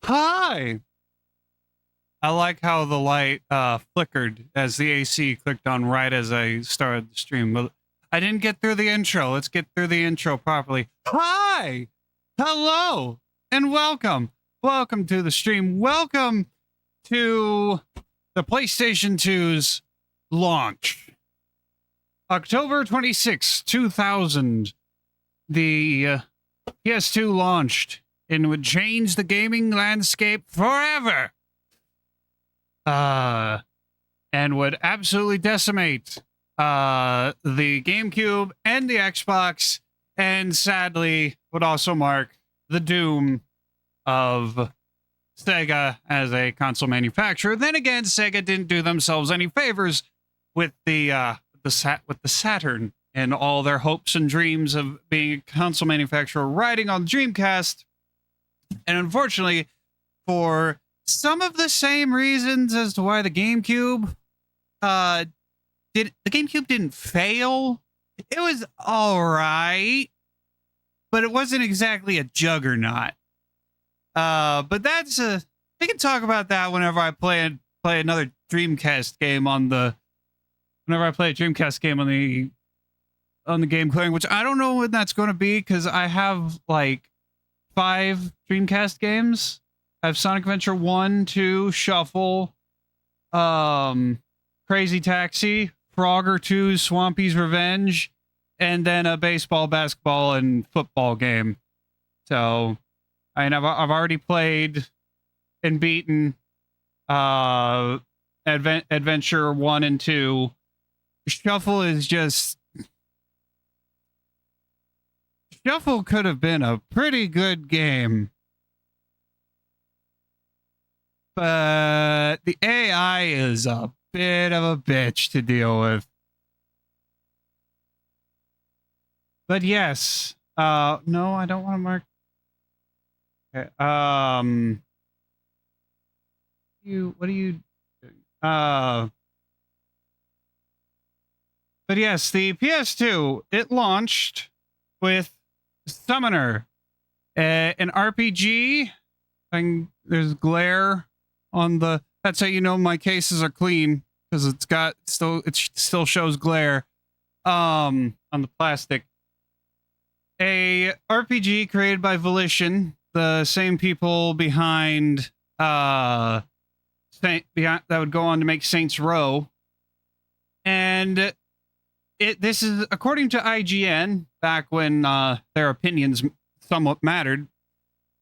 Hi! I like how the light flickered as the AC clicked on right as I started the stream. But I didn't get through the intro. Let's get through the intro properly. Hi! Hello! And welcome. Welcome to the stream. Welcome to the PlayStation 2's launch. October 26, 2000. The PS2 launched and would change the gaming landscape forever. And would absolutely decimate the GameCube and the Xbox, and sadly would also mark the doom of Sega as a console manufacturer. Then again, Sega didn't do themselves any favors with the Saturn and all their hopes and dreams of being a console manufacturer riding on the Dreamcast. And unfortunately, for some of the same reasons as to why the GameCube didn't fail. It was all right, but it wasn't exactly a juggernaut. But that's we can talk about that whenever I play another Dreamcast game whenever I play a Dreamcast game on the game clearing, which I don't know when that's going to be because I have like 5 Dreamcast games. I have Sonic Adventure 1, 2, Shuffle, Crazy Taxi, Frogger 2, Swampy's Revenge, and then a baseball, basketball, and football game. So, I've already played and beaten Adventure 1 and 2. Shuffle could have been a pretty good game. But the AI is a bit of a bitch to deal with. But yes, no, I don't want to mark. Okay, what are you doing? But yes, the PS2, it launched with Summoner, an RPG. And there's glare on that's how you know my cases are clean, because it still shows glare on the plastic. A RPG created by Volition, the same people behind that would go on to make Saints Row. And this is, according to IGN, back when their opinions somewhat mattered,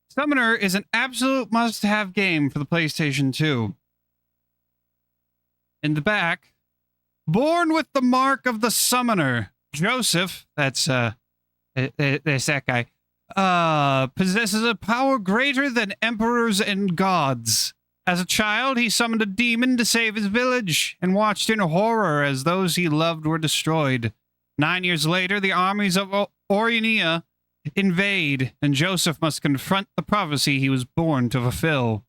Summoner is an absolute must-have game for the PlayStation 2. In the back, born with the mark of the Summoner, Joseph, that's that guy, possesses a power greater than emperors and gods. As a child, he summoned a demon to save his village and watched in horror as those he loved were destroyed. 9 years later, the armies of Orionia invade, and Joseph must confront the prophecy he was born to fulfill.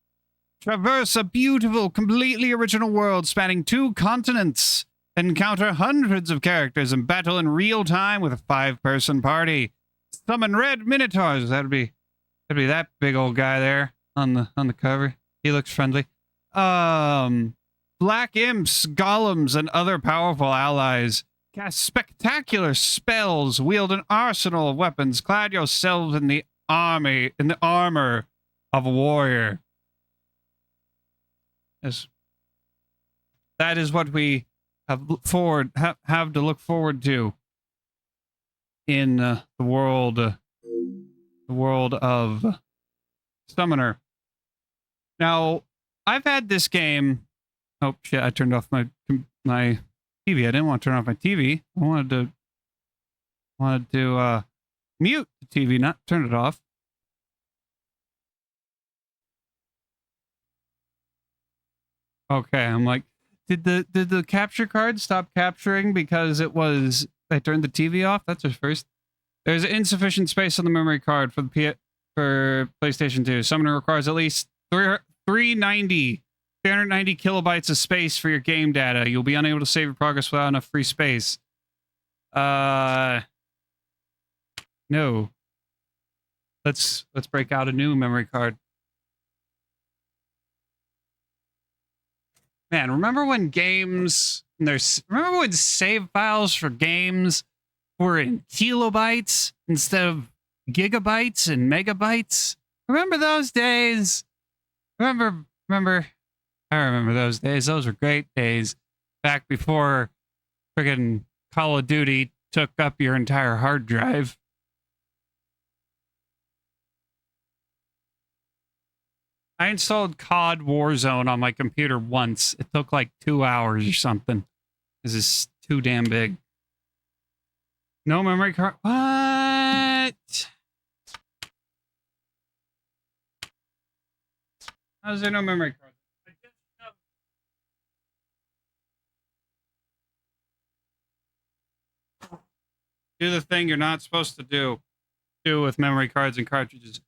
Traverse a beautiful, completely original world spanning 2 continents. Encounter hundreds of characters and battle in real time with a 5-person party. Summon red minotaurs. That'd be that big old guy there on the cover. He looks friendly. Black imps, golems, and other powerful allies. Cast spectacular spells, wield an arsenal of weapons, clad yourselves in the armor of a warrior. Yes. That is what we have to look forward to in the world of Summoner. Now, I've had this game. Oh shit! I turned off my TV. I didn't want to turn off my TV. I wanted to mute the TV, not turn it off. Okay, I'm like, did the capture card stop capturing because I turned the TV off? That's just first. There's insufficient space on the memory card for for PlayStation 2. Summoner requires at least 390 kilobytes of space for your game data. You'll be unable to save your progress without enough free space. No. Let's break out a new memory card. Man, remember when remember when save files for games were in kilobytes instead of gigabytes and megabytes? Remember those days? I remember those days. Those were great days. Back before friggin' Call of Duty took up your entire hard drive. I installed COD Warzone on my computer once. It took like 2 hours or something. This is too damn big. No memory card. What? How's there no memory card? Do the thing you're not supposed to do with memory cards and cartridges.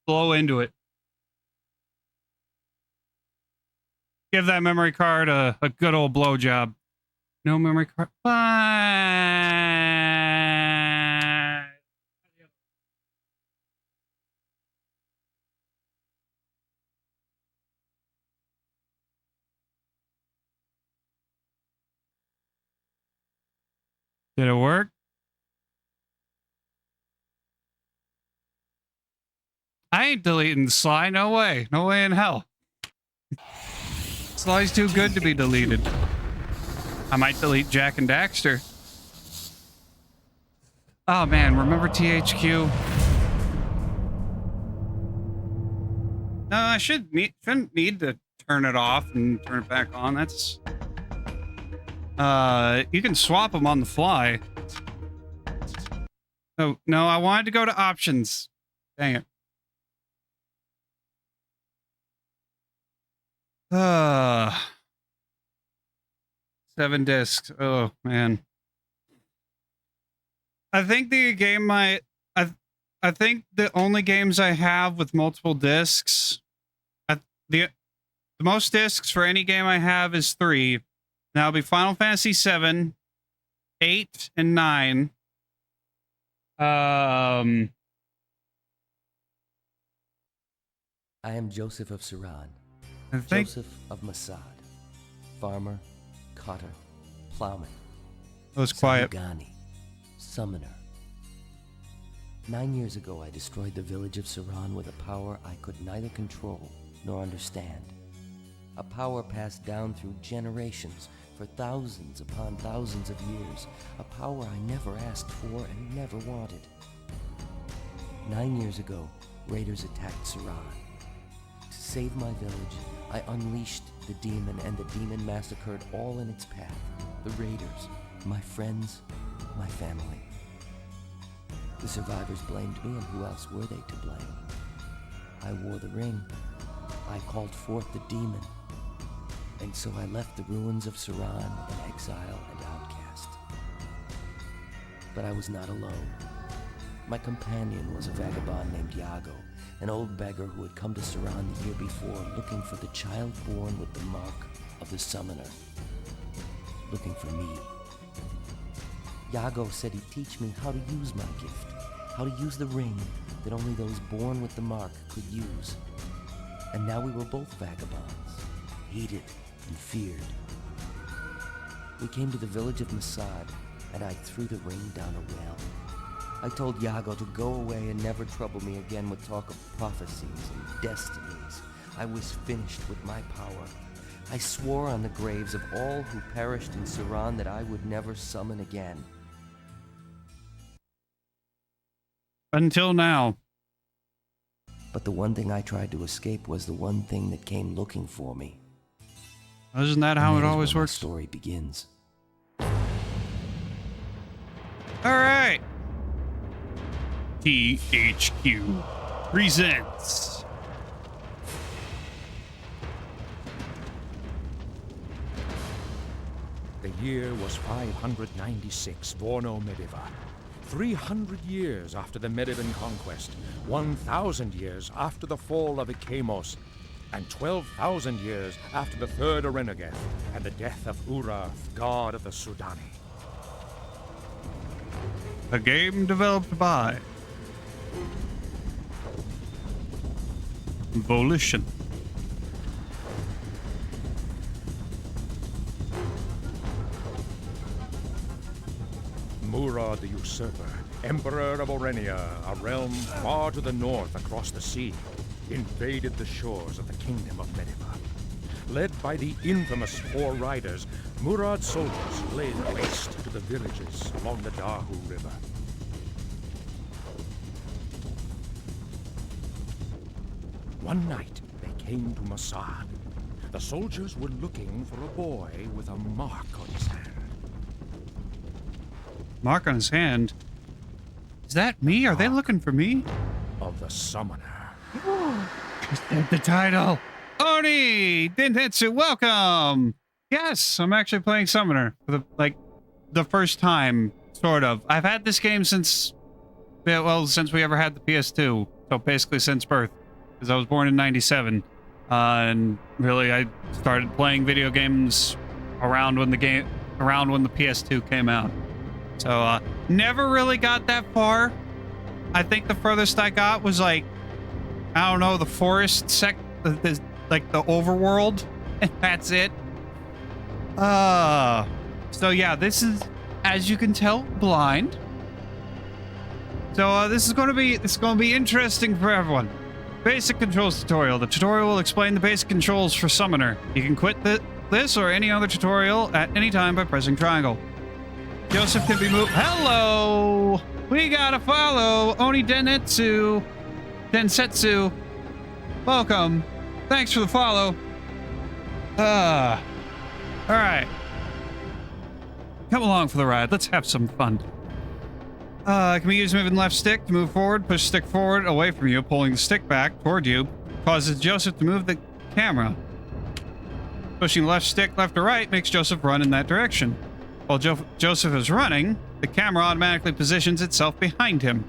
Blow into it. Give that memory card a good old blowjob. No memory card. Bye. Did it work? I ain't deleting Sly. No way. No way in hell. Sly's too good to be deleted. I might delete Jack and Daxter. Oh man, remember THQ? No, I shouldn't need to turn it off and turn it back on. That's you can swap them on the fly. Oh no, I wanted to go to options. Dang it. 7 discs. Oh man. I think I think the only games I have with multiple discs, the most discs for any game I have is 3. That'll be Final Fantasy 7, 8, and 9. I am Joseph of Suran. Joseph of Masad. Farmer, Cotter, Plowman. That was quiet. Samugani, Summoner. 9 years ago, I destroyed the village of Suran with a power I could neither control nor understand. A power passed down through generations for thousands upon thousands of years. A power I never asked for and never wanted. 9 years ago, raiders attacked Suran. To save my village, I unleashed the demon, and the demon massacred all in its path. The raiders, my friends, my family. The survivors blamed me, and who else were they to blame? I wore the ring. I called forth the demon. And so I left the ruins of Suran in exile and outcast. But I was not alone. My companion was a vagabond named Iago, an old beggar who had come to Suran the year before looking for the child born with the mark of the summoner. Looking for me. Iago said he'd teach me how to use my gift, how to use the ring that only those born with the mark could use. And now we were both vagabonds, hated and feared. We came to the village of Masad, and I threw the ring down a well. I told Iago to go away and never trouble me again with talk of prophecies and destinies. I was finished with my power. I swore on the graves of all who perished in Suran that I would never summon again. Until now. But the one thing I tried to escape was the one thing that came looking for me. Isn't that how it always works? The story begins. All right. THQ presents The year was 596 Vorno Mediva. 300 years after the Medivan conquest, 1,000 years after the fall of Ikemos, and 12,000 years after the Third Arenegeth and the death of Urath, god of the Sudani. a game developed by Volition. Murad the Usurper, Emperor of Orenia, a realm far to the north across the sea, invaded the shores of the Kingdom of Mediva. Led by the infamous Four Riders, Murad's soldiers laid waste to the villages along the Dahu River. One night, they came to Masad. The soldiers were looking for a boy with a mark on his hand. Mark on his hand? Is that me? Are they looking for me? Of the Summoner. Is that the title? Oni Dentetsu, welcome! Yes, I'm actually playing Summoner for the first time, sort of. I've had this game since we ever had the PS2. So basically since birth. Because I was born in 97. And really I started playing video games around when the PS2 came out. So never really got that far. I think the furthest I got was like, I don't know, the forest like the overworld, and that's it. So yeah, this is, as you can tell, blind. So this is going to be interesting for everyone. Basic controls tutorial. The tutorial will explain the basic controls for Summoner. You can quit this or any other tutorial at any time by pressing triangle. Joseph can be moved. Hello! We gotta follow Oni Densetsu. Welcome. Thanks for the follow. Alright. Come along for the ride. Let's have some fun. Can we use moving left stick to move forward? Push stick forward away from you, pulling the stick back toward you. Causes Joseph to move the camera. Pushing left stick left or right makes Joseph run in that direction. While Joseph is running, the camera automatically positions itself behind him.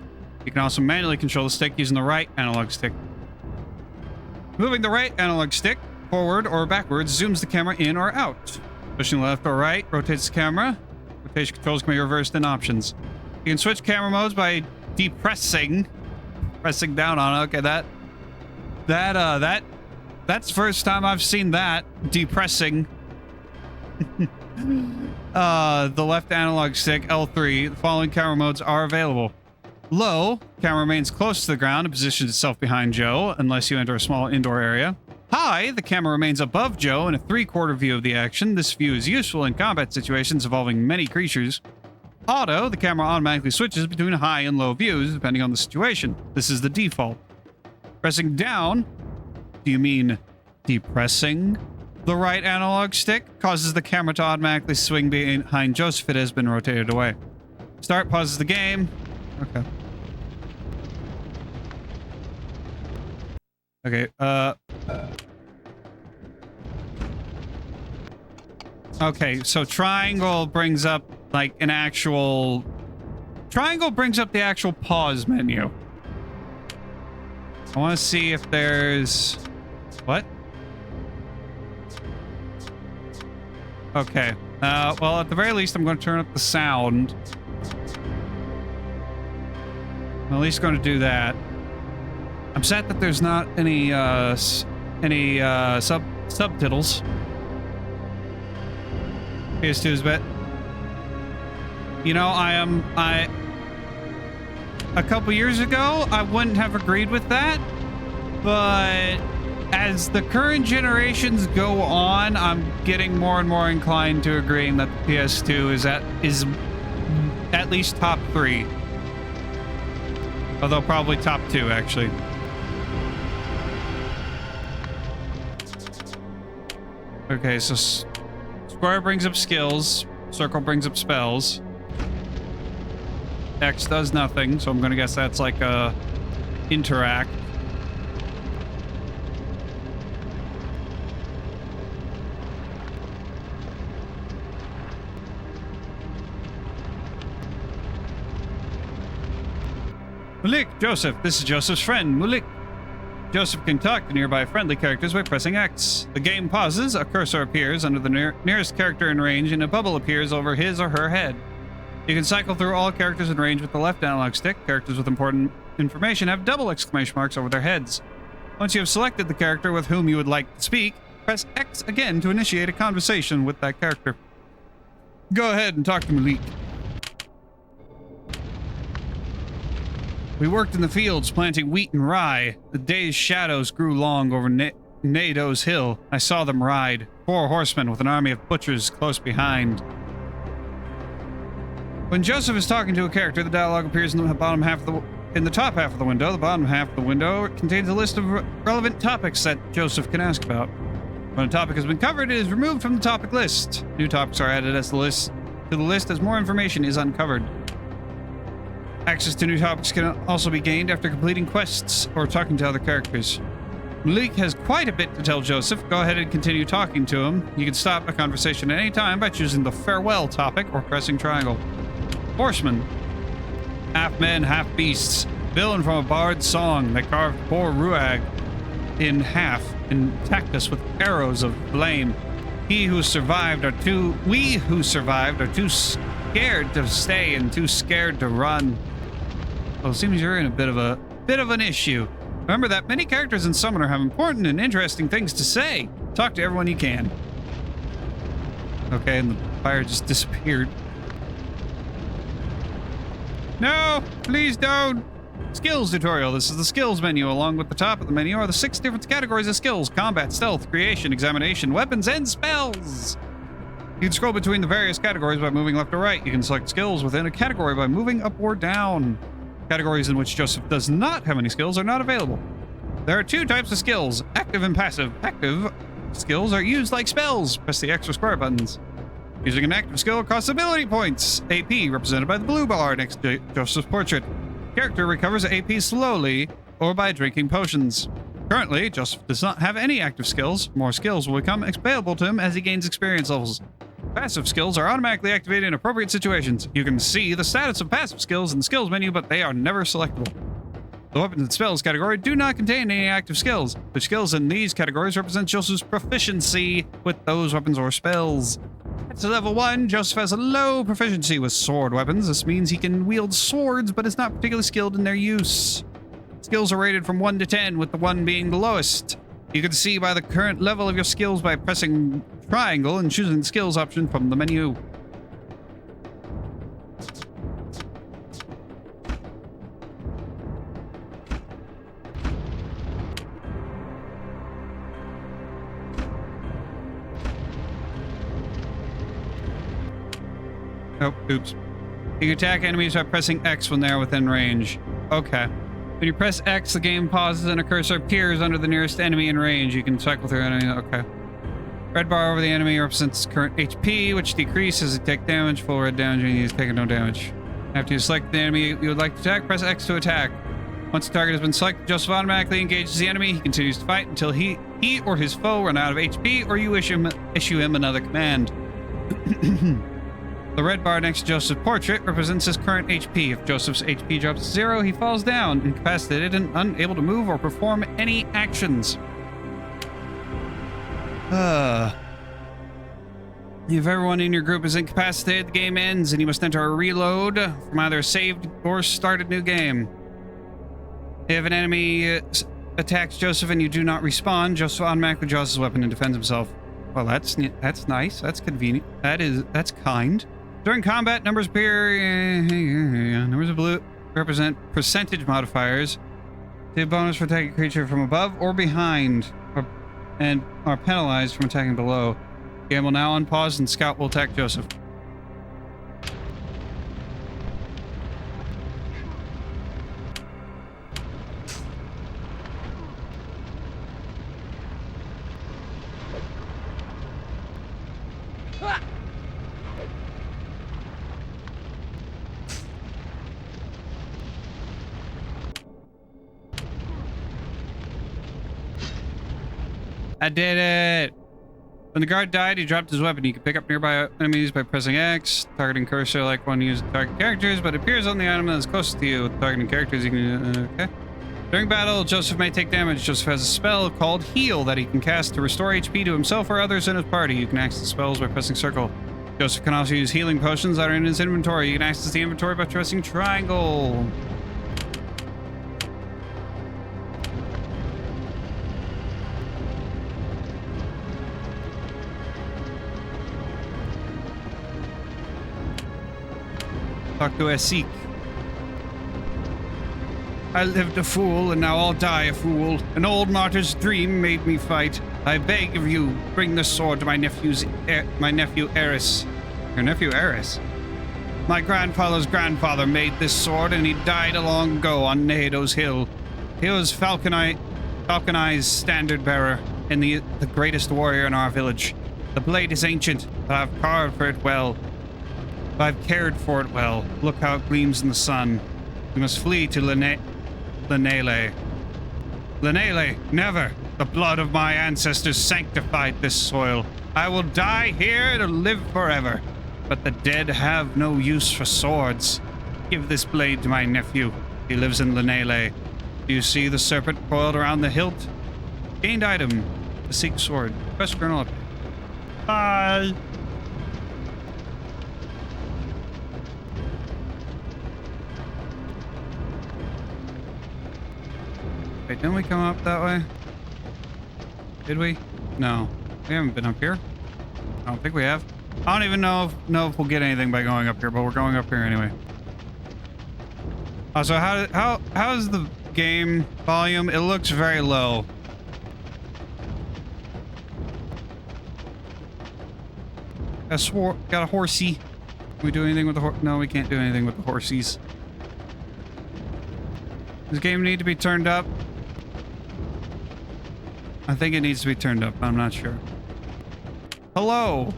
You can also manually control the stick using the right analog stick. Moving the right analog stick forward or backwards zooms the camera in or out. Pushing left or right rotates the camera. Rotation controls can be reversed in options. You can switch camera modes by pressing down on it. Okay, that's the first time I've seen that. Depressing. The left analog stick, L3. The following camera modes are available. Low, camera remains close to the ground and positions itself behind Joe, unless you enter a small indoor area. High, the camera remains above Joe in a 3/4 view of the action. This view is useful in combat situations involving many creatures. Auto, the camera automatically switches between high and low views depending on the situation. This is the default. Pressing down, do you mean depressing the right analog stick? Causes the camera to automatically swing behind Joseph. It has been rotated away. Start pauses the game. Okay. Okay, so triangle brings up like an actual... Triangle brings up the actual pause menu. I want to see if there's... What? Okay. Well, at the very least, I'm going to turn up the sound. I'm at least going to do that. I'm sad that there's not any subtitles. PS2's bet. You know, a couple years ago, I wouldn't have agreed with that, but as the current generations go on, I'm getting more and more inclined to agreeing that the PS2 is at least top 3. Although probably top 2, actually. Okay, so square brings up skills, circle brings up spells. X does nothing, so I'm gonna guess that's like a interact. Mulik, Joseph. This is Joseph's friend, Mulik. Joseph can talk to nearby friendly characters by pressing X. The game pauses, a cursor appears under the nearest character in range, and a bubble appears over his or her head. You can cycle through all characters in range with the left analog stick. Characters with important information have double exclamation marks over their heads. Once you have selected the character with whom you would like to speak, press X again to initiate a conversation with that character. Go ahead and talk to Malik. We worked in the fields, planting wheat and rye. The day's shadows grew long over Nado's hill. I saw them ride, 4 horsemen with an army of butchers close behind. When Joseph is talking to a character, the dialogue appears in the bottom half of in the top half of the window. The bottom half of the window contains a list of relevant topics that Joseph can ask about. When a topic has been covered, it is removed from the topic list. New topics are added to the list as more information is uncovered. Access to new topics can also be gained after completing quests or talking to other characters. Malik has quite a bit to tell Joseph. Go ahead and continue talking to him. You can stop a conversation at any time by choosing the farewell topic or pressing triangle. Horsemen. Half men, half beasts. Villain from a bard's song. They carved poor Ruag in half and attacked us with arrows of flame. We who survived are too scared to stay and too scared to run. Well, it seems you're in a bit of an issue. Remember that many characters in Summoner have important and interesting things to say. Talk to everyone you can. Okay, and the fire just disappeared. No, please don't. Skills tutorial. This is the skills menu. Along with the top of the menu are the 6 different categories of skills: combat, stealth, creation, examination, weapons, and spells. You can scroll between the various categories by moving left or right. You can select skills within a category by moving up or down. Categories in which Joseph does not have any skills are not available. There are 2 types of skills: active and passive. Active skills are used like spells. Press the X or square buttons. Using an active skill costs ability points. AP, represented by the blue bar next to Joseph's portrait. Character recovers AP slowly or by drinking potions. Currently, Joseph does not have any active skills. More skills will become available to him as he gains experience levels. Passive skills are automatically activated in appropriate situations. You can see the status of passive skills in the skills menu, but they are never selectable. The weapons and spells category do not contain any active skills. The skills in these categories represent Joseph's proficiency with those weapons or spells. At level 1, Joseph has a low proficiency with sword weapons. This means he can wield swords, but is not particularly skilled in their use. Skills are rated from 1 to 10, with the 1 being the lowest. You can see by the current level of your skills by pressing triangle and choosing the skills option from the menu. Oh, oops. You can attack enemies by pressing X when they are within range. Okay. When you press X, the game pauses and a cursor appears under the nearest enemy in range. You can cycle through enemy. Okay. Red bar over the enemy represents current HP, which decreases as you take damage. Full red damage and he's taking no damage. After you select the enemy you would like to attack, press X to attack. Once the target has been selected, Joseph automatically engages the enemy. He continues to fight until he or his foe run out of HP, or you issue him another command. The red bar next to Joseph's portrait represents his current HP. If Joseph's HP drops to 0, he falls down, incapacitated and unable to move or perform any actions. If everyone in your group is incapacitated, the game ends and you must enter a reload from either a saved or started new game. If an enemy attacks Joseph and you do not respawn, Joseph automatically draws his weapon and defends himself. Well, that's nice. That's convenient. That's kind. During combat, numbers appear. Numbers of blue represent percentage modifiers. The bonus for attacking a creature from above or behind, and are penalized from attacking below. Game will now unpause and Scout will attack Joseph. I did it! When the guard died, he dropped his weapon. You can pick up nearby enemies by pressing X, targeting cursor like one used to target characters, but it appears on the item that is closest to you. With targeting characters, you can... okay. During battle, Joseph may take damage. Joseph has a spell called Heal that he can cast to restore HP to himself or others in his party. You can access the spells by pressing circle. Joseph can also use healing potions that are in his inventory. You can access the inventory by pressing triangle. Talk to Asik. I lived a fool, and now I'll die a fool. An old martyr's dream made me fight. I beg of you, bring the sword to my nephew Eris. Your nephew Eris? My grandfather's grandfather made this sword, and he died long ago on Nehedo's hill. He was Falcon Eye's standard bearer and the greatest warrior in our village. The blade is ancient, but I've carved for it well. I've cared for it well. Look how it gleams in the sun. We must flee to Lanele. Lanele, never! The blood of my ancestors sanctified this soil. I will die here to live forever. But the dead have no use for swords. Give this blade to my nephew. He lives in Lanele. Do you see the serpent coiled around the hilt? Gained item. The Seek sword. Quest journal up. Bye. Wait, didn't we come up that way? Did we? No. We haven't been up here. I don't think we have. I don't even know if we'll get anything by going up here, but we're going up here anyway. So how's the game volume? It looks very low. Got a horsey. Can we do anything with the horse? No, we can't do anything with the horsies. Does the game need to be turned up? I think it needs to be turned up. I'm not sure. Hello.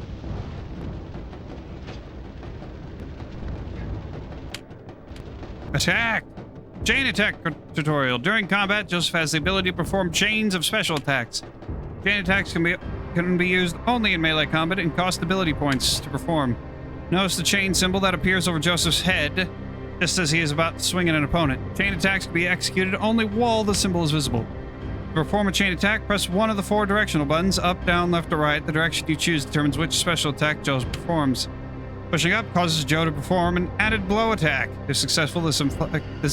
Attack! Chain attack tutorial. During combat, Joseph has the ability to perform chains of special attacks. Chain attacks can be used only in melee combat and cost ability points to perform. Notice the chain symbol that appears over Joseph's head just as he is about to swing at an opponent. Chain attacks can be executed only while the symbol is visible. To perform a chain attack, press one of the 4 directional buttons, up, down, left, or right. The direction you choose determines which special attack Joseph performs. Pushing up causes Joe to perform an added blow attack. If successful, this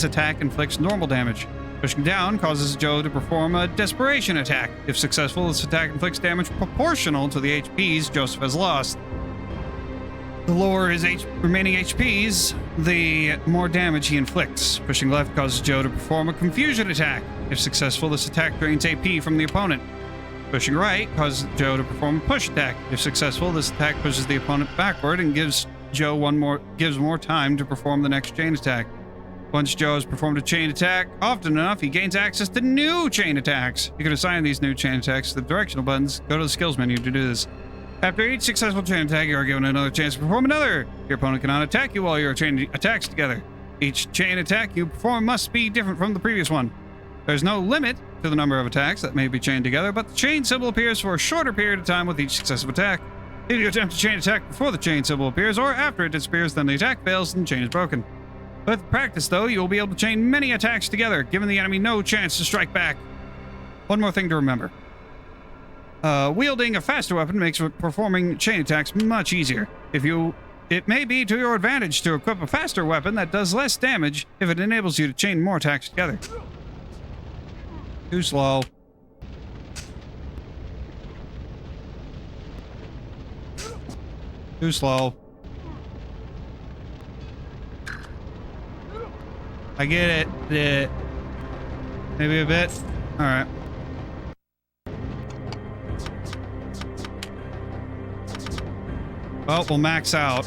attack inflicts normal damage. Pushing down causes Joe to perform a desperation attack. If successful, this attack inflicts damage proportional to the HPs Joseph has lost. The lower his remaining HPs, the more damage he inflicts. Pushing left causes Joe to perform a confusion attack. If successful, this attack drains AP from the opponent. Pushing right causes Joe to perform a push attack. If successful, this attack pushes the opponent backward and gives Joe more time to perform the next chain attack. Once Joe has performed a chain attack often enough, he gains access to new chain attacks. You can assign these new chain attacks to the directional buttons. Go to the skills menu to do this. After each successful chain attack, you are given another chance to perform another. Your opponent cannot attack you while you are chaining attacks together. Each chain attack you perform must be different from the previous one. There's no limit to the number of attacks that may be chained together, but the chain symbol appears for a shorter period of time with each successive attack. If you attempt a chain attack before the chain symbol appears or after it disappears, then the attack fails and the chain is broken. With practice, though, you will be able to chain many attacks together, giving the enemy no chance to strike back. One more thing to remember. Wielding a faster weapon makes performing chain attacks much easier. It may be to your advantage to equip a faster weapon that does less damage if it enables you to chain more attacks together. Too slow. Too slow. I get it. Maybe a bit. All right. Well, we'll max out.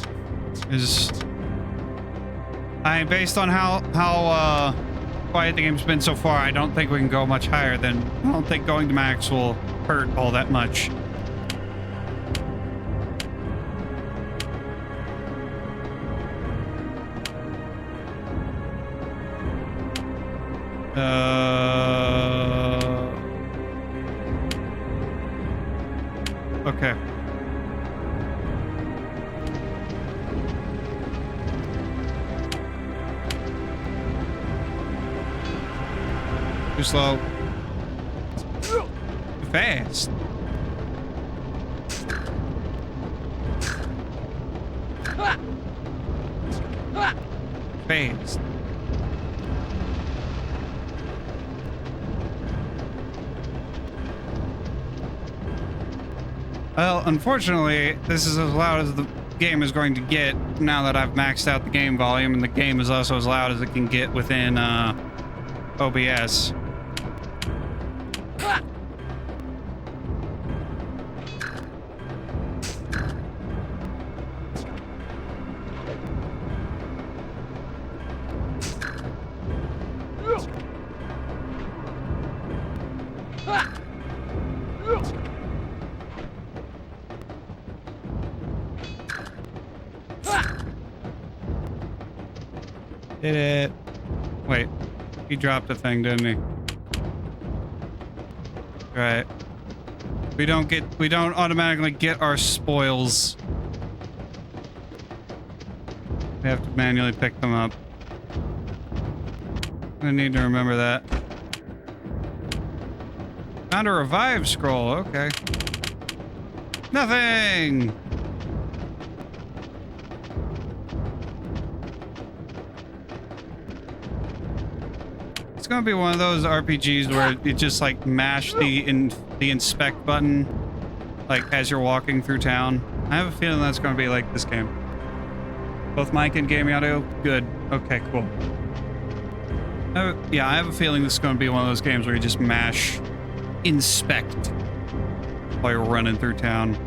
Based on how quiet the game's been so far, I don't think we can go much higher than. I don't think going to max will hurt all that much. Okay. Too slow. Too fast. Fast. Well, unfortunately, this is as loud as the game is going to get now that I've maxed out the game volume, and the game is also as loud as it can get within OBS. Did it? Wait, he dropped a thing, didn't he? Right. We don't automatically get our spoils. We have to manually pick them up. I need to remember that. Found a revive scroll, okay. Nothing! It's gonna be one of those RPGs where you just like mash the inspect button like as you're walking through town. I have a feeling that's gonna be like this game. Both mic and game audio? Good. Okay, cool. Yeah, I have a feeling this is gonna be one of those games where you just mash inspect while you're running through town.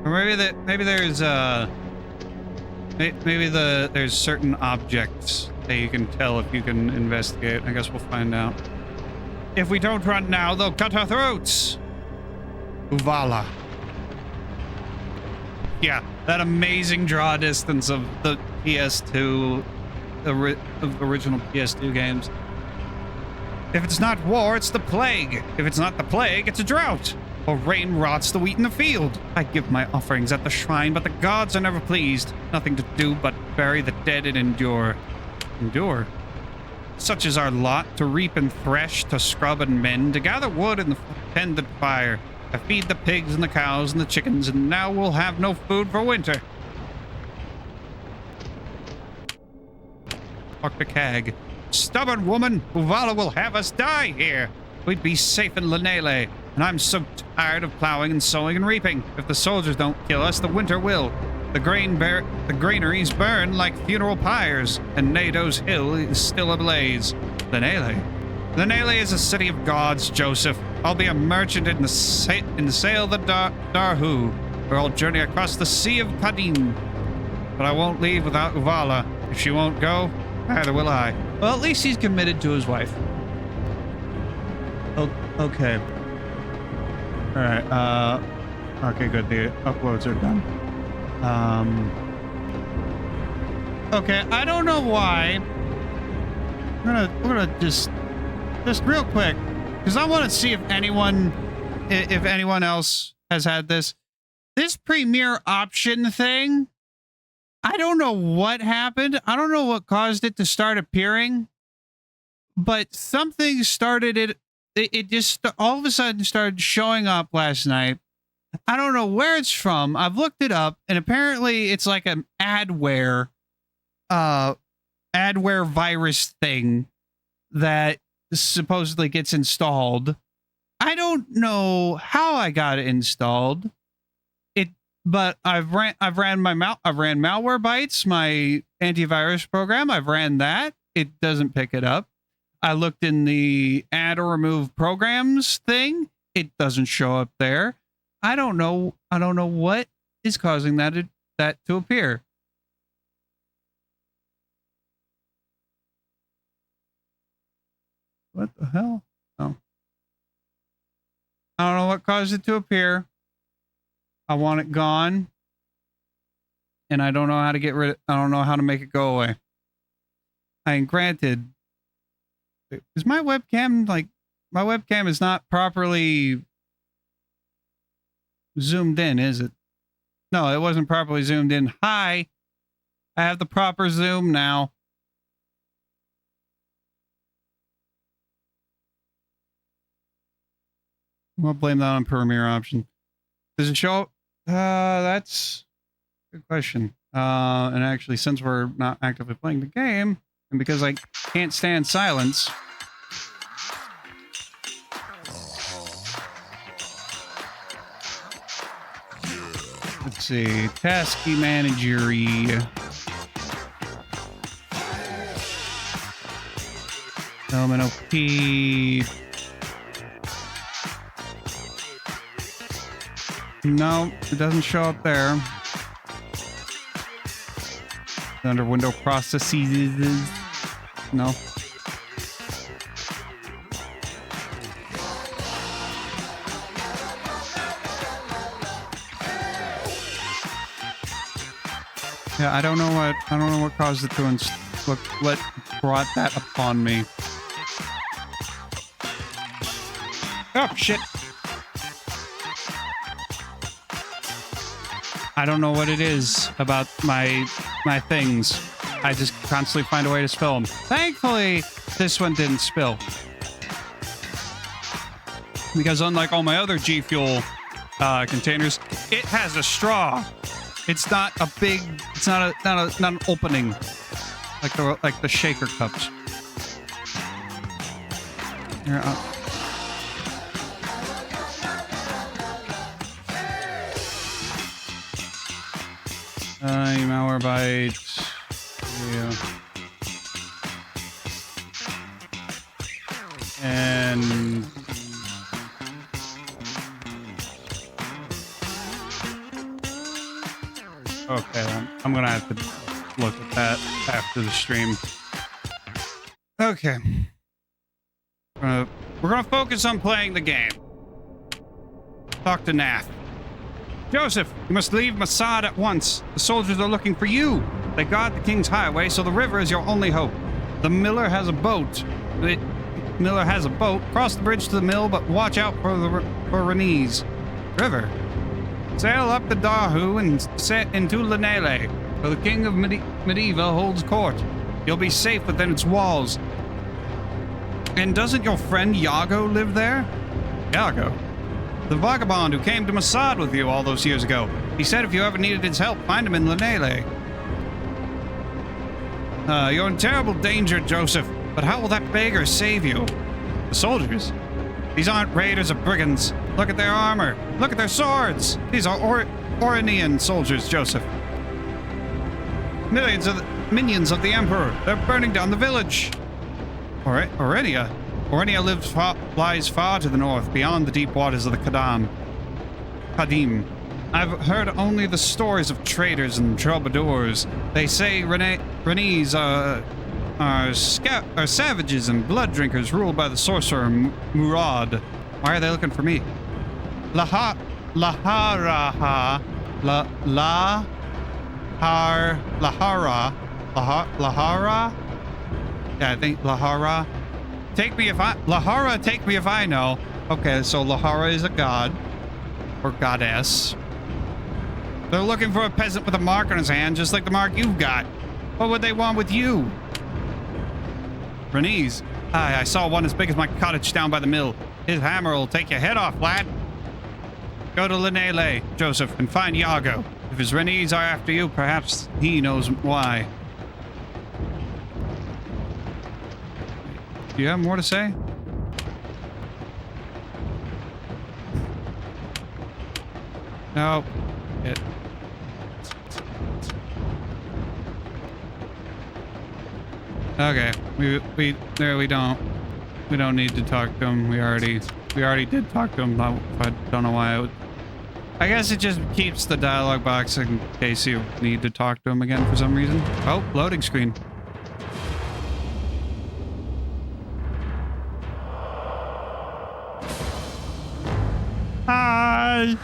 Or maybe there's certain objects that you can tell if you can investigate. I guess we'll find out. If we don't run now, they'll cut our throats. Uvala. Yeah, that amazing draw distance of the PS2, of original PS2 games. If it's not war, it's the plague. If it's not the plague, it's a drought. Or rain rots the wheat in the field. I give my offerings at the shrine, but the gods are never pleased. Nothing to do but bury the dead and endure. Endure? Such is our lot, to reap and thresh, to scrub and mend, to gather wood and tend the fire, to feed the pigs and the cows and the chickens, and now we'll have no food for winter. Dr. Cag. Stubborn woman, Uvala will have us die here. We'd be safe in Lanele, and I'm so tired of plowing and sowing and reaping. If the soldiers don't kill us, the winter will. The granaries burn like funeral pyres, and Nado's hill is still ablaze. Lanele. Lanele is a city of gods, Joseph. I'll be a merchant in the sail the Darhu, where I'll journey across the Sea of Kadim. But I won't leave without Uvala. If she won't go, neither will I. Well, at least he's committed to his wife. Oh, okay. All right. Okay, good. The uploads are done. Okay. I don't know why. We're gonna just real quick, because I want to see if anyone else has had this premiere option thing. I don't know what happened. I don't know what caused it to start appearing, but something started it. It just all of a sudden started showing up last night. I don't know where it's from. I've looked it up, and apparently it's like an adware virus thing that supposedly gets installed. I don't know how I got it installed. But I've ran Malwarebytes, my antivirus program. I've ran that. It doesn't pick it up. I looked in the add or remove programs thing. It doesn't show up there. I don't know what is causing that to appear. What the hell? Oh. I don't know what caused it to appear. I want it gone. And I don't know how to get rid of I don't know how to make it go away. I mean, granted, is my webcam is not properly zoomed in, is it? No, it wasn't properly zoomed in. Hi. I have the proper zoom now. We'll blame that on Premiere option. Does it show up? That's a good question. And actually, since we're not actively playing the game, and because I can't stand silence, let's see, tasky managery. Element OP. No, it doesn't show up there. Under window processes. No. Yeah, I don't know what caused it to what brought that upon me. Oh shit. I don't know what it is about my things. I just constantly find a way to spill them. Thankfully, this one didn't spill. Because unlike all my other G Fuel containers, it has a straw. It's not a big, it's not an opening like the shaker cups. Here, Malwarebytes. Yeah. And okay, I'm gonna have to look at that after the stream. Okay. We're gonna focus on playing the game. Talk to Nath. Joseph, you must leave Mossad at once. The soldiers are looking for you. They guard the King's Highway, so the river is your only hope. The miller has a boat. Cross the bridge to the mill, but watch out for Renese River. Sail up the Dahu and set into Lanele, where the King of Medieval holds court. You'll be safe within its walls. And doesn't your friend Iago live there? Iago? The vagabond who came to Mossad with you all those years ago. He said if you ever needed his help, find him in Lanele. You're in terrible danger, Joseph. But how will that beggar save you? The soldiers? These aren't raiders or brigands. Look at their armor. Look at their swords. These are Oranian soldiers, Joseph. Minions of the Emperor. They're burning down the village. Orania lies far to the north, beyond the deep waters of the Kadim. I've heard only the stories of traders and troubadours. They say Renese are savages and blood drinkers ruled by the sorcerer Murad. Why are they looking for me? Lahara. Yeah, I think Lahara. Take me if I know. Okay, so Lahara is a god. Or goddess. They're looking for a peasant with a mark on his hand, just like the mark you've got. What would they want with you? Renese. Aye, I saw one as big as my cottage down by the mill. His hammer will take your head off, lad. Go to Lanele, Joseph, and find Iago. If his Renese are after you, perhaps he knows why. Do you have more to say? No. Okay. We don't need to talk to him. We already did talk to him. I don't know why I guess it just keeps the dialogue box in case you need to talk to him again for some reason. Oh, loading screen. Hi.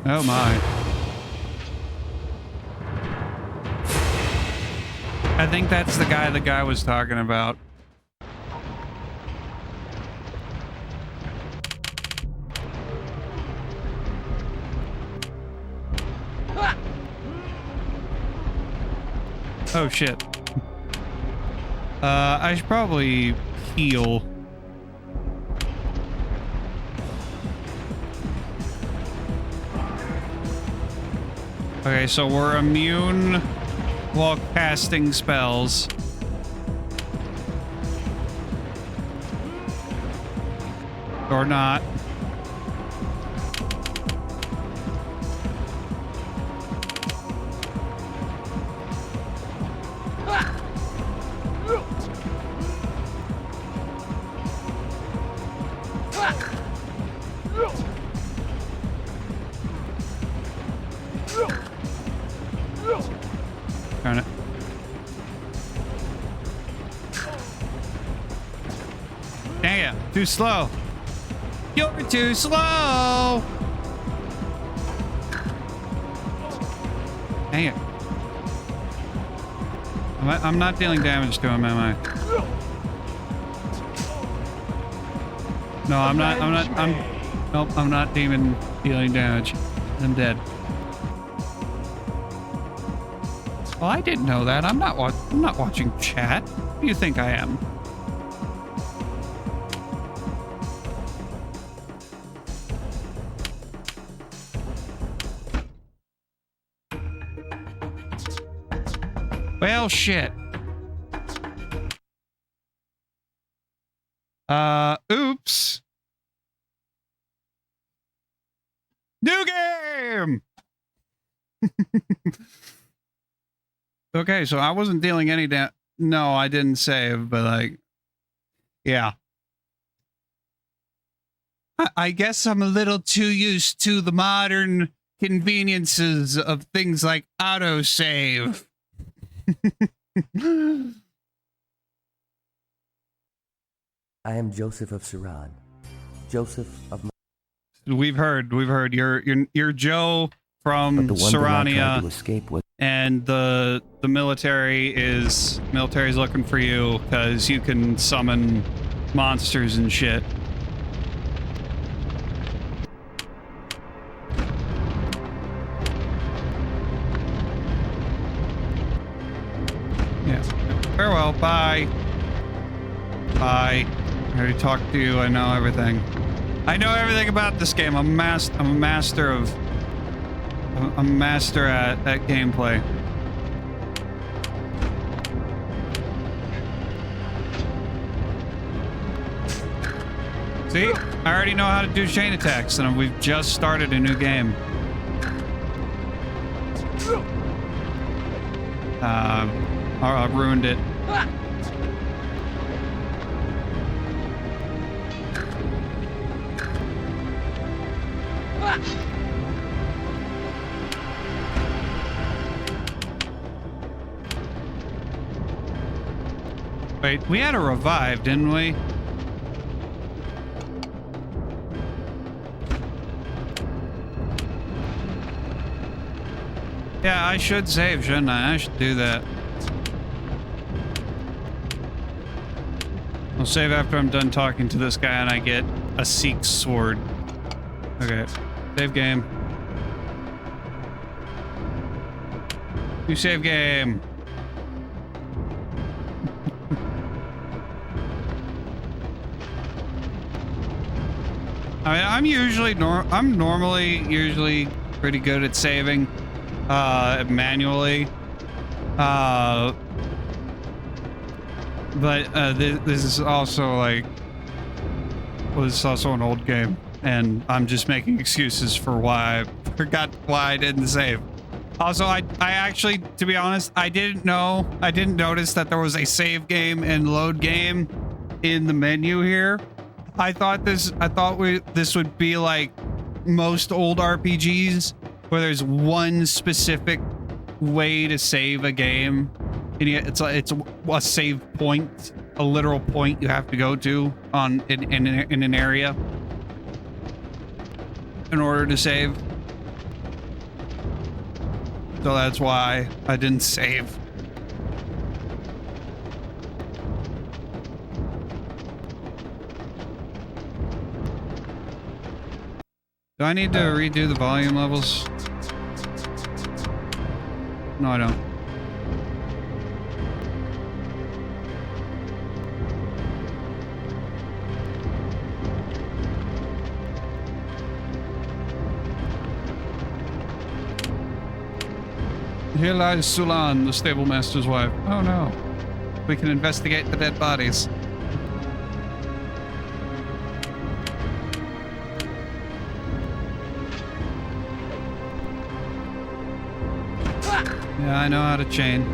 Oh my. I think that's the guy was talking about. Oh shit. I should probably heal. Okay, so we're immune while casting spells. Or not. Darn it. Dang it, too slow. You're too slow. Dang it. I'm not dealing damage to him, am I? No, nope, I'm not dealing damage. I'm dead. Well, I didn't know that. I'm not watching chat. Who do you think I am? Well, shit. Oops. New game! Okay, so I wasn't dealing any no, I didn't save, but like, yeah. I guess I'm a little too used to the modern conveniences of things like autosave. I am Joseph of Saran. Joseph of... We've heard. You're Joe from Sarania. To escape with. And the military's looking for you because you can summon monsters and shit. Yeah. Farewell. Bye. Bye. I already talked to you. I know everything. I know everything about this game. I'm a master at gameplay. See? I already know how to do chain attacks, and we've just started a new game. I ruined it. Wait, we had a revive, didn't we? Yeah, I should save, shouldn't I? I should do that. I'll save after I'm done talking to this guy and I get a Seek sword. Okay. Save game. New save game. I mean, I'm normally pretty good at saving manually. But this is also like, well, this is also an old game, and I'm just making excuses for why I forgot why I didn't save. Also, I actually, to be honest, I didn't notice that there was a save game and load game in the menu here. I thought this would be like most old RPGs where there's one specific way to save a game. And it's a save point, a literal point you have to go to in an area in order to save. So that's why I didn't save. Do I need to redo the volume levels? No, I don't. Here lies Sulan, the stable master's wife. Oh no. We can investigate the dead bodies. Yeah, I know how to chain.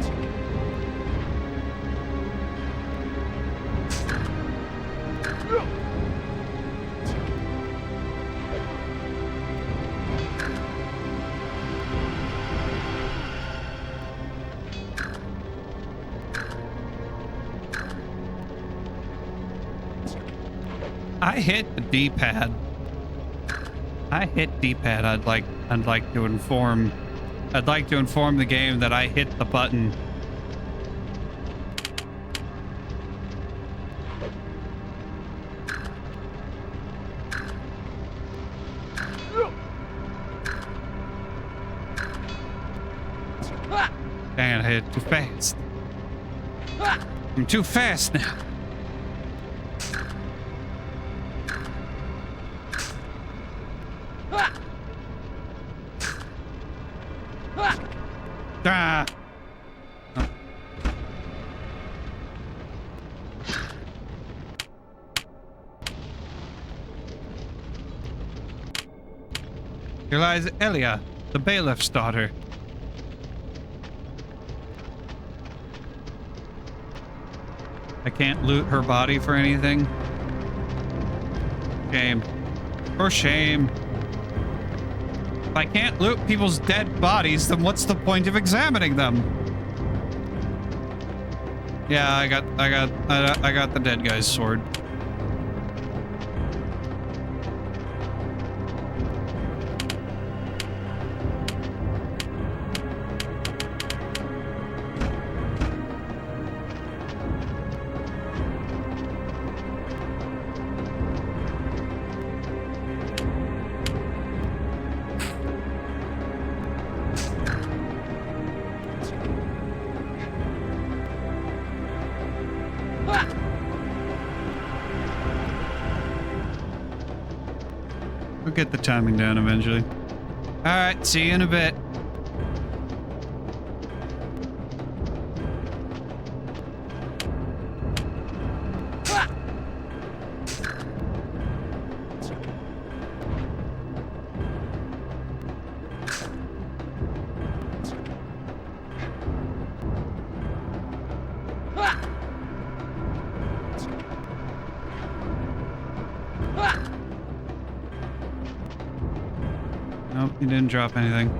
I hit the D-pad. I hit D-pad. I'd like to inform the game that I hit the button. Dang it, I hit it too fast. I'm too fast now. Ah. Oh. Here lies Elia, the bailiff's daughter. I can't loot her body for anything. Shame. For shame. If I can't loot people's dead bodies, then what's the point of examining them? Yeah, I got the dead guy's sword. We'll get the timing down eventually. All right, see you in a bit. Nope, he didn't drop anything.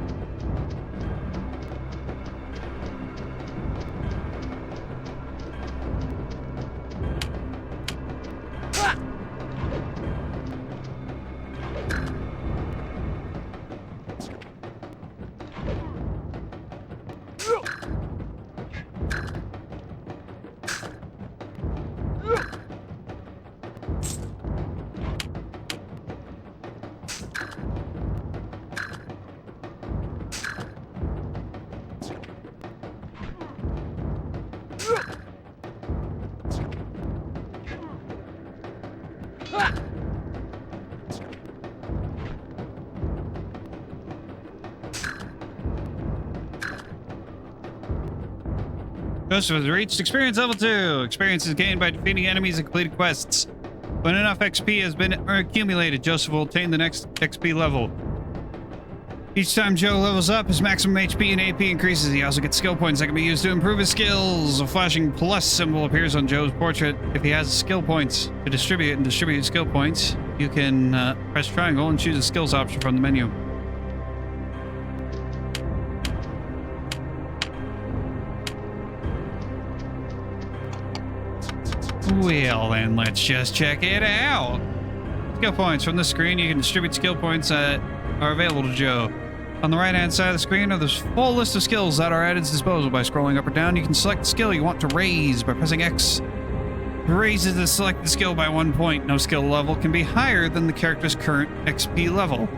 Joseph has reached experience level 2. Experience is gained by defeating enemies and completing quests. When enough XP has been accumulated, Joseph will attain the next XP level. Each time Joe levels up, his maximum HP and AP increases. He also gets skill points that can be used to improve his skills. A flashing plus symbol appears on Joe's portrait if he has skill points. To distribute skill points, you can press triangle and choose a skills option from the menu. Well, then let's just check it out. Skill points. From the screen, you can distribute skill points that are available to Joe. On the right-hand side of the screen are the full list of skills that are at his disposal. By scrolling up or down, you can select the skill you want to raise by pressing X. It raises the selected skill by 1 point. No skill level can be higher than the character's current XP level.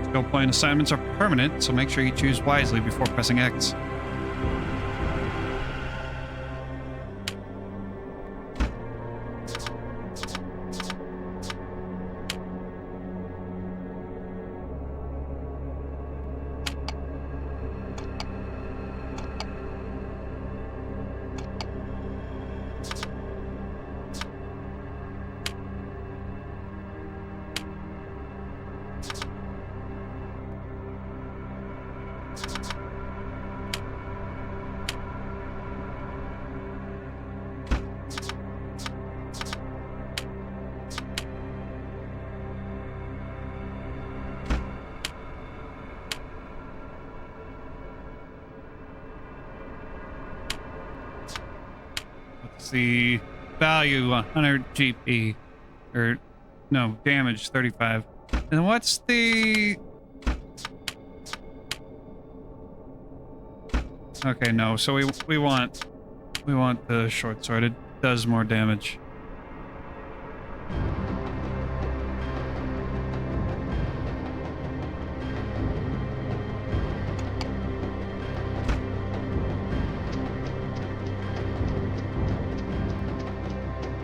Skill point assignments are permanent, so make sure you choose wisely before pressing X. What's the value? 100 GP. Or, no, damage 35. And what's the... Okay, no. So we want the short sword. It does more damage.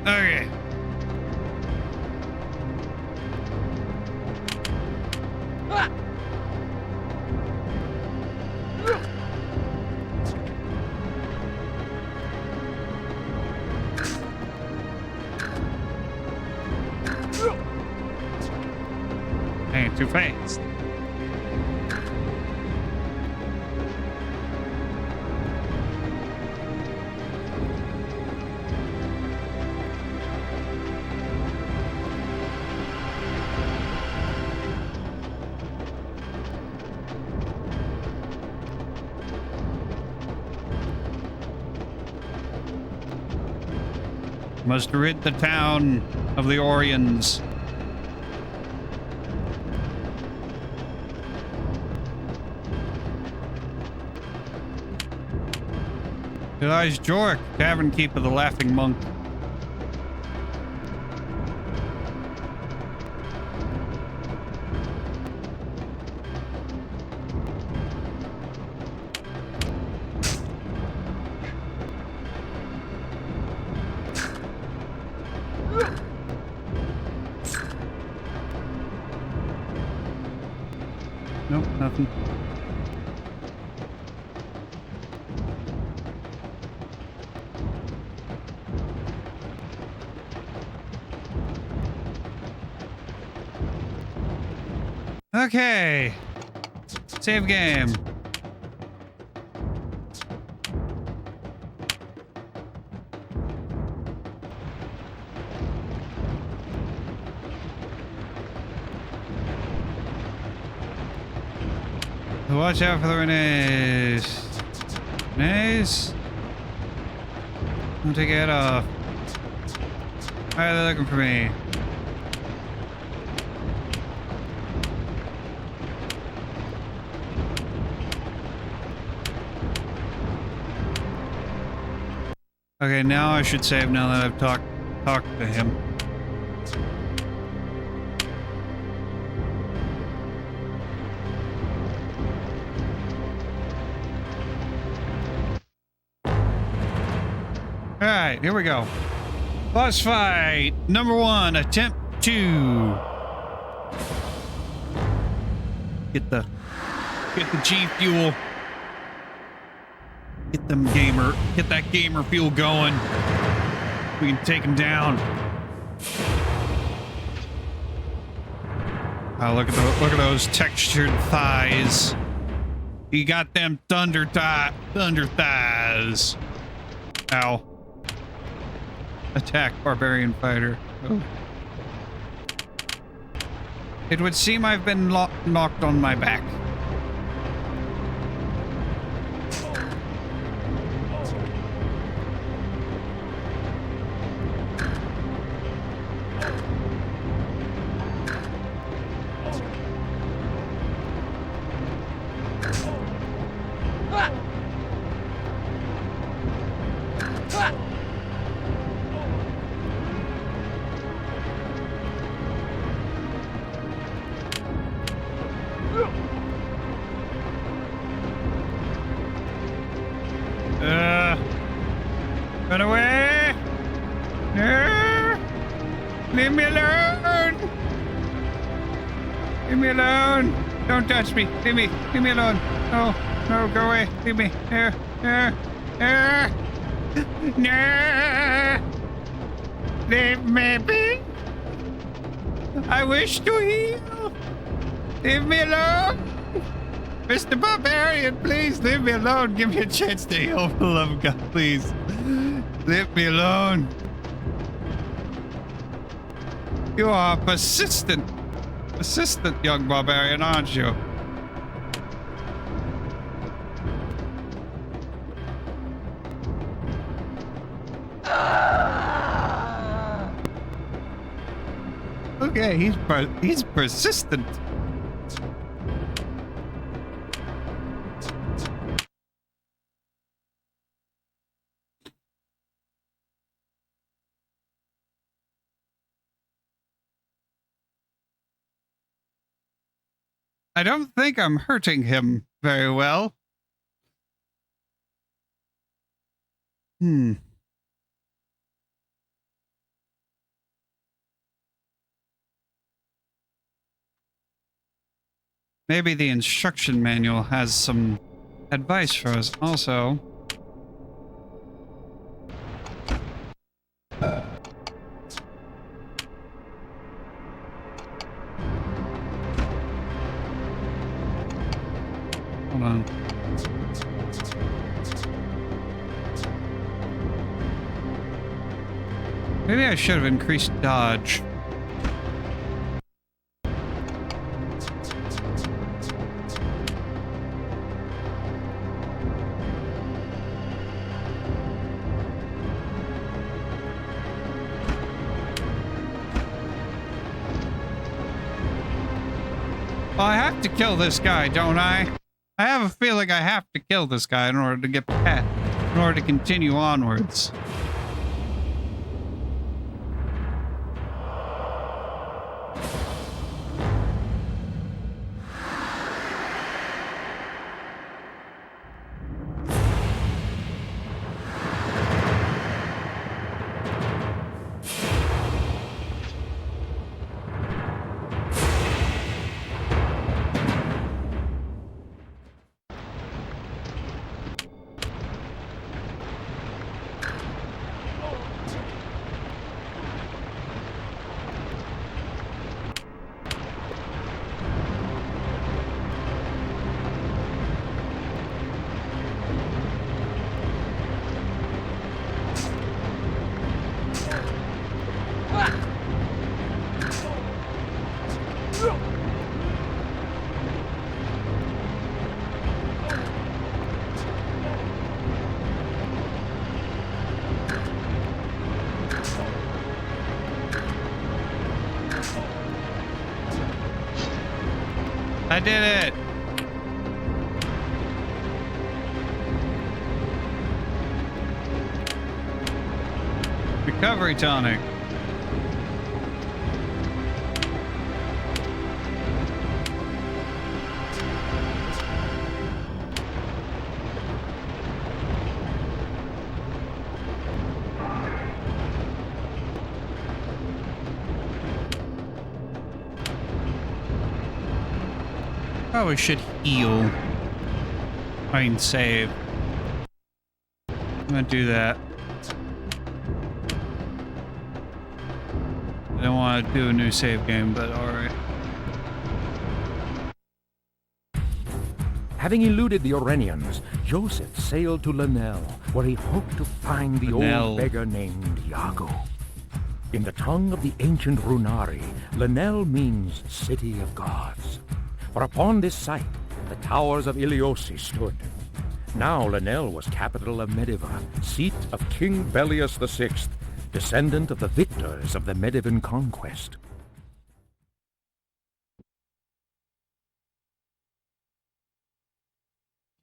Okay. Ain't too fast. Must rid the town of the Orions. Elias Jork, tavern keeper, the laughing monk. Nope, nothing. Okay. Save game. Watch out for the Renees. Renees? Don't take your head off. Why are they looking for me? Okay, now I should save now that I've talked to him. Alright, here we go. Boss fight number 1, attempt 2. Get the G fuel. Get that gamer fuel going. We can take him down. Oh, look at those textured thighs. He got them thunder thighs. Ow. Attack barbarian fighter. Oh. It would seem I've been knocked on my back. Run away! No! Leave me alone! Leave me alone! Don't touch me! Leave me alone! No, no, go away! Leave me! No! Leave me be! I wish to heal! Leave me alone! Mr. Barbarian, please leave me alone. Give me a chance to heal, for the love of God, please. Leave me alone. You are persistent, young barbarian, aren't you? Okay, he's persistent. I don't think I'm hurting him very well. Maybe the instruction manual has some advice for us also. Hold on. Maybe I should have increased dodge. Well, I have to kill this guy, don't I? I have a feeling I have to kill this guy in order to get past, in order to continue onwards. I did it! Recovery tonic. Probably should heal. I mean, save. I'm gonna do that. I don't want to do a new save game, but alright. Having eluded the Orenians, Joseph sailed to Lanel, where he hoped to find the old beggar named Iago. In the tongue of the ancient Runari, Lanel means City of Gods. For upon this site, the towers of Iliosi stood. Now Lanel was capital of Mediva, seat of King Bellius VI, descendant of the victors of the Medivan conquest.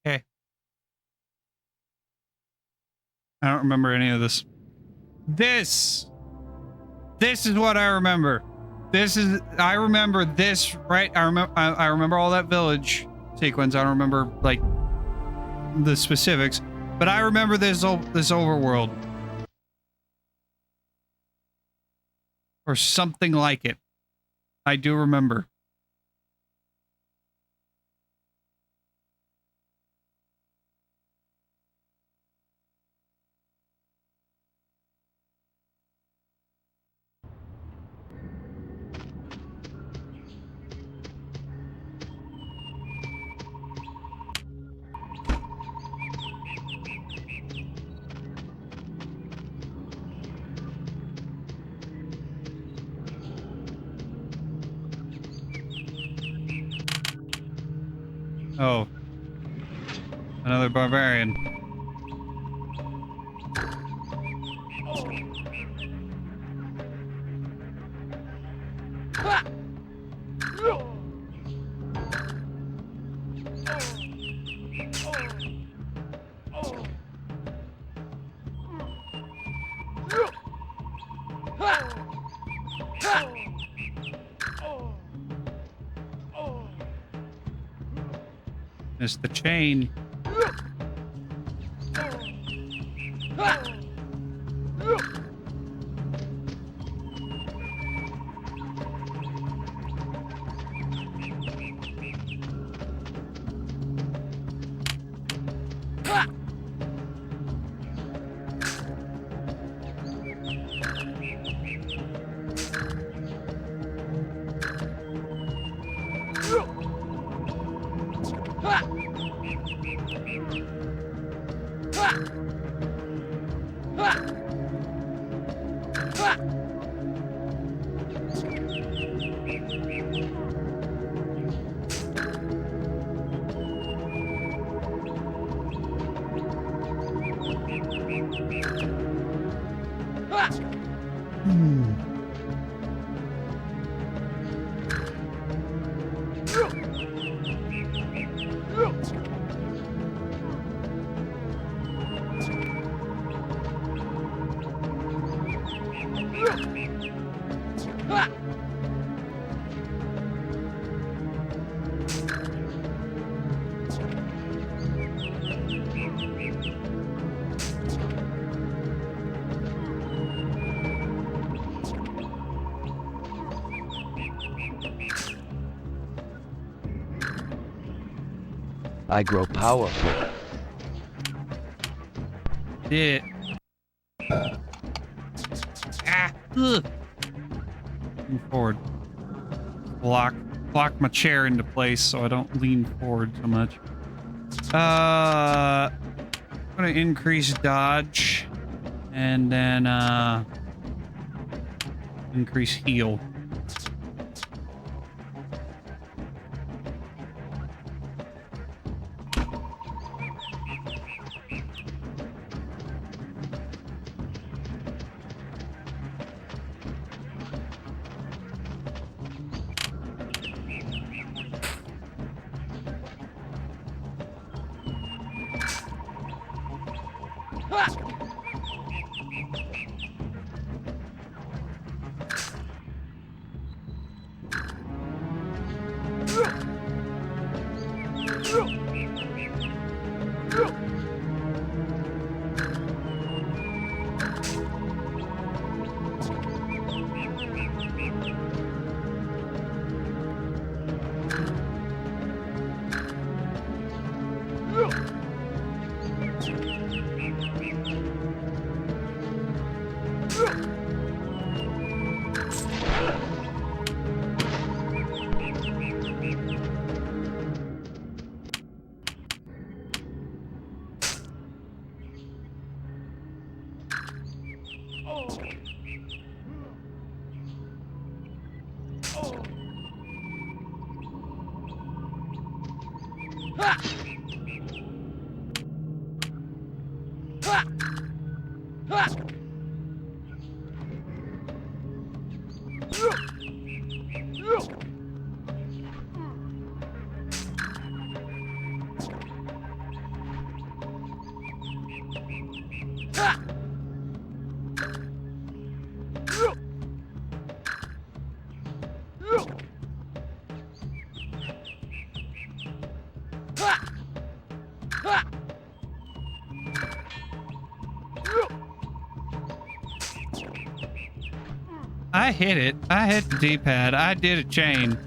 Okay. I don't remember any of this. This is what I remember. I remember this, right? I remember all that village sequence. I don't remember like the specifics, but I remember this overworld. or something like it. I do remember. Oh. Another barbarian. Missed the chain. I grow powerful. Yeah. Ah. Ugh. Move forward. Block my chair into place so I don't lean forward so much. I'm gonna increase dodge and then increase heal. I hit it. I hit the D-pad. I did a chain.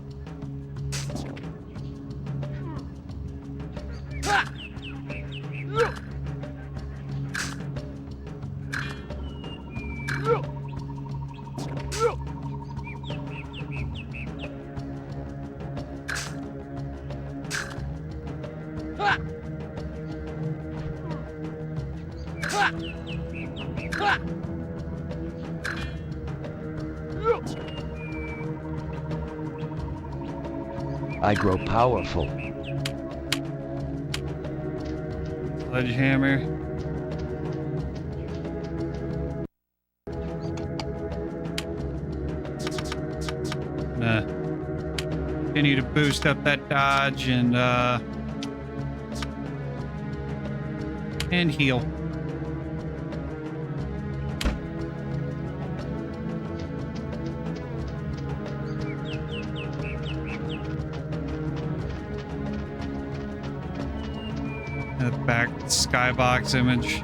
I grow powerful. Sledgehammer. Continue to boost up that dodge and heal. The back skybox image.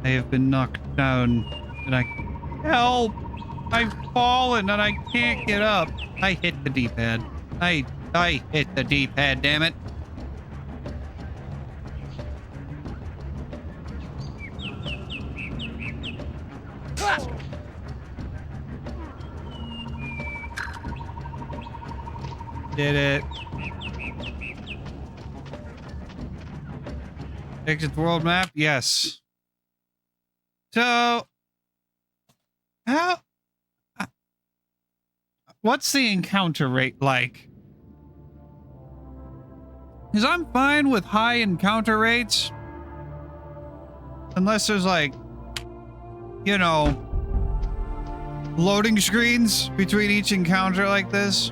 I have been knocked down and help! I've fallen and I can't get up. I hit the D-pad. I hit the D-pad, damn it. Did it. Exit the world map? Yes. So, what's the encounter rate like? Because I'm fine with high encounter rates. Unless there's like, you know, loading screens between each encounter like this.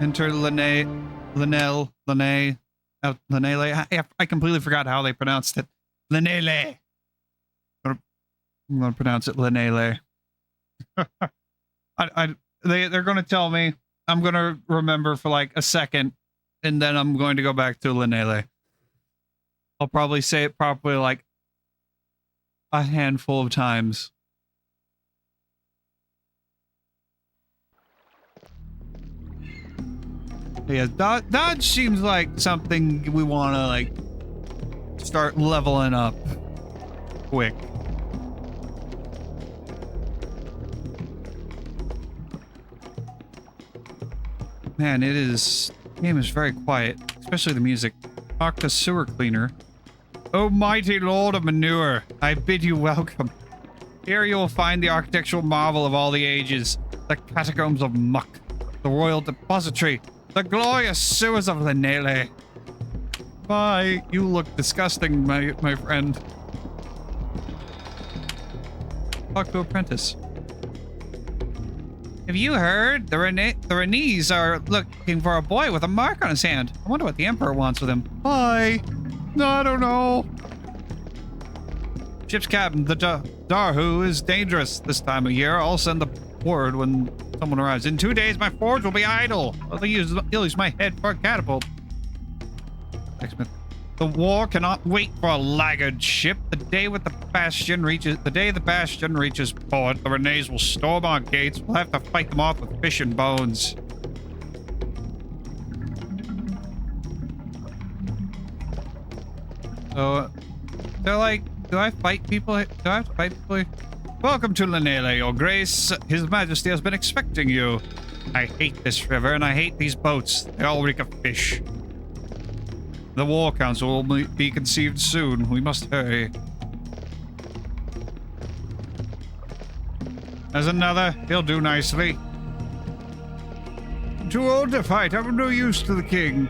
Enter Linnele. I completely forgot how they pronounced it. Linnele. I'm gonna pronounce it Linnele. They're gonna tell me. I'm gonna remember for like a second, and then I'm going to go back to Linnele. I'll probably say it properly like a handful of times. Yeah, dodge seems like something we want to like start leveling up quick. Man, the game is very quiet, especially the music. Talk to sewer cleaner. Oh, mighty lord of manure, I bid you welcome. Here you will find the architectural marvel of all the ages, the catacombs of muck, the royal depository, the glorious sewers of Linnele. Bye. You look disgusting, my friend. Talk to apprentice. Have you heard? The Renese are looking for a boy with a mark on his hand. I wonder what the Emperor wants with him. Bye. No, I don't know. Ship's captain, the Darhu, is dangerous this time of year. I'll send the word when someone arrives. In 2 days, my forge will be idle. I'll use my head for a catapult. Blacksmith. The war cannot wait for a laggard ship. The day the bastion reaches port, the Renese will storm our gates. We'll have to fight them off with fish and bones. So like, do I fight people? Do I have to fight people? Welcome to Linnele, your grace. His Majesty has been expecting you. I hate this river and I hate these boats. They all reek of fish. The War Council will be conceived soon. We must hurry. There's another. He'll do nicely. I'm too old to fight. I'm no use to the king.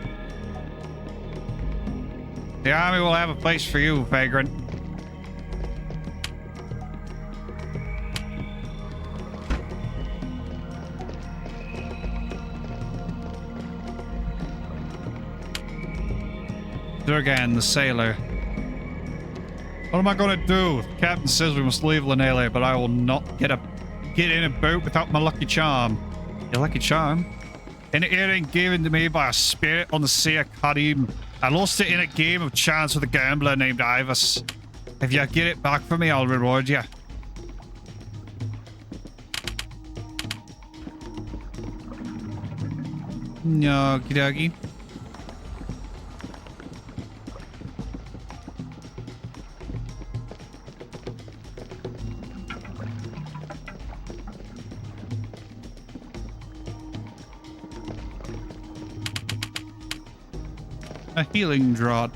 The army will have a place for you, vagrant. Durgan, the sailor. What am I gonna do? The captain says we must leave Linnele, but I will not get in a boat without my lucky charm. Your lucky charm. An earring given to me by a spirit on the Sea of Karim. I lost it in a game of chance with a gambler named Ivas. If you get it back for me, I'll reward you. No, okie dokie. A healing draught.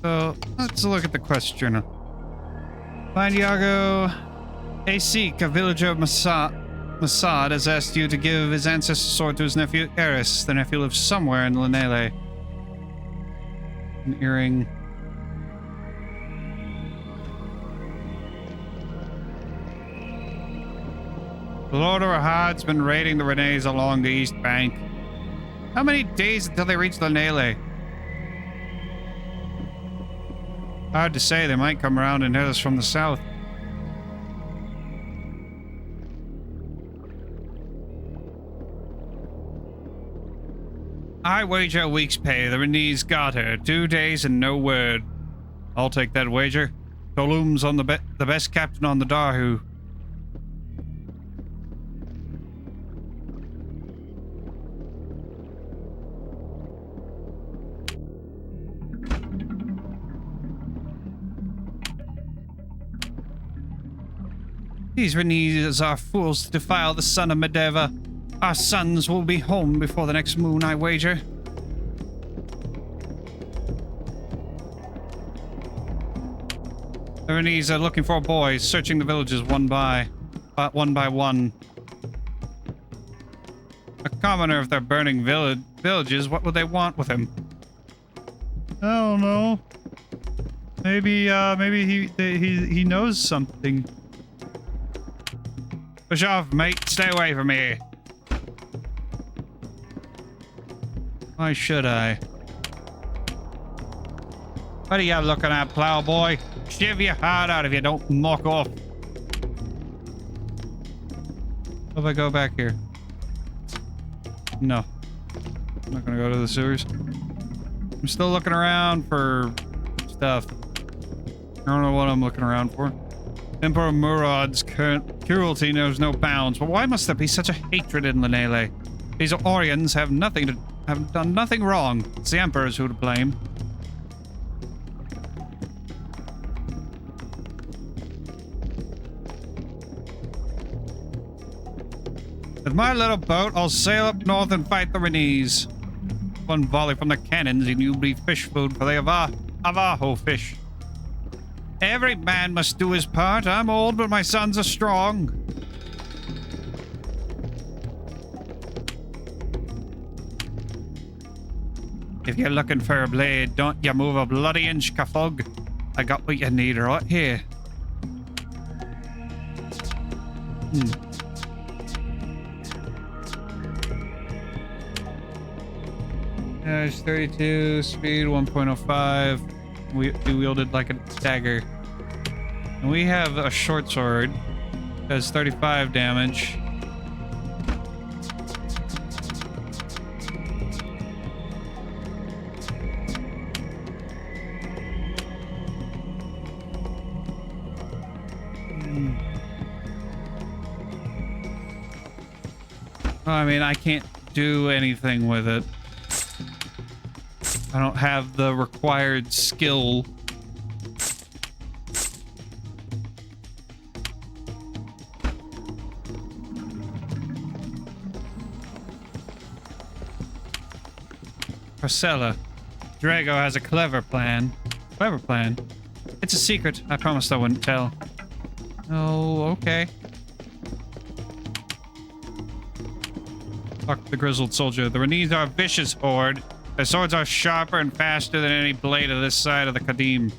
So, let's look at the quest journal. Find Iago. A Sikh, a villager of Masad, has asked you to give his ancestor's sword to his nephew Eris. The nephew lives somewhere in Lanele. An earring. The Lord of Rahad's been raiding the Renes along the east bank. How many days until they reach Lanele? Hard to say. They might come around and hit us from the south. I wager a week's pay. The Renese got her. 2 days and no word. I'll take that wager. Tolum's on the best captain on the Darhu. These Renese are fools to defile the son of Medeva. Our sons will be home before the next moon, I wager. The Renese are looking for a boy, searching the villages one by one. A commoner if they're burning villages, what would they want with him? I don't know. Maybe he knows something. Push off, mate. Stay away from me. Why should I? What are you looking at, plowboy? Shiv your heart out if you don't muck off. What if I go back here? No. I'm not gonna go to the sewers. I'm still looking around for stuff. I don't know what I'm looking around for. Emperor Murad's cruelty knows no bounds, but why must there be such a hatred in Lanele? These Orions have done nothing wrong. It's the Emperors who to blame. With my little boat, I'll sail up north and fight the Renese. One volley from the cannons and you'll be fish food for the Avaho fish. Every man must do his part. I'm old, but my sons are strong. If you're looking for a blade, don't you move a bloody inch, Kafog. I got what you need right here. There's 32, speed 1.05. We wielded like a dagger. And we have a short sword. Does 35 damage. I mean, I can't do anything with it. I don't have the required skill. Marcella. Drago has a clever plan. Clever plan? It's a secret. I promised I wouldn't tell. Oh, okay. Fuck the grizzled soldier. The Renese are a vicious horde. Their swords are sharper and faster than any blade of this side of the Kadim.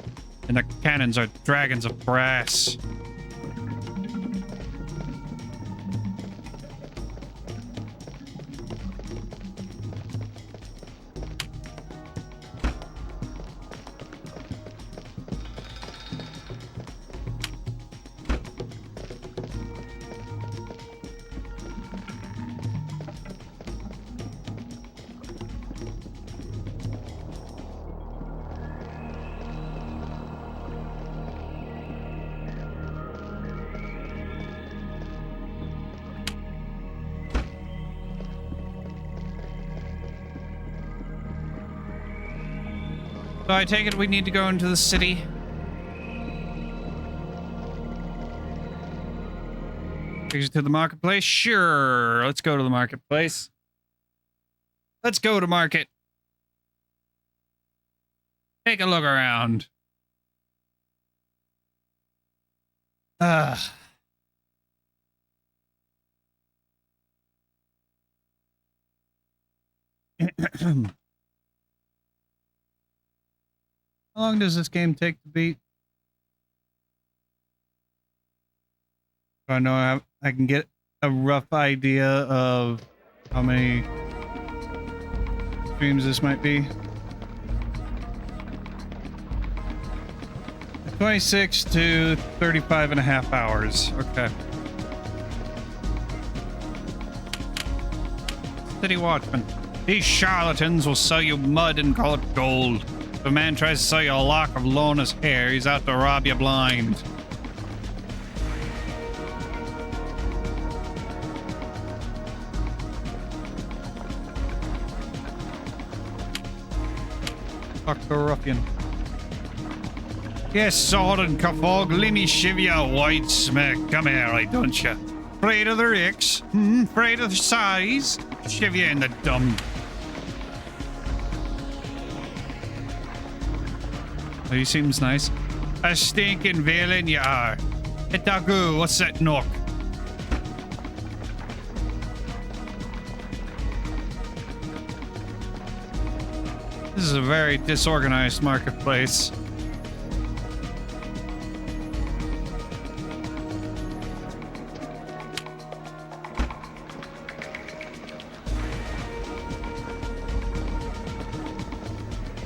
And their cannons are dragons of brass. So I take it we need to go into the city. Takes you to the marketplace? Sure. Let's go to the marketplace. Let's go to market. Take a look around. How long does this game take to beat? I know I can get a rough idea of how many streams this might be. 26 to 35 and a half hours. Okay. City Watchman. These charlatans will sell you mud and call it gold. If a man tries to sell you a lock of Lona's hair, he's out to rob you blind. Fuck the ruffian. Yes, sword and cafog, limmy shivya, white smack. Come here, right, don't you? Afraid of the ricks? Afraid of the size? Shivya in the dumb. Oh, he seems nice. A stinking villain you are. Itagu, what's that knock? This is a very disorganized marketplace.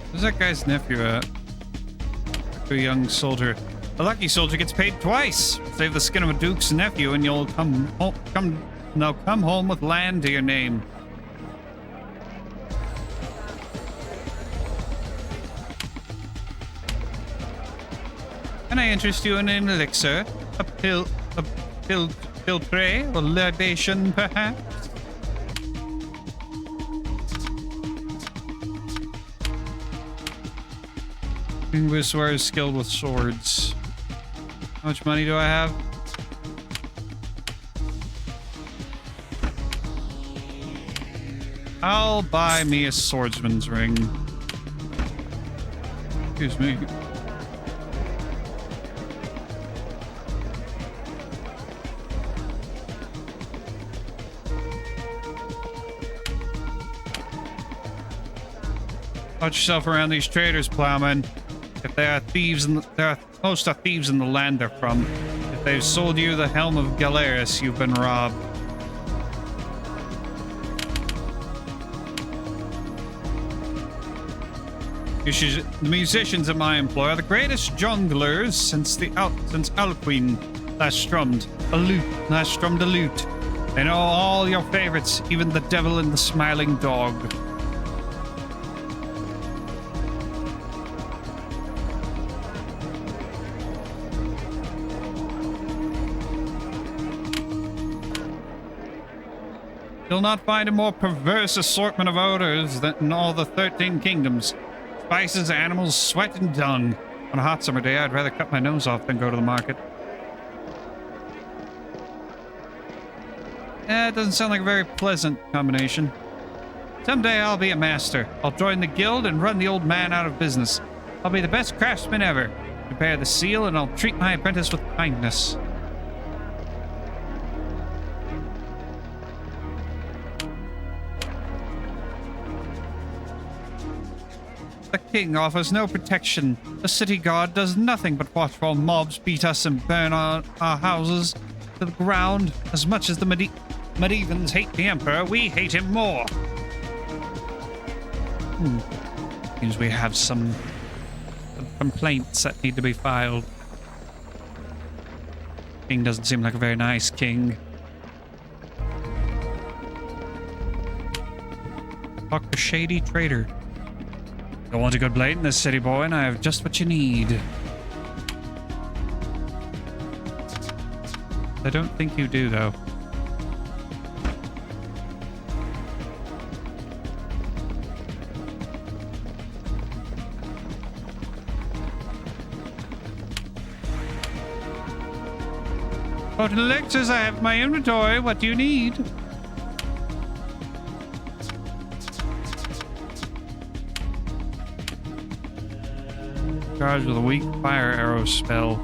Where's that guy's nephew at? A young soldier. A lucky soldier gets paid twice. Save the skin of a duke's nephew and you'll come home with land to your name. Can I interest you in an elixir? A filtre or libation, perhaps? Linguist is skilled with swords. How much money do I have? I'll buy me a swordsman's ring. Excuse me. Watch yourself around these traders, plowmen. If they are thieves, there are most of thieves in the land they're from. If they've sold you the helm of Galeris, you've been robbed. The musicians in my employ are the greatest jongleurs since Alcuin last strummed a lute. They know all your favorites, even the devil and the smiling dog. You'll not find a more perverse assortment of odors than in all the 13 kingdoms. Spices, animals, sweat, and dung. On a hot summer day, I'd rather cut my nose off than go to the market. It doesn't sound like a very pleasant combination. Someday I'll be a master. I'll join the guild and run the old man out of business. I'll be the best craftsman ever. Prepare the seal and I'll treat my apprentice with kindness. The king offers no protection. The city guard does nothing but watch while mobs beat us and burn our houses to the ground. As much as the Medivans hate the Emperor, we hate him more. Seems we have some complaints that need to be filed. King doesn't seem like a very nice king. Talk to Shady Trader. You want a good blade in this city, boy, and I have just what you need. I don't think you do, though. Potent elixirs, I have my inventory. What do you need? Charged with a weak fire arrow spell.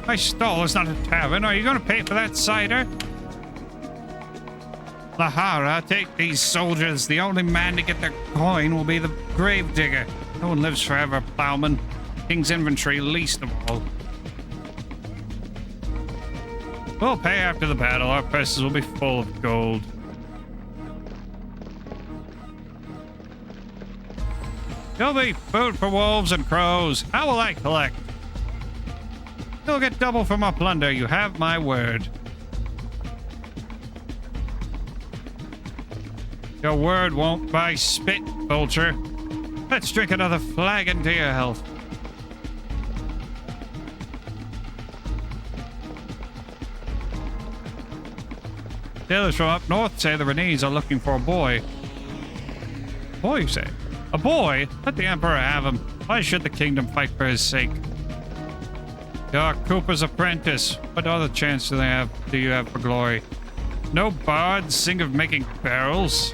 My stall is not a tavern. Are you going to pay for that cider? Lahara, take these soldiers. The only man to get their coin will be the gravedigger. No one lives forever, plowman. King's inventory least of all. We'll pay after the battle. Our purses will be full of gold. You'll be food for wolves and crows. How will I collect? You'll get double for my plunder. You have my word. Your word won't buy spit, vulture. Let's drink another flagon to your health. Sailors from up north say the Renese are looking for a boy. A boy, you say? A boy? Let the Emperor have him. Why should the kingdom fight for his sake? You're Cooper's apprentice. What other chance do you have for glory? No bards sing of making barrels.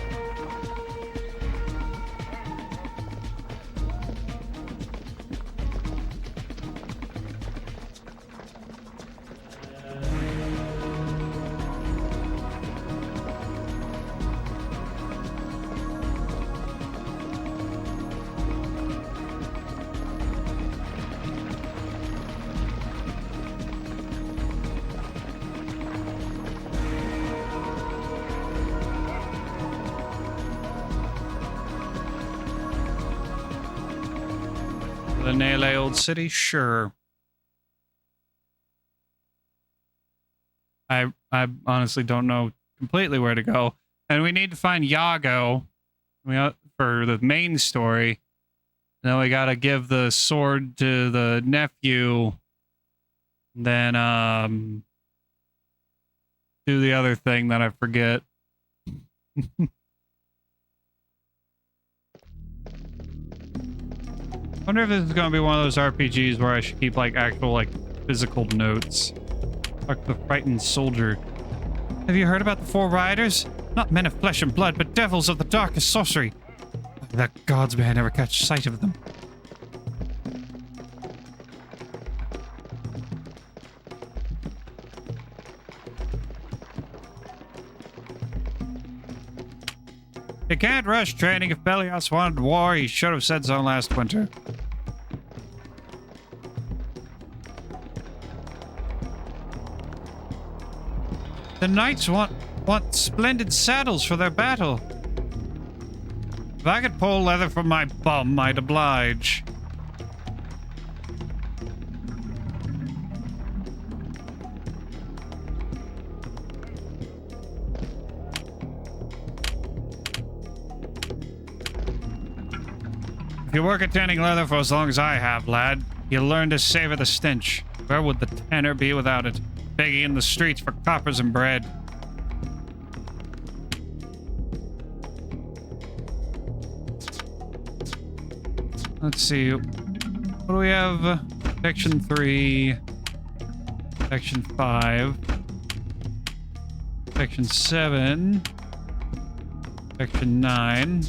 The Nele Old City? Sure. I honestly don't know completely where to go. And we need to find Yago for the main story. Then we gotta give the sword to the nephew. Then do the other thing that I forget. I wonder if this is gonna be one of those RPGs where I should keep like actual like physical notes. Like the frightened soldier. Have you heard about the Four Riders? Not men of flesh and blood, but devils of the darkest sorcery. The gods may I never catch sight of them. You can't rush training. If Belios wanted war, he should have said so last winter. The knights want splendid saddles for their battle. If I could pull leather from my bum, I'd oblige. If you work at tanning leather for as long as I have, lad, you'll learn to savor the stench. Where would the tanner be without it? Begging in the streets for coppers and bread. Let's see. What do we have? Section 3. Section 5. Section 7. Section 9.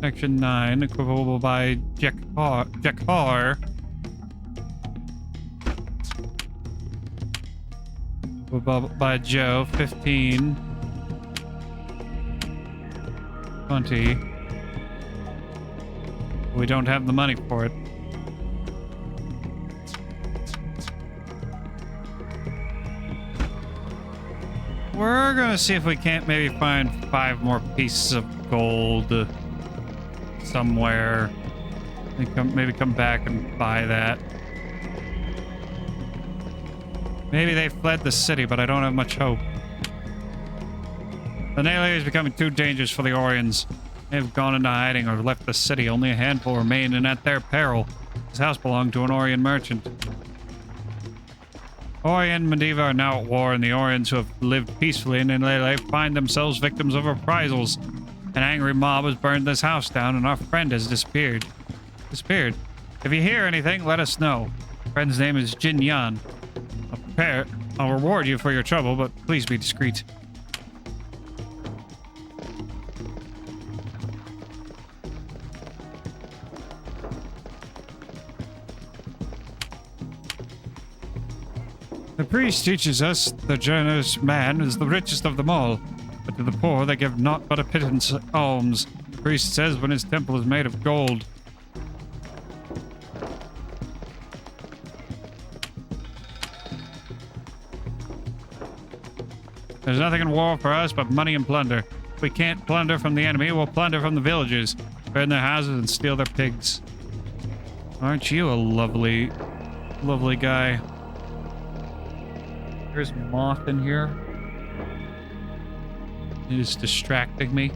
Section 9, equipable by Jakar. By Joe, 15. 20. We don't have the money for it. We're gonna see if we can't maybe find 5 more pieces of gold somewhere. Maybe come back and buy that. Maybe they fled the city, but I don't have much hope. The Nailier is becoming too dangerous for the Orions. They have gone into hiding or left the city. Only a handful remain, and at their peril. This house belonged to an Orion merchant. Orion and Medivh are now at war, and the Orions who have lived peacefully in Nailier find themselves victims of reprisals. An angry mob has burned this house down, and our friend has disappeared. If you hear anything, let us know. Friend's name is Jin Yan. I'll reward you for your trouble, but please be discreet. The priest teaches us the generous man is the richest of them all, but to the poor they give naught but a pittance alms. The priest says when his temple is made of gold. There's nothing in war for us but money and plunder. If we can't plunder from the enemy, we'll plunder from the villagers, burn their houses and steal their pigs. Aren't you a lovely, lovely guy? There's moth in here. It is distracting me.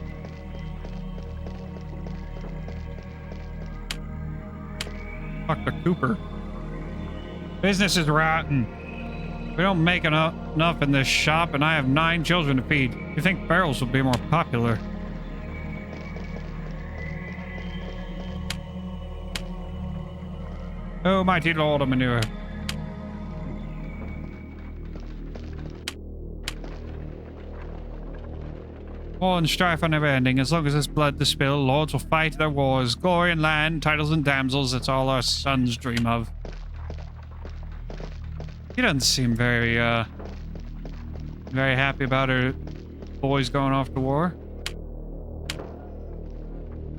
Dr. Cooper. Business is rotten. We don't make enough in this shop, and I have 9 children to feed. You think barrels would be more popular? Oh, mighty lord of manure. War and strife are never ending. As long as there's blood to spill, lords will fight their wars. Glory and land, titles and damsels, it's all our sons dream of. He doesn't seem very happy about her boys going off to war.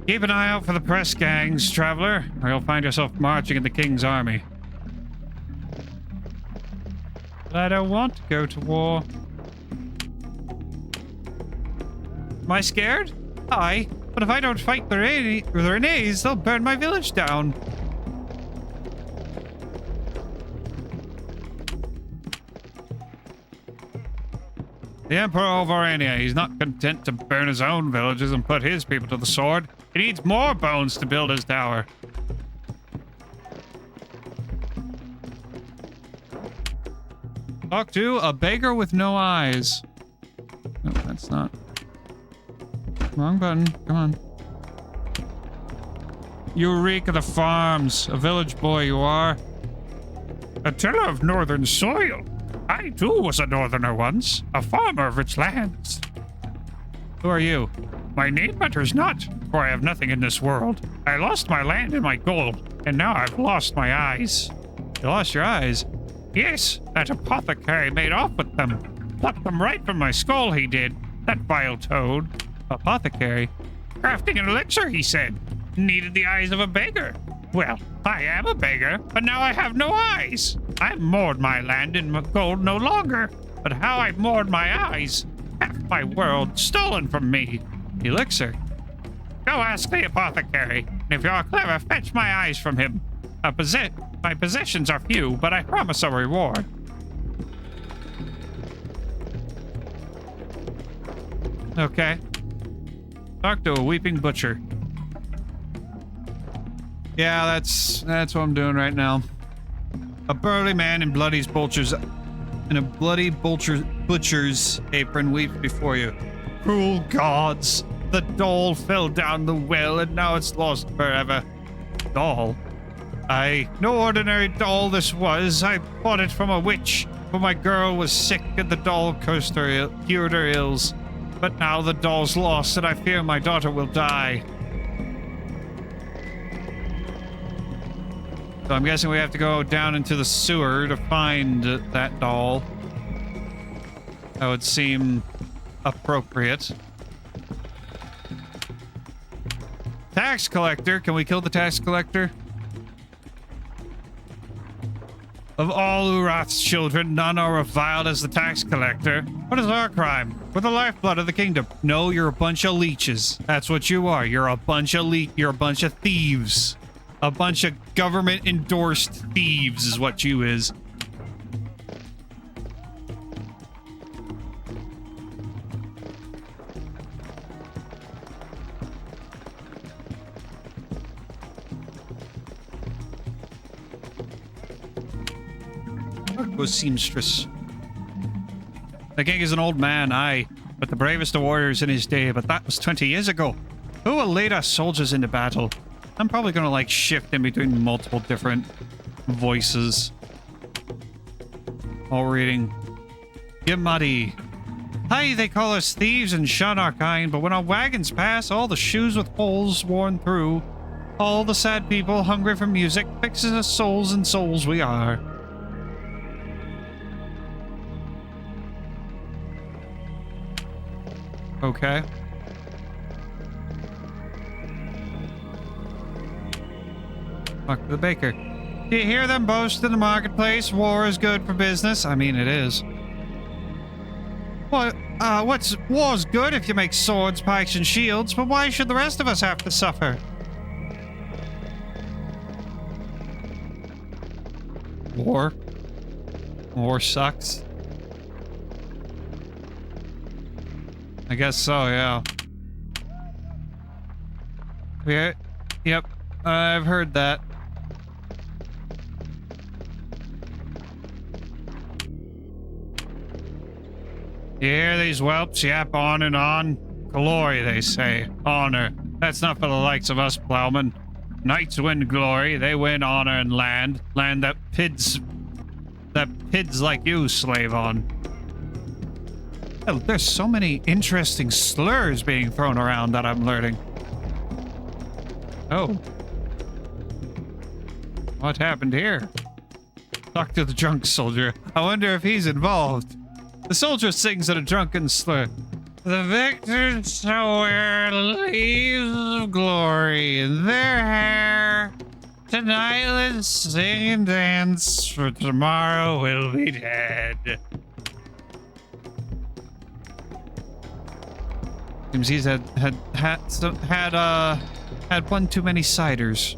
Keep an eye out for the press gangs, traveler, or you'll find yourself marching in the king's army. But I don't want to go to war. Am I scared? Aye, but if I don't fight the Renes, they'll burn my village down. The Emperor of Orania, he's not content to burn his own villages and put his people to the sword. He needs more bones to build his tower. Talk to a beggar with no eyes. No, that's not. Wrong button. Come on. Eureka the Farms. A village boy you are. A tiller of northern soil. I, too, was a northerner once, a farmer of rich lands. Who are you? My name matters not, for I have nothing in this world. I lost my land and my gold, and now I've lost my eyes. You lost your eyes? Yes, that apothecary made off with them. Plucked them right from my skull, he did. That vile toad. Apothecary? Crafting an elixir, he said. Needed the eyes of a beggar. Well, I am a beggar, but now I have no eyes. I've moored my land in gold no longer, but how I've moored my eyes. Half my world stolen from me. Elixir? Go ask the apothecary, and if you're clever, fetch my eyes from him. My possessions are few, but I promise a reward. Okay. Talk to a weeping butcher. Yeah, that's what I'm doing right now. A burly man in a bloody butcher's apron weeps before you. Cruel gods! The doll fell down the well and now it's lost forever. Doll? No ordinary doll this was. I bought it from a witch, for my girl was sick and the doll cured her ills. But now the doll's lost and I fear my daughter will die. So I'm guessing we have to go down into the sewer to find that doll. That would seem appropriate. Tax collector. Can we kill the tax collector? Of all Urath's children, none are reviled as the tax collector. What is our crime? We're the lifeblood of the kingdom. No, you're a bunch of leeches. That's what you are. You're a bunch of you're a bunch of thieves. A bunch of government-endorsed thieves is what you is. Seamstress. The king is an old man, aye, but the bravest of warriors in his day, but that was 20 years ago. Who will lead our soldiers into battle? I'm probably gonna like shift in between multiple different voices. All reading. Get muddy. Hi, they call us thieves and shun our kind, but when our wagons pass, all the shoes with holes worn through, all the sad people hungry for music, fixes us souls and souls we are. Okay. Fuck the baker. Do you hear them boast in the marketplace? War is good for business. I mean, it is. What? War's good if you make swords, pikes, and shields, but why should the rest of us have to suffer? War. War sucks. I guess so, yeah. Yeah, yep, I've heard that. You hear these whelps yap on and on? Glory, they say. Honor. That's not for the likes of us plowmen. Knights win glory, they win honor and land. Land that pids like you slave on. Oh, there's so many interesting slurs being thrown around that I'm learning. Oh. What happened here? Talk to the drunk soldier. I wonder if he's involved. The soldier sings at a drunken slur. The victors shall wear leaves of glory in their hair. Tonight let's sing and dance, for tomorrow we'll be dead. Seems he's had one too many ciders.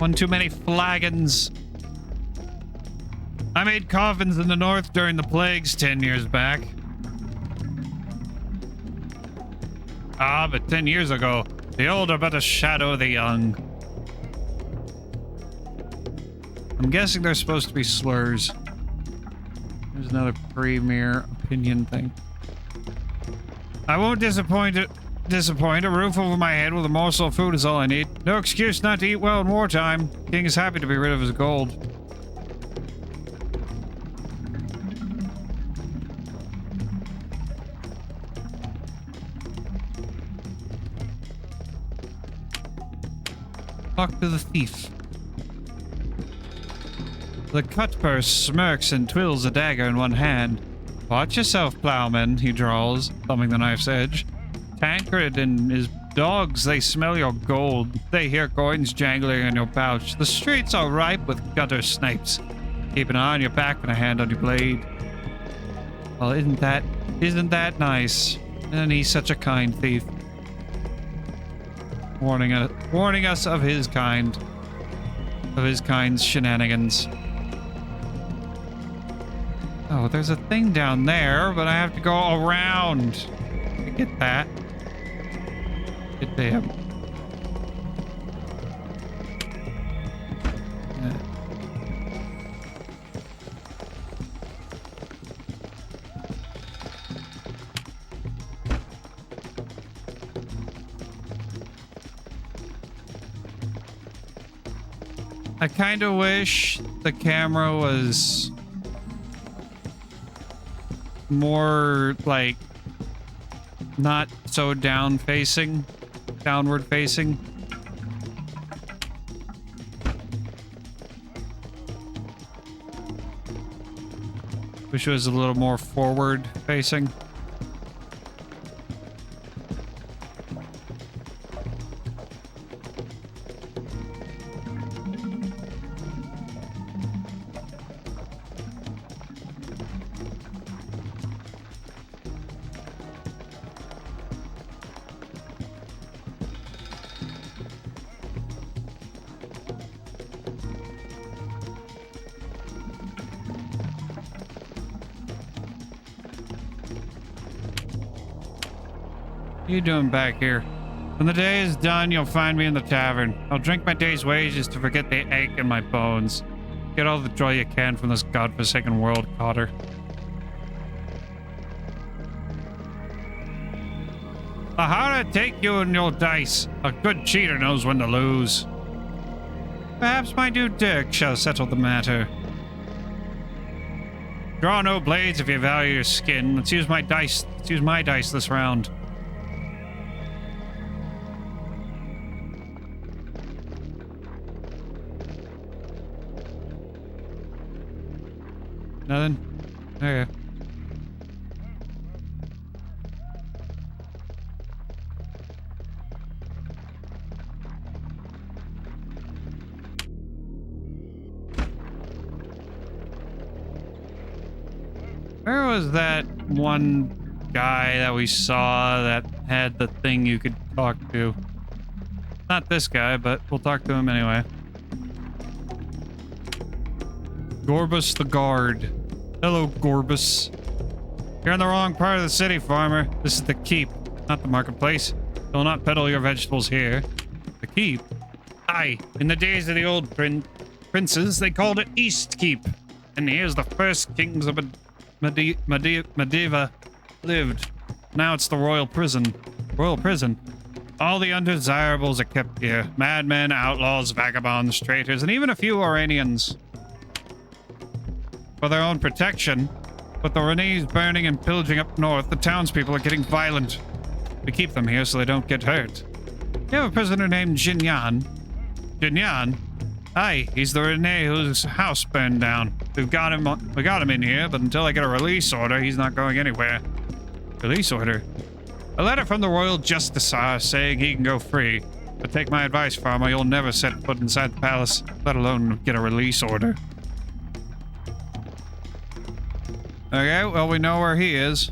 One too many flagons. I made coffins in the north during the plagues 10 years back. Ah, but 10 years ago, the old are but a shadow of the young. I'm guessing they're supposed to be slurs. There's another premier opinion thing. I won't disappoint. A roof over my head with a morsel of food is all I need. No excuse not to eat well in wartime. King is happy to be rid of his gold. Talk to the thief. The cutpurse smirks and twirls a dagger in one hand. Watch yourself, plowman, he drawls, thumbing the knife's edge. Tancred and his dogs, they smell your gold. They hear coins jangling in your pouch. The streets are ripe with gutter snipes. Keep an eye on your back and a hand on your blade. Well, isn't that nice? And he's such a kind thief. Warning us of his kind's shenanigans. Oh, there's a thing down there, but I have to go around to get that. Get them. I kind of wish the camera was more like not so downward facing. Wish it was a little more forward facing. What are you doing back here? When the day is done, you'll find me in the tavern. I'll drink my day's wages to forget the ache in my bones. Get all the joy you can from this godforsaken world, Cotter. The harder take you and your dice. A good cheater knows when to lose. Perhaps my dude Dirk shall settle the matter. Draw no blades if you value your skin. Let's use my dice. Let's use my dice this round. Nothing? Okay. Where was that one guy that we saw that had the thing you could talk to? Not this guy, but we'll talk to him anyway. Gorbus the Guard. Hello, Gorbus. You're in the wrong part of the city, farmer. This is the keep, not the marketplace. You'll not peddle your vegetables here. The keep? Aye, in the days of the old princes, they called it East Keep. And here's the first kings of Medivh lived. Now it's the royal prison. Royal prison. All the undesirables are kept here. Madmen, outlaws, vagabonds, traitors, and even a few Oranians. For their own protection, with the Renee's burning and pillaging up north, the townspeople are getting violent. We keep them here so they don't get hurt. You have a prisoner named Jinyan. Jinyan? Aye, he's the Renee whose house burned down. We got him in here, but until I get a release order, he's not going anywhere. Release order? A letter from the royal justiciar saying he can go free. But take my advice, farmer, you'll never set foot inside the palace, let alone get a release order. Okay, well, we know where he is.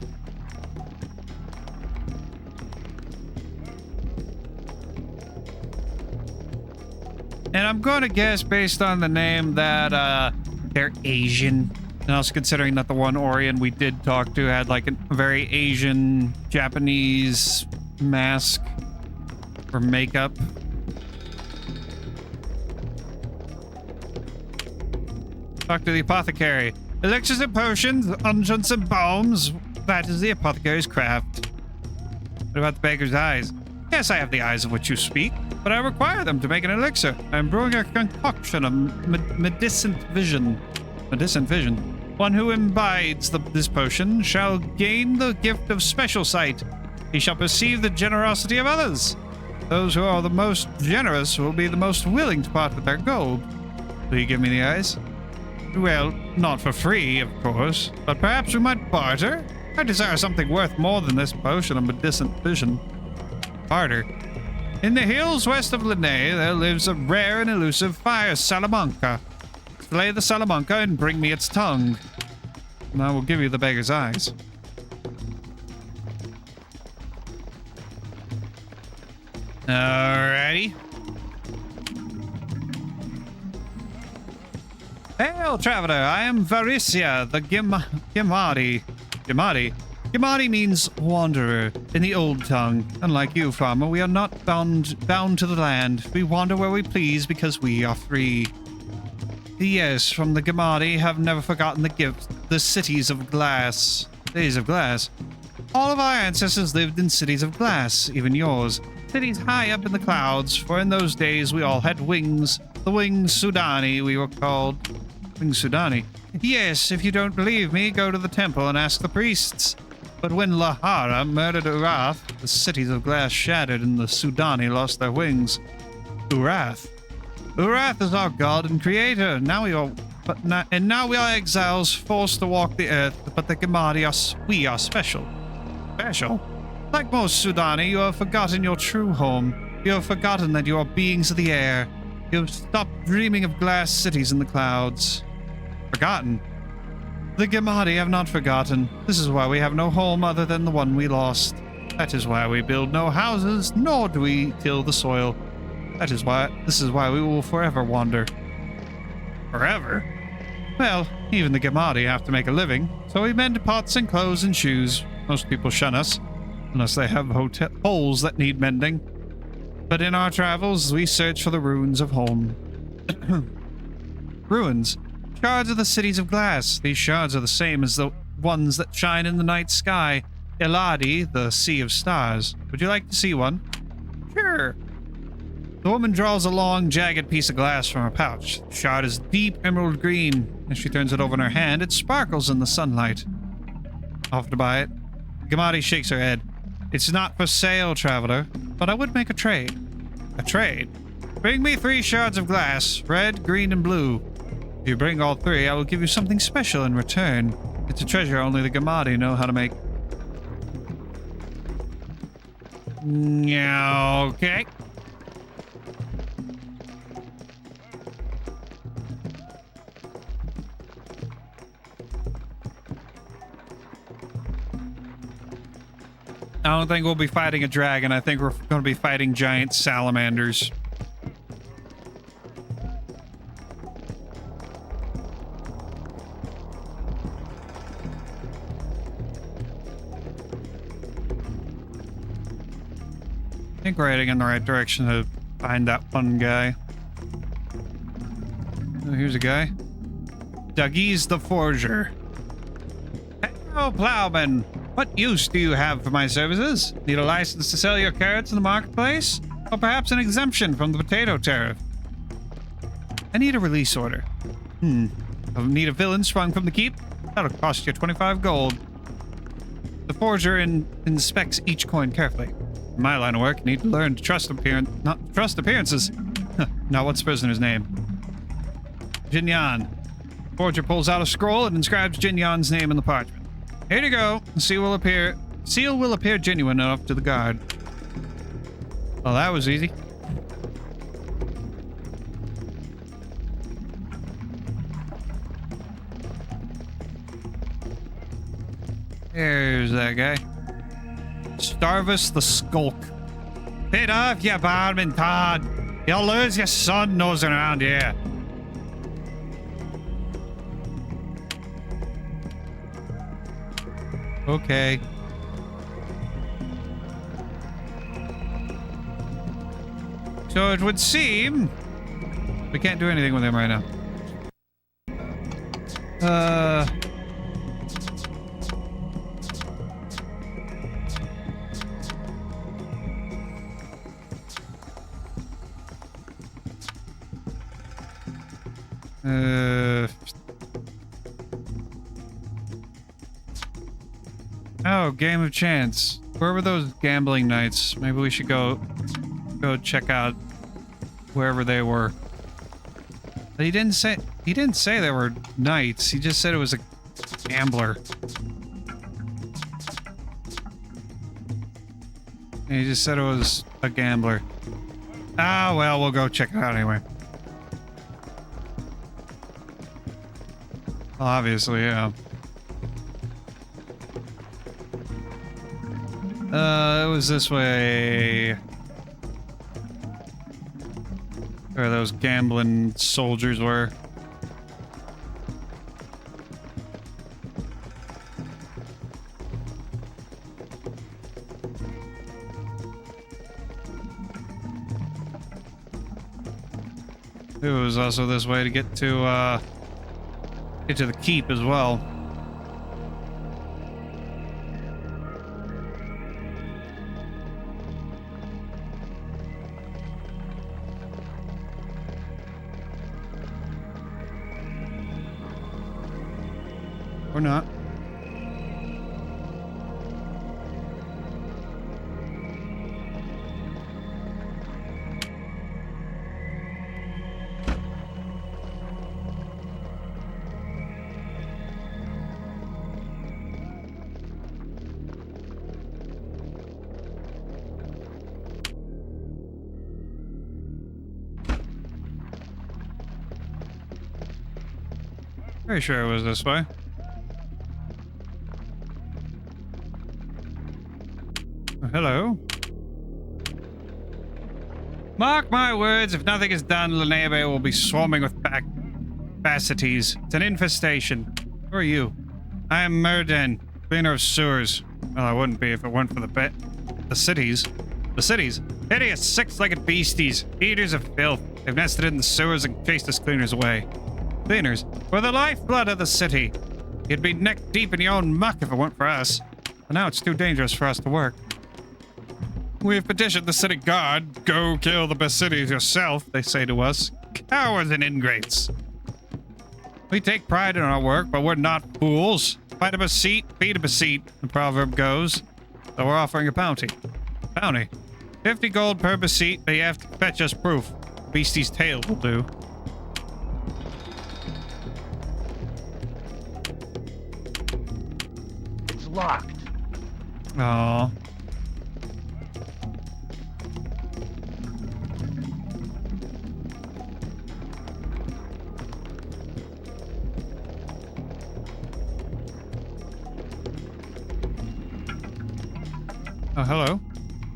And I'm going to guess, based on the name, that they're Asian. And also considering that the one Orion we did talk to had like a very Asian Japanese mask or makeup. Talk to the apothecary. Elixirs and potions, unguents and balms. That is the apothecary's craft. What about the baker's eyes? Yes, I have the eyes of which you speak, but I require them to make an elixir. I am brewing a concoction of medicine vision. One who imbibes this potion shall gain the gift of special sight. He shall perceive the generosity of others. Those who are the most generous will be the most willing to part with their gold. Will you give me the eyes? Well, not for free, of course, but perhaps we might barter? I desire something worth more than this potion of medicine vision. Barter. In the hills west of Linnae, there lives a rare and elusive fire salamanca. Slay the salamanca and bring me its tongue, and I will give you the beggar's eyes. Alrighty. Hail, traveler! I am Varisia, the Gimari. Gimari means wanderer in the old tongue. Unlike you, farmer, we are not bound to the land. We wander where we please because we are free. Yes, from the Gimari have never forgotten the gift, the cities of glass. Cities of glass. All of our ancestors lived in cities of glass, even yours. Cities high up in the clouds, for in those days we all had wings. The Winged Sudani, we were called. Winged Sudani? Yes, if you don't believe me, go to the temple and ask the priests. But when Lahara murdered Urath, the cities of glass shattered and the Sudani lost their wings. Urath? Urath is our god and creator. Now we are exiles forced to walk the earth, but the Gemadi we are special. Special? Like most Sudani, you have forgotten your true home. You have forgotten that you are beings of the air. You have stopped dreaming of glass cities in the clouds. Forgotten? The Gemadi have not forgotten. This is why we have no home other than the one we lost. That is why we build no houses, nor do we till the soil. This is why we will forever wander. Forever? Well, even the Gemadi have to make a living, so we mend pots and clothes and shoes. Most people shun us, unless they have holes that need mending. But in our travels, we search for the ruins of home. Ruins? Shards of the cities of glass. These shards are the same as the ones that shine in the night sky. Eladi, the sea of stars. Would you like to see one? Sure. The woman draws a long, jagged piece of glass from her pouch. The shard is deep emerald green. As she turns it over in her hand, it sparkles in the sunlight. Offer to buy it? Gemadi shakes her head. It's not for sale, traveler, but I would make a trade. A trade? Bring me 3 shards of glass, red, green, and blue. If you bring all 3, I will give you something special in return. It's a treasure only the Gemadi know how to make. Okay. I don't think we'll be fighting a dragon. I think we're going to be fighting giant salamanders. I think we're heading in the right direction to find that one guy. Oh, here's a guy. Dougie's the Forger. Hello, plowman. What use do you have for my services? Need a license to sell your carrots in the marketplace? Or perhaps an exemption from the potato tariff? I need a release order. I need a villain sprung from the keep? That'll cost you 25 gold. The Forger inspects each coin carefully. In my line of work, you need to learn to not trust appearances. Now, what's the prisoner's name? Jinyan. Forger pulls out a scroll and inscribes Jinyan's name in the parchment. Here you go. The seal will appear genuine enough to the guard. Well, that was easy. There's that guy. Starvus the Skulk. Pit off, you barman Todd. You'll lose your son nosing around here. Okay. So it would seem we can't do anything with him right now. Oh, game of chance. Where were those gambling nights? Maybe we should go check out wherever they were. But he didn't say there were nights. He just said it was a gambler. He just said it was a gambler. Ah, well, we'll go check it out anyway. Well, obviously, yeah. It was this way. Where those gambling soldiers were. It was also this way to get to the keep as well. Or not. Pretty sure it was this way. Oh, hello. Mark my words, if nothing is done, Lenebe will be swarming with bacities. It's an infestation. Who are you? I am Murden, cleaner of sewers. Well, I wouldn't be if it weren't for the cities. The cities? Hideous, six-legged beasties, eaters of filth. They've nested in the sewers and chased us cleaners away. Cleaners were the lifeblood of the city. You'd be neck deep in your own muck if it weren't for us. But now it's too dangerous for us to work. We have petitioned the city guard. Go kill the Basides yourself, they say to us. Cowards and ingrates. We take pride in our work, but we're not fools. Fight a Basite, feed a Basite, the proverb goes. So we're offering a bounty. Bounty? 50 gold per Basite, but you have to fetch us proof. Beastie's tail will do. It's locked. Aww. Oh, hello.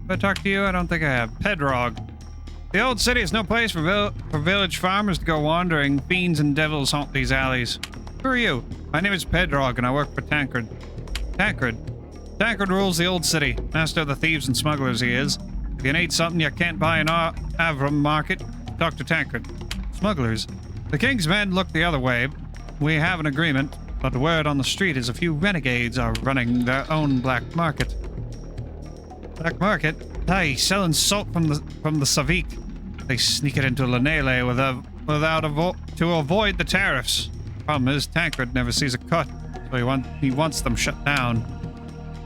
If I talk to you, I don't think I have. Pedrog. The old city is no place for village farmers to go wandering. Fiends and devils haunt these alleys. Who are you? My name is Pedrog, and I work for Tancred. Tancred? Tancred rules the old city. Master of the thieves and smugglers he is. If you need something you can't buy in Avram market, talk to Tancred. Smugglers? The king's men look the other way. We have an agreement, but the word on the street is a few renegades are running their own black market. Black market? Aye, selling salt from the Savik. They sneak it into Lanele to avoid the tariffs. Problem is, Tancred never sees a cut, so he wants them shut down.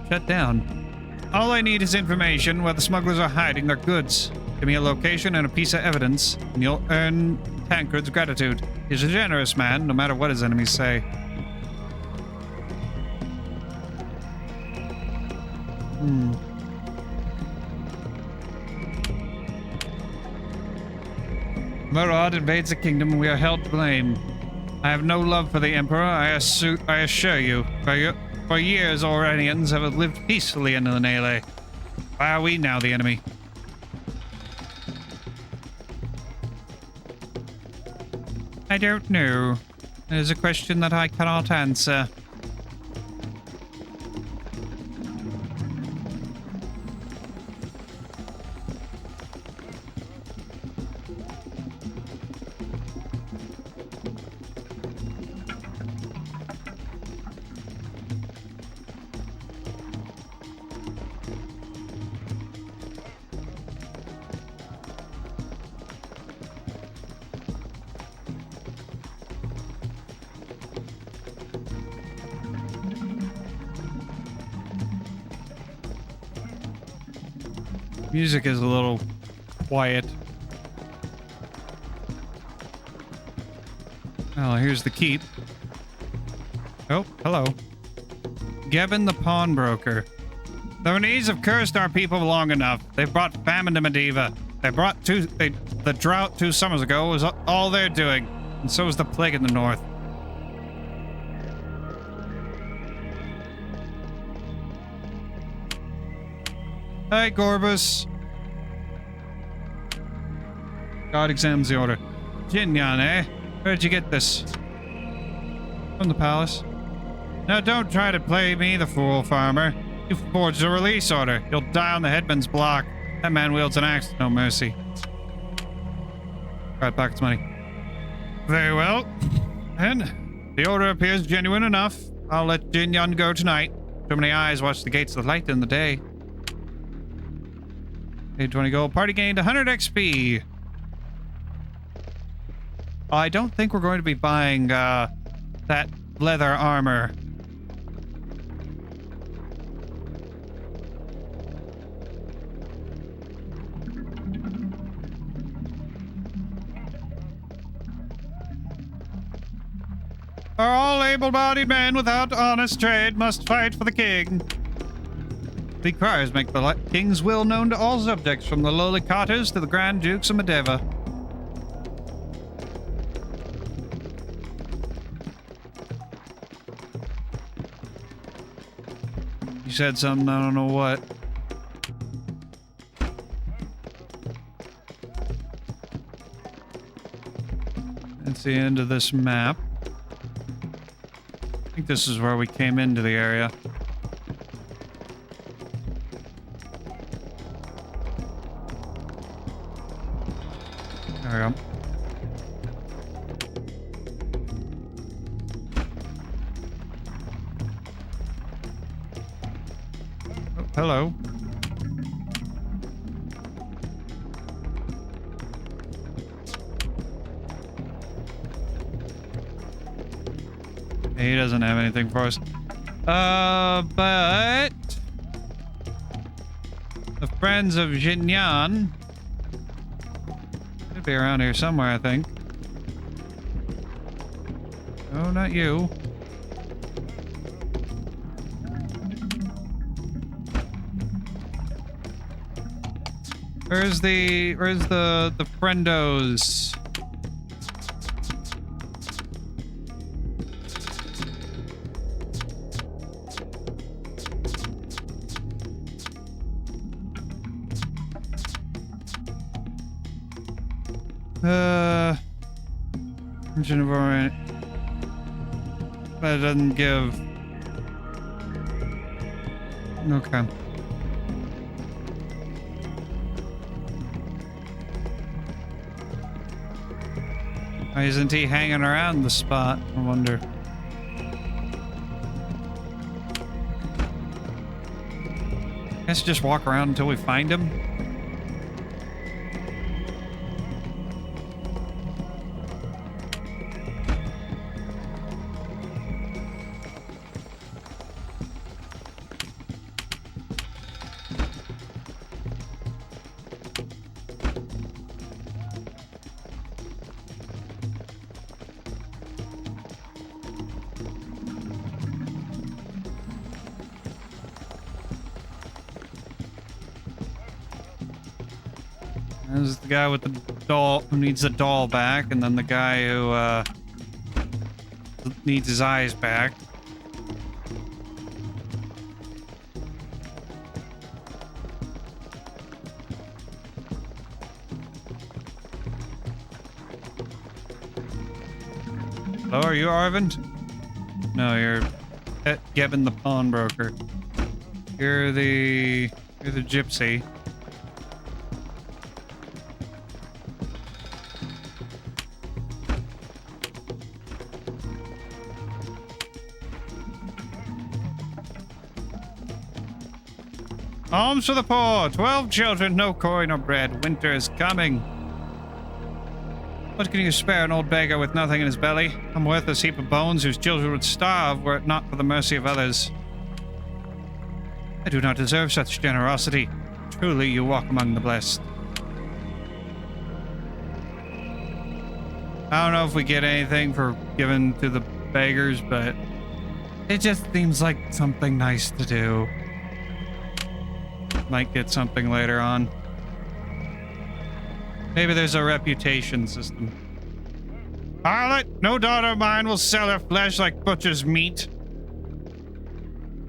Shut down? All I need is information where the smugglers are hiding their goods. Give me a location and a piece of evidence, and you'll earn Tancred's gratitude. He's a generous man, no matter what his enemies say. Murad invades the kingdom and we are held to blame. I have no love for the Emperor, I assure you. For years, Aurelians have lived peacefully in Lanele. Why are we now the enemy? I don't know. It is a question that I cannot answer. Music is a little quiet. Oh, here's the keep. Oh, hello. Gevin the pawnbroker. The Renese have cursed our people long enough. They've brought famine to Medivh. They brought the drought 2 summers ago was all they're doing. And so is the plague in the north. Hey, Gorbus. God examines the order. Jinyan, eh? Where'd you get this? From the palace. Now don't try to play me the fool, farmer. You forged a release order. You'll die on the headman's block. That man wields an axe, no mercy. Alright, pockets money. Very well. And the order appears genuine enough. I'll let Jinyan go tonight. Too many eyes watch the gates of the light in the day. Paid 20 gold. Party gained 100 XP. I don't think we're going to be buying that leather armor For all able-bodied men without honest trade must fight for the king. The cries make the king's will known to all subjects, from the lowly cotters to the grand dukes of Medeva. You said something, I don't know what. That's the end of this map. I think this is where we came into the area. There we go. Oh, hello. He doesn't have anything for us. But the Friends of Jinyan should be around here somewhere, I think. Oh, not you. Where's the friendos? Engine of Orient. That doesn't give. Okay. Why isn't he hanging around the spot? I wonder. Guess just walk around until we find him. There's the guy with the doll who needs the doll back, and then the guy who needs his eyes back. Hello, are you Arvind? No, you're Gebben the pawnbroker. You're the gypsy. Alms for the poor. 12 children, no coin or bread. Winter is coming. What can you spare an old beggar with nothing in his belly? A worthless heap of bones whose children would starve were it not for the mercy of others. I do not deserve such generosity. Truly, you walk among the blessed. I don't know if we get anything for giving to the beggars, but it just seems like something nice to do. Might get something later on. Maybe there's a reputation system. Harlot, no daughter of mine will sell her flesh like butcher's meat.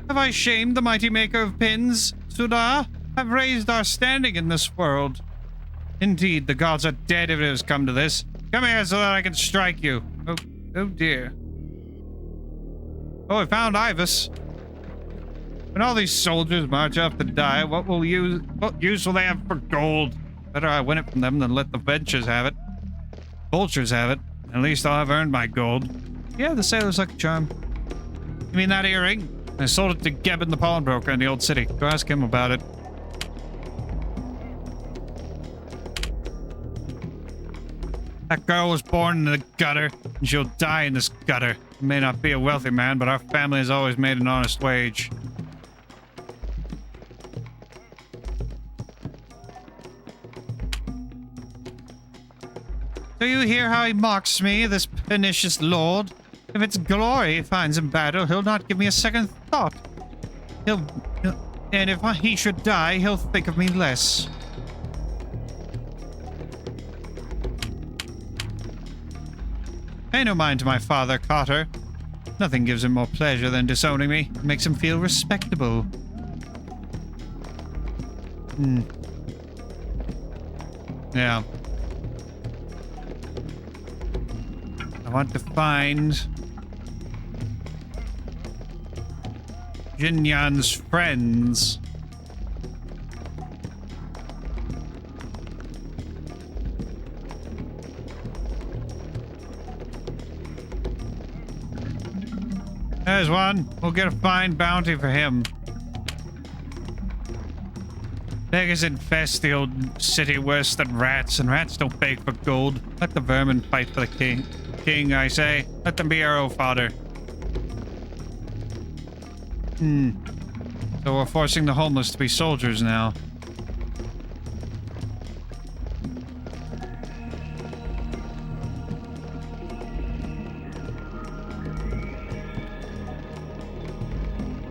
Have I shamed the mighty maker of pins, Sudar? Have raised our standing in this world. Indeed, the gods are dead if it has come to this. Come here so that I can strike you. Oh dear. Oh, I found Ibis. When all these soldiers march off to die, what use will they have for gold? Better I win it from them than let the vultures have it. Vultures have it. At least I'll have earned my gold. Yeah, the sailor's like a charm. You mean that earring? I sold it to Gebben the pawnbroker in the old city. Go ask him about it. That girl was born in the gutter, and she'll die in this gutter. I may not be a wealthy man, but our family has always made an honest wage. Do you hear how he mocks me, this pernicious lord? If it's glory he finds in battle, he'll not give me a second thought. And if he should die, he'll think of me less. Pay no mind to my father, Cotter. Nothing gives him more pleasure than disowning me. It makes him feel respectable. Yeah. I want to find Jinyan's friends. There's one. We'll get a fine bounty for him. Beggars infest the old city worse than rats, and rats don't beg for gold. Let the vermin fight for the king. King, I say. Let them be arrow fodder. So we're forcing the homeless to be soldiers now.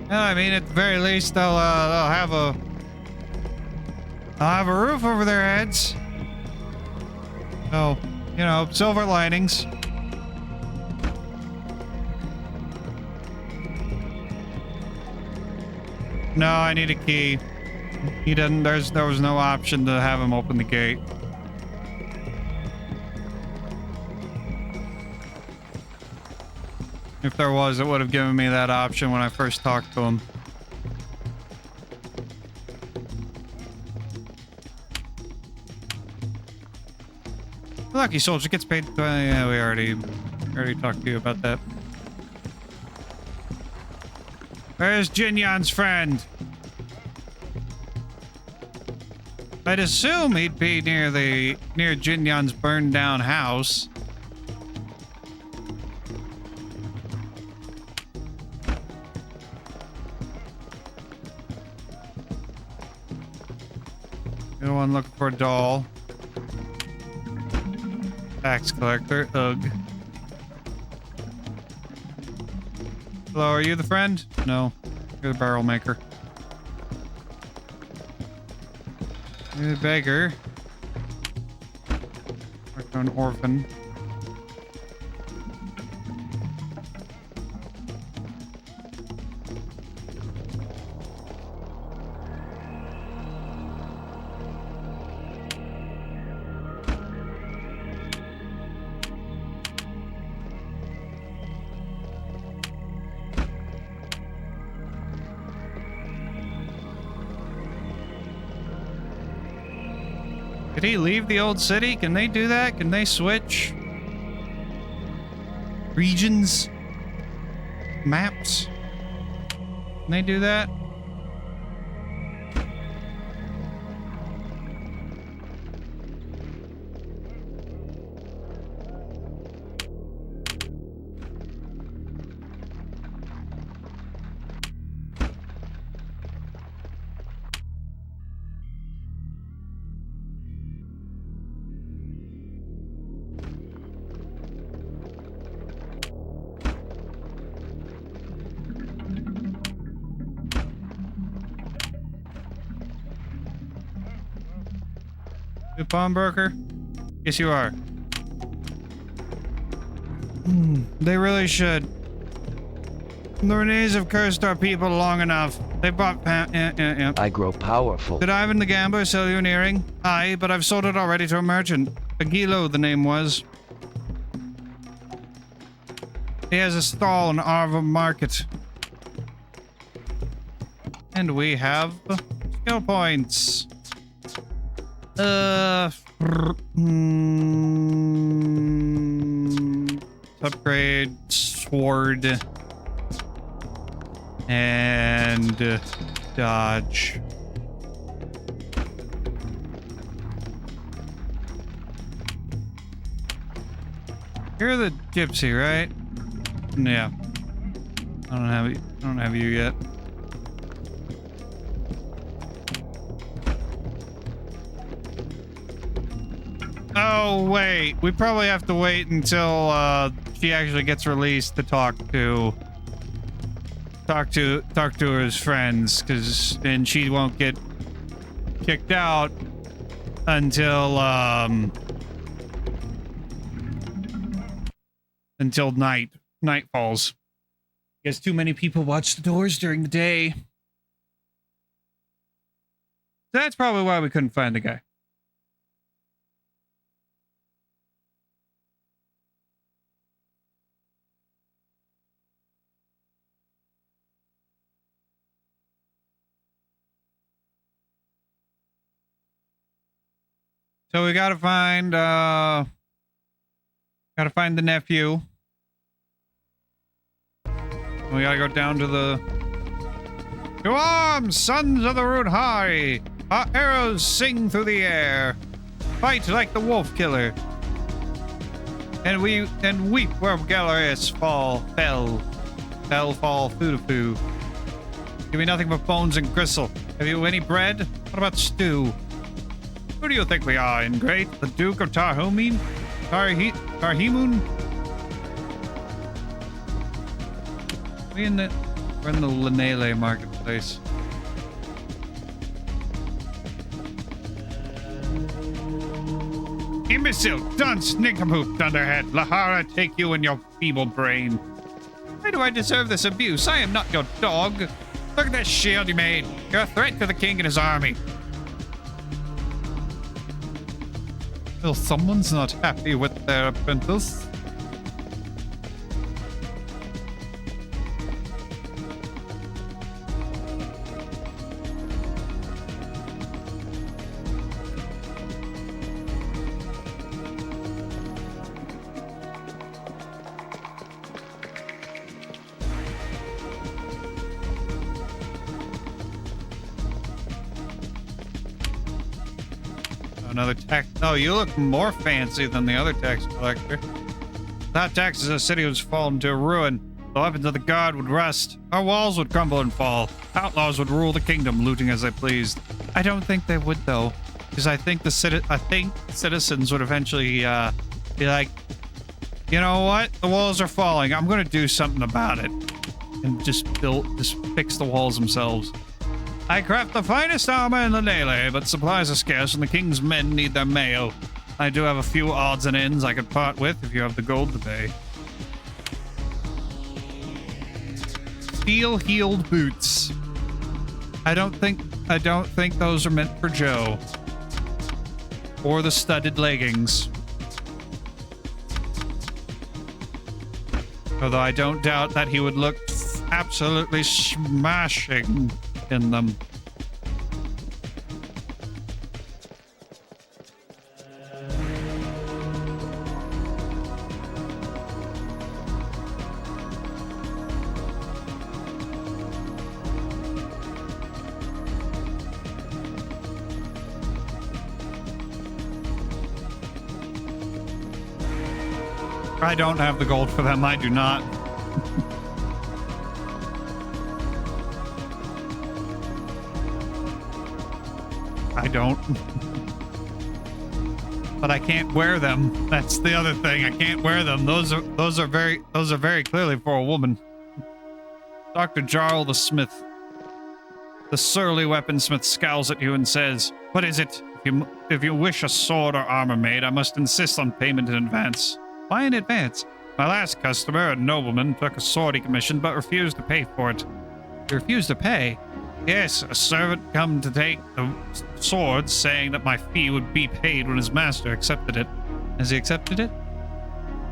Well, I mean, at the very least, they'll have a roof over their heads. So, you know, silver linings. No, I need a key. He doesn't. There was no option to have him open the gate. If there was, it would have given me that option when I first talked to him. Lucky soldier gets paid. Yeah, we already talked to you about that. Where's Jinyan's friend? I'd assume he'd be near Jinyan's burned down house. You're the one looking for a doll. Tax collector. Ugh. Hello, are you the friend? No. You're the barrel maker. You're the beggar. Like an orphan. Did he leave the old city? Can they do that? Can they switch regions? Maps? Can they do that? You pawnbroker? Yes, you are. They really should. The Renees have cursed our people long enough. They bought I grow powerful. Did Ivan the Gambler sell you an earring? Aye, but I've sold it already to a merchant. Agilo, the name was. He has a stall in Arva Market. And we have skill points. Upgrade sword and dodge. You're the gypsy, right? Yeah. I don't have you yet. Oh, wait. We probably have to wait until she actually gets released to talk to his friends, and she won't get kicked out until night falls. Because too many people watch the doors during the day. That's probably why we couldn't find the guy. So we gotta find the nephew. We gotta go down to the... To arms, sons of the Root High! Our arrows sing through the air. Fight like the wolf killer. And weep where Galerius fall, foo-to-foo. Give me nothing but bones and gristle. Have you any bread? What about stew? Who do you think we are, ingrate? The Duke of Tarhumin? Tarhimun? We're in the Lanele marketplace. Imbecile, dunce, nincompoop, dunderhead, Lahara, take you and your feeble brain. Why do I deserve this abuse? I am not your dog. Look at that shield you made. You're a threat to the king and his army. Well, someone's not happy with their apprentice. Another tax. Oh, you look more fancy than the other tax collector. Without taxes, the city would fall into ruin. The weapons of the guard would rust. Our walls would crumble and fall. Outlaws would rule the kingdom, looting as they pleased. I don't think they would, though, because I think citizens would eventually be like, you know what? The walls are falling. I'm going to do something about it, and just fix the walls themselves. I craft the finest armor in the Lanele, but supplies are scarce and the king's men need their mail. I do have a few odds and ends I could part with if you have the gold to pay. Steel-heeled boots. I don't think those are meant for Joe. Or the studded leggings. Although I don't doubt that he would look absolutely smashing in them. I don't have the gold for them. I do not. I don't. But I can't wear them. That's the other thing. I can't wear them. Those are very clearly for a woman. Dr. Jarl the Smith. The surly weaponsmith scowls at you and says, "What is it? If you wish a sword or armor made, I must insist on payment in advance." Why in advance? My last customer, a nobleman, took a sword he commissioned but refused to pay for it. He refused to pay? Yes, a servant come to take the sword, saying that my fee would be paid when his master accepted it. Has he accepted it?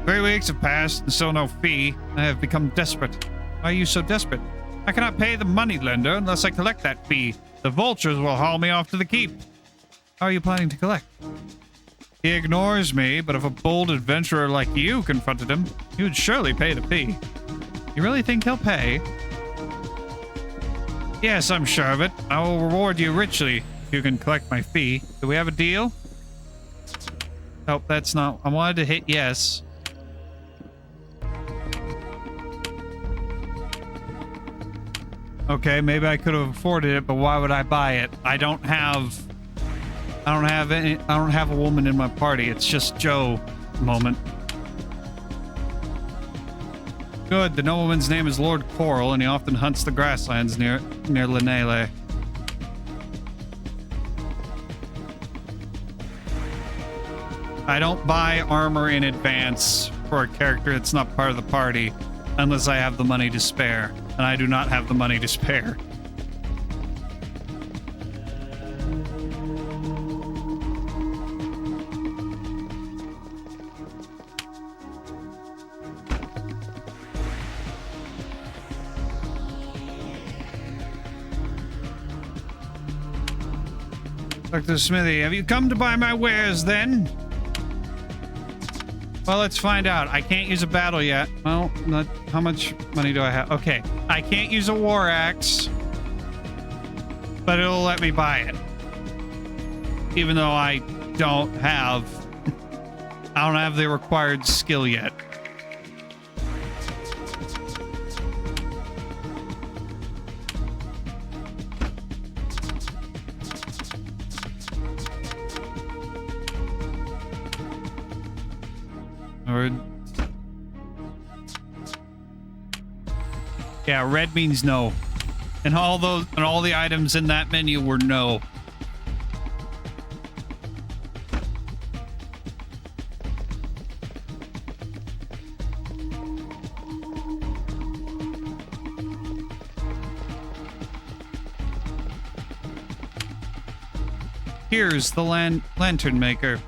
3 weeks have passed and still no fee. I have become desperate. Why are you so desperate? I cannot pay the moneylender unless I collect that fee. The vultures will haul me off to the keep. How are you planning to collect? He ignores me, but if a bold adventurer like you confronted him, he would surely pay the fee. You really think he'll pay? Yes, I'm sure of it. I will reward you richly if you can collect my fee. Do we have a deal? Nope, that's not... I wanted to hit yes. Okay, maybe I could have afforded it, but why would I buy it? I don't have a woman in my party. It's just Joe moment. Good. The nobleman's name is Lord Coral, and he often hunts the grasslands near Lanele. I don't buy armor in advance for a character that's not part of the party unless I have the money to spare, and I do not have the money to spare. Dr. Smithy, have you come to buy my wares then? Well, let's find out. I can't use a battle yet. Well, how much money do I have? Okay, I can't use a war axe, but it'll let me buy it. Even though I don't have the required skill yet. Yeah, red means no. And all the items in that menu were no. Here's the lantern maker.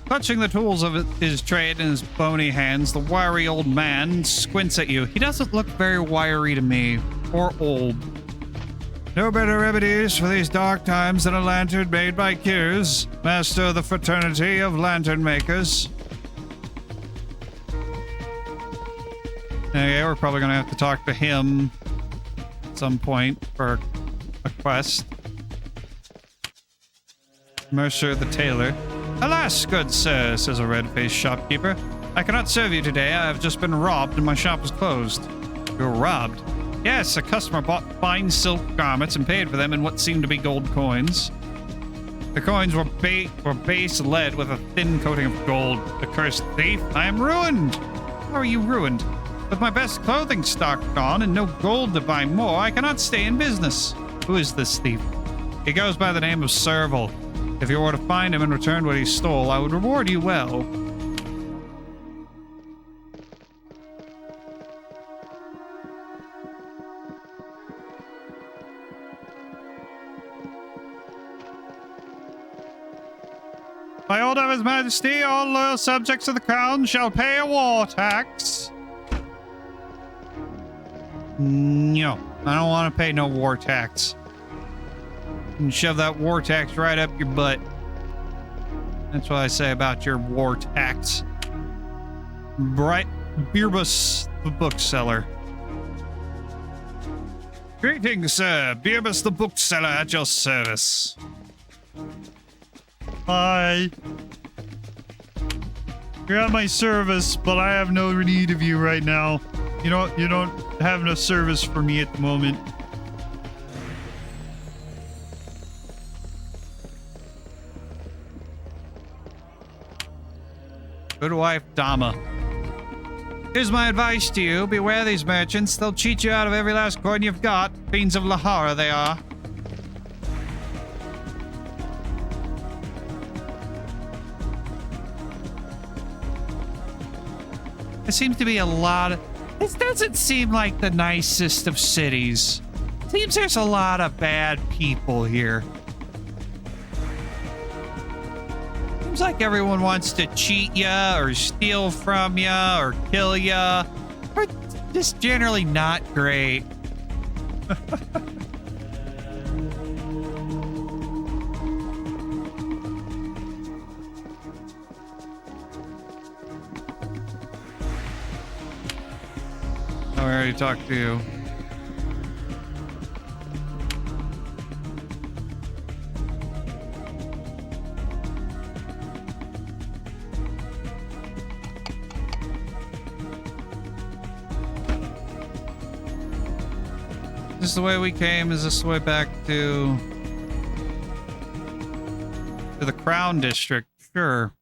Clutching the tools of his trade in his bony hands, the wiry old man squints at you. He doesn't look very wiry to me, or old. No better remedies for these dark times than a lantern made by Kirs, master of the fraternity of lantern makers. Okay, we're probably going to have to talk to him at some point for a quest. Mercer the tailor. Alas, good sir, says a red-faced shopkeeper. I cannot serve you today. I have just been robbed and my shop is closed. You were robbed? Yes, a customer bought fine silk garments and paid for them in what seemed to be gold coins. The coins were base lead with a thin coating of gold. The cursed thief, I am ruined. How are you ruined? With my best clothing stock gone and no gold to buy more, I cannot stay in business. Who is this thief? He goes by the name of Serval. If you were to find him and return what he stole, I would reward you well. By order of His Majesty, all loyal subjects of the crown shall pay a war tax. No, I don't want to pay no war tax. And shove that war tax right up your butt. That's what I say about your war tax. Beerbus, the bookseller. Greetings, sir. Beerbus, the bookseller, at your service. Hi. You're at my service, but I have no need of you right now. You don't have no service for me at the moment. Good wife, Dama. Here's my advice to you. Beware these merchants. They'll cheat you out of every last coin you've got. Fiends of Lahara, they are. There seems to be a lot of... This doesn't seem like the nicest of cities. Seems there's a lot of bad people here. Seems like everyone wants to cheat ya, or steal from ya, or kill ya. Or just generally not great. I already talked to you. Is this the way we came? Is this the way back to the Crown District? Sure.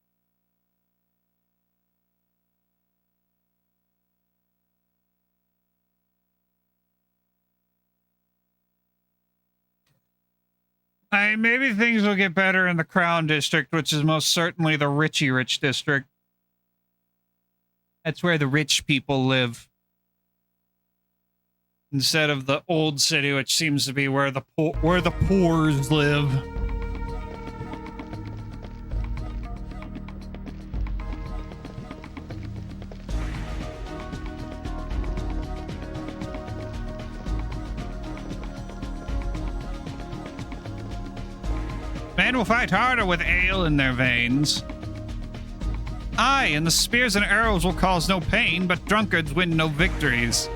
Maybe things will get better in the Crown District, which is most certainly the rich district. That's where the rich people live. Instead of the old city, which seems to be where the poors live. Men will fight harder with ale in their veins. Aye, and the spears and arrows will cause no pain, but drunkards win no victories.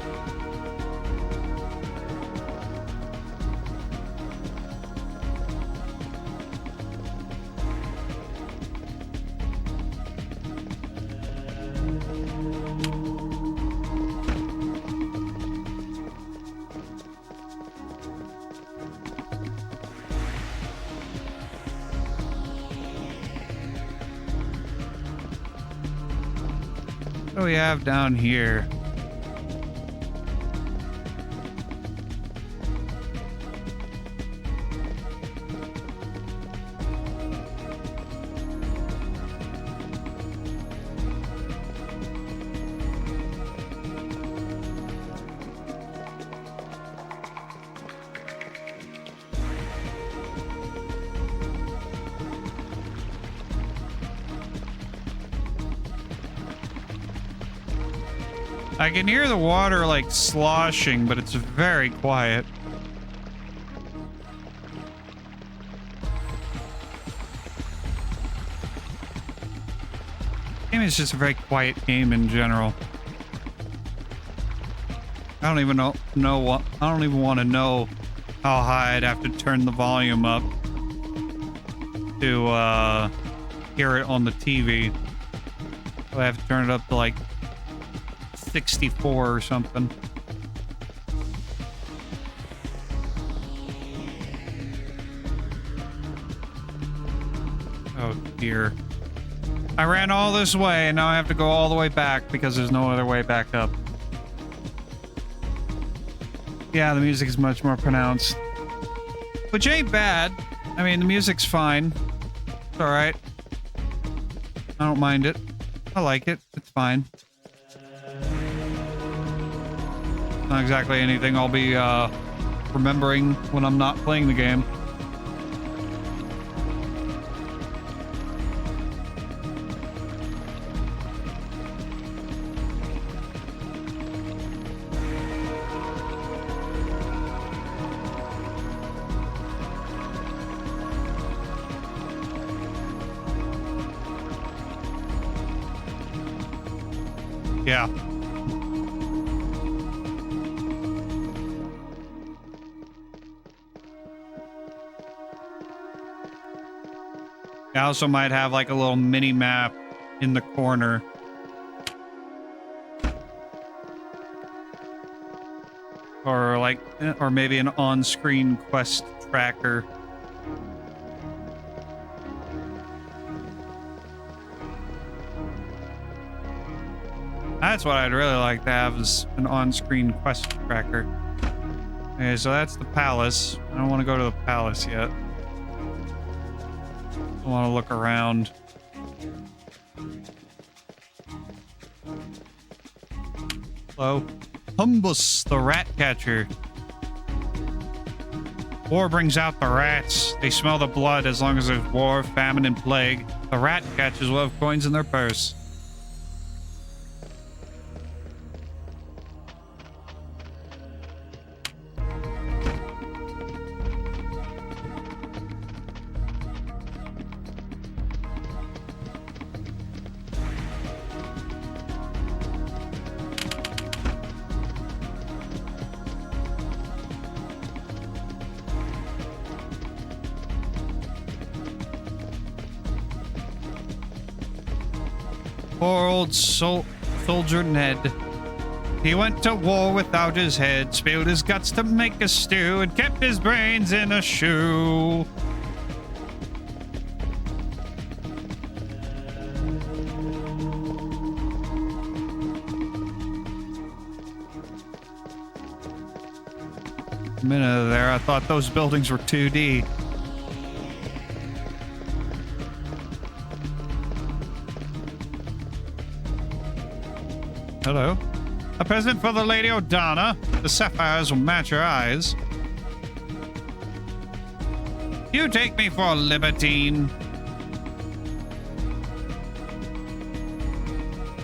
What do we have down here? I can hear the water like sloshing, but it's very quiet. Game is just a very quiet game in general. I don't even know what. I don't even want to know how high I'd have to turn the volume up to hear it on the TV. I have to turn it up to like 64 or something. Oh dear. I ran all this way and now I have to go all the way back because there's no other way back up. Yeah, the music is much more pronounced. Which ain't bad. I mean, the music's fine. It's alright. I don't mind it. I like it. It's fine. Not exactly anything I'll be remembering when I'm not playing the game. Yeah. I also might have like a little mini map in the corner. Or like, or maybe an on-screen quest tracker. That's what I'd really like to have, is an on-screen quest tracker. Okay, so that's the palace. I don't want to go to the palace yet. I want to look around. Hello. Humbus, the rat catcher. War brings out the rats. They smell the blood as long as there's war, famine, and plague. The rat catchers will have coins in their purse. Poor old soldier Ned. He went to war without his head, spilled his guts to make a stew, and kept his brains in a shoe. A minute there, I thought those buildings were 2D. hello. A present for the Lady O'Donna. The sapphires will match her eyes. You take me for a libertine.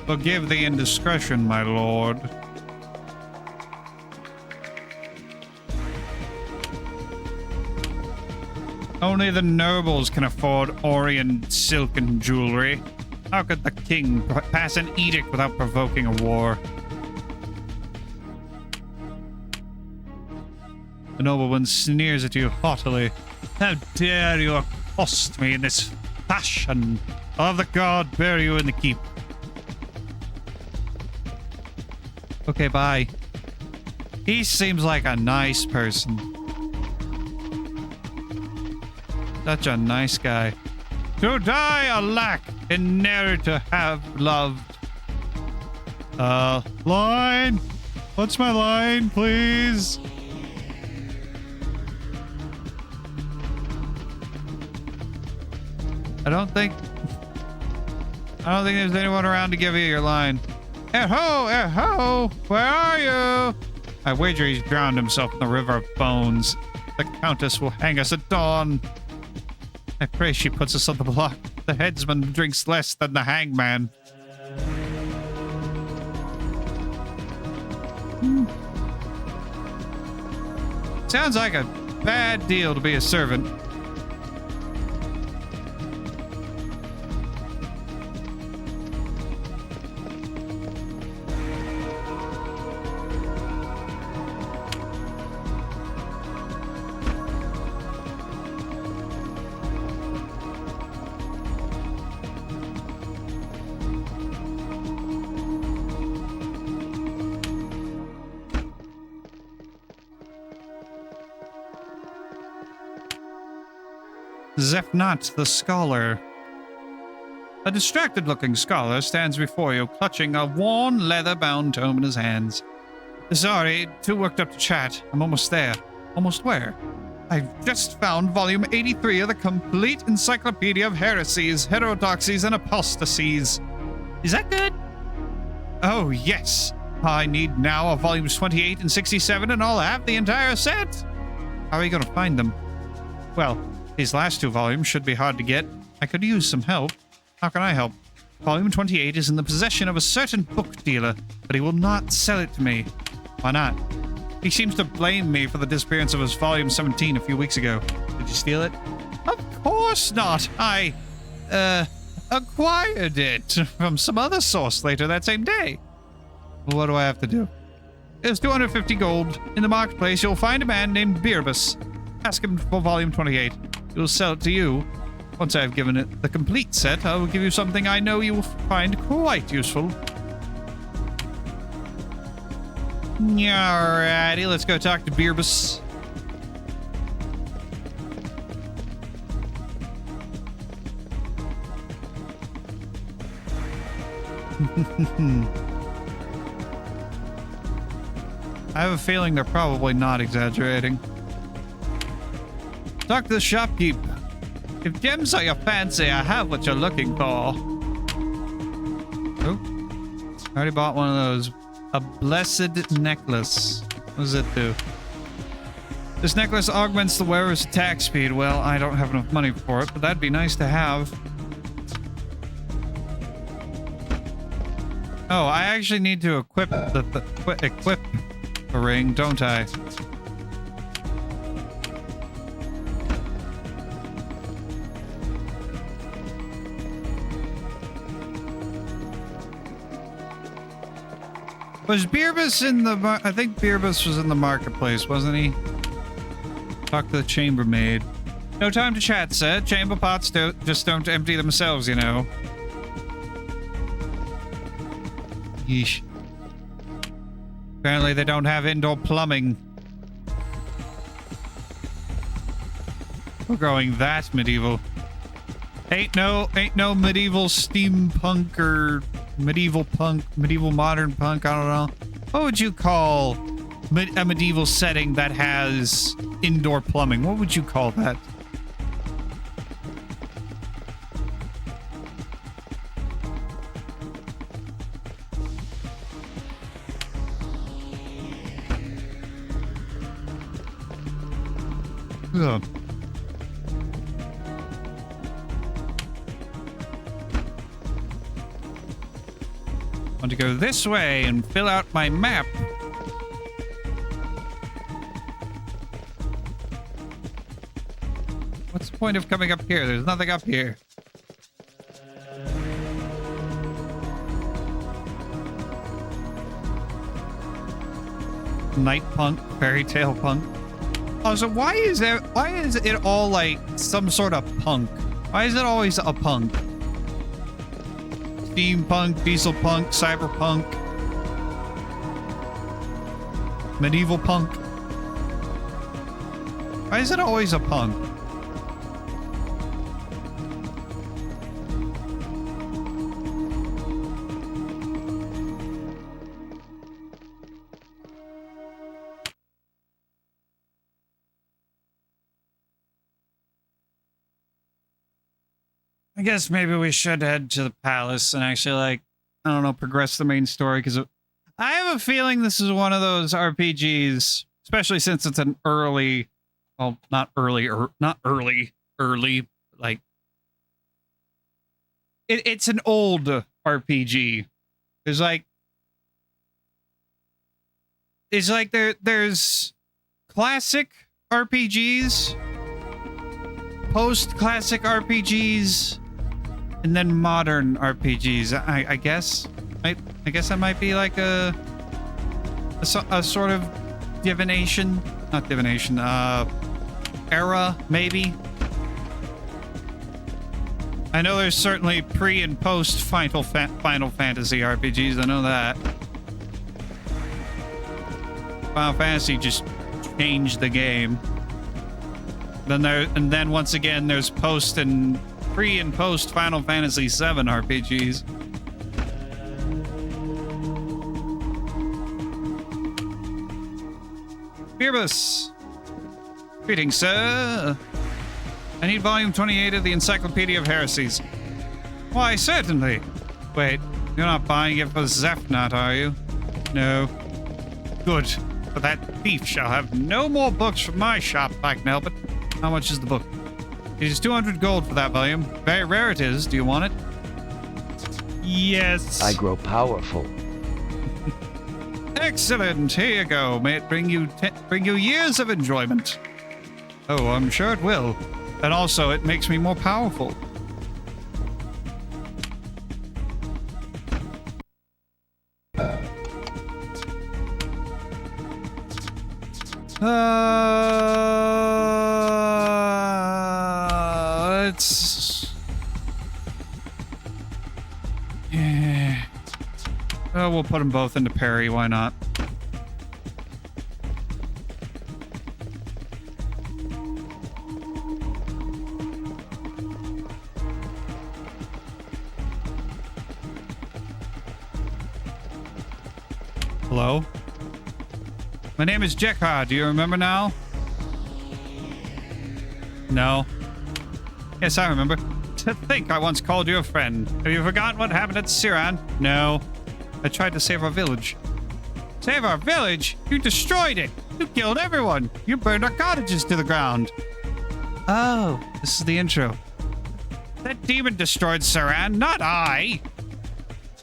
Forgive the indiscretion, my lord. Only the nobles can afford Orient silk and jewelry. How could the king pass an edict without provoking a war? The nobleman sneers at you haughtily. How dare you accost me in this fashion? I'll have the guard bear you in the keep. Okay, bye. He seems like a nice person. Such a nice guy. To die alack, and ne'er to have loved. Line? What's my line, please? I don't think there's anyone around to give you your line. Erho, where are you? I wager he's drowned himself in the river of bones. The Countess will hang us at dawn. I pray she puts us on the block. The headsman drinks less than the hangman. Sounds like a bad deal to be a servant. Sept the scholar. A distracted-looking scholar stands before you, clutching a worn, leather-bound tome in his hands. Sorry, too worked up to chat. I'm almost there. Almost where? I've just found volume 83 of the complete encyclopedia of heresies, heterodoxies, and apostasies. Is that good? Oh, yes. I need now of volumes 28 and 67, and I'll have the entire set. How are you going to find them? Well, these last two volumes should be hard to get. I could use some help. How can I help? Volume 28 is in the possession of a certain book dealer, but he will not sell it to me. Why not? He seems to blame me for the disappearance of his volume 17 a few weeks ago. Did you steal it? Of course not. I, acquired it from some other source later that same day. What do I have to do? It's 250 gold. In the marketplace, you'll find a man named Birbus. Ask him for volume 28. He'll sell it to you. Once I've given it the complete set, I will give you something I know you will find quite useful. Alrighty, let's go talk to Birbus. I have a feeling they're probably not exaggerating. Talk to the shopkeep. If gems are your fancy, I have what you're looking for. Oh, I already bought one of those. A blessed necklace. What does it do? This necklace augments the wearer's attack speed. Well, I don't have enough money for it, but that'd be nice to have. Oh, I actually need to equip the ring, don't I? Was Birbus in the... I think Birbus was in the marketplace, wasn't he? Talk to the chambermaid. No time to chat, sir. Chamber pots just don't empty themselves, you know. Yeesh. Apparently they don't have indoor plumbing. We're going that medieval. Ain't no medieval steampunk or... medieval punk, medieval modern punk, I don't know. What would you call a medieval setting that has indoor plumbing? What would you call that? Ugh. Want to go this way and fill out my map. What's the point of coming up here? There's nothing up here. Night punk, fairy tale punk. Also, why is it all like some sort of punk? Why is it always a punk? Steampunk, diesel punk, cyberpunk, medieval punk. Why is it always a punk? I guess maybe we should head to the palace and actually, like, I don't know, progress the main story, because I have a feeling this is one of those RPGs, especially since it's an early, well, not early, like, it's an old RPG. There's there's classic RPGs, post-classic RPGs, and then modern RPGs. I guess. I guess that might be like a sort of divination, not divination. Era maybe. I know there's certainly pre and post Final Fantasy RPGs. I know that. Final Fantasy just changed the game. Then once again there's post and pre and post Final Fantasy VII RPGs. Beerbus. Greetings, sir. I need volume 28 of the Encyclopedia of Heresies. Why, certainly. Wait, you're not buying it for Zephnath, are you? No. Good. But that thief shall have no more books from my shop, Bagnell. But how much is the book? It is 200 gold for that volume. Very rare it is. Do you want it? Yes. I grow powerful. Excellent. Here you go. May it bring you years of enjoyment. Oh, I'm sure it will. And also, it makes me more powerful. Let's... Yeah. Oh, we'll put them both into parry. Why not? Hello? My name is Jekha. Do you remember now? No. Yes, I remember. To think I once called you a friend. Have you forgotten what happened at Siran? No. I tried to save our village. Save our village? You destroyed it. You killed everyone. You burned our cottages to the ground. Oh, this is the intro. That demon destroyed Siran, not I.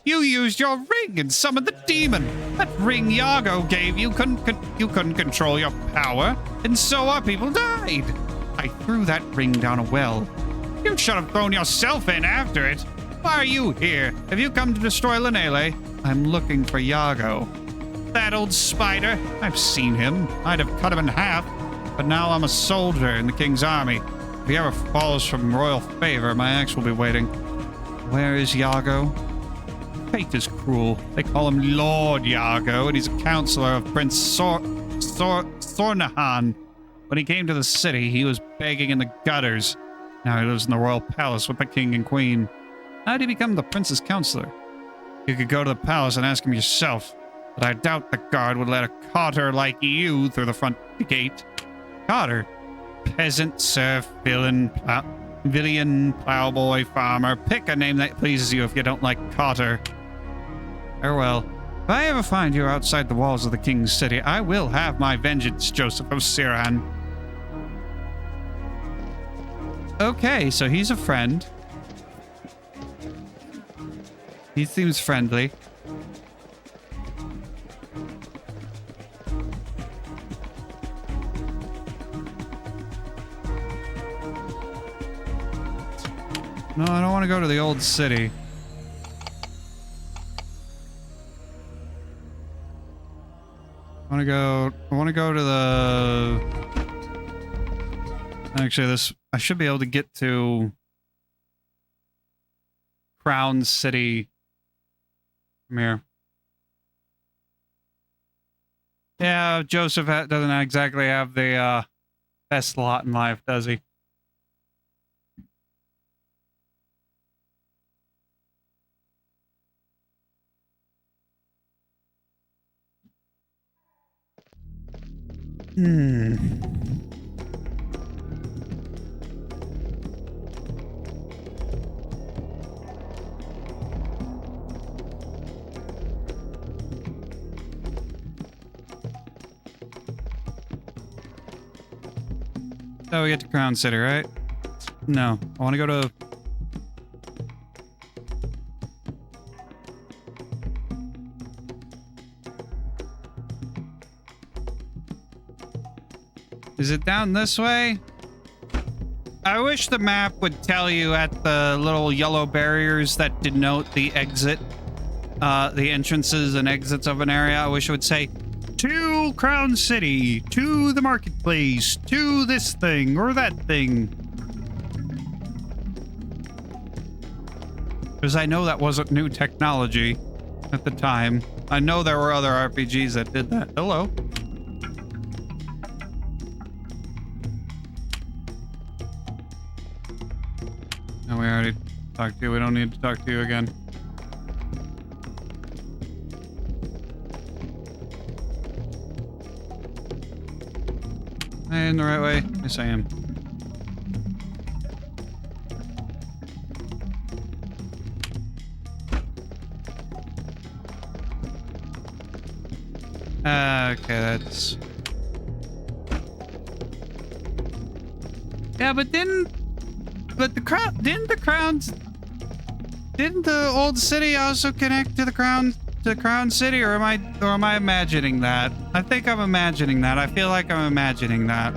You used your ring and summoned the demon. That ring Yago gave you couldn't control your power, and so our people died. I threw that ring down a well. You should have thrown yourself in after it. Why are you here? Have you come to destroy Lanele? I'm looking for Yago. That old spider. I've seen him. I'd have cut him in half, but now I'm a soldier in the king's army. If he ever falls from royal favor, my axe will be waiting. Where is Yago? Fate is cruel. They call him Lord Yago, and he's a counselor of Prince Sornahan. When he came to the city, he was begging in the gutters. Now he lives in the royal palace with the king and queen. How did he become the prince's counselor? You could go to the palace and ask him yourself, but I doubt the guard would let a cotter like you through the front gate. Cotter? Peasant, serf, villain, plowboy, farmer. Pick a name that pleases you if you don't like cotter. Farewell. If I ever find you outside the walls of the king's city, I will have my vengeance, Joseph of Siran. Okay, so he's a friend. He seems friendly. No, I don't want to go to the old city. I want to go to the... Actually, I should be able to get to Crown City from here. Yeah, Joseph doesn't exactly have the best lot in life, does he? So we get to Crown City, right? No, I want to go to... Is it down this way? I wish the map would tell you at the little yellow barriers that denote the exit, the entrances and exits of an area. I wish it would say, to Crown City, to the marketplace, to this thing or that thing. Because I know that wasn't new technology at the time. I know there were other RPGs that did that. Hello. No, we already talked to you. We don't need to talk to you again. Am I in the right way? Yes, I am. Okay, that's... Yeah, but didn't the old city also connect to the Crown City, or am I imagining that? I think I'm imagining that. I feel like I'm imagining that.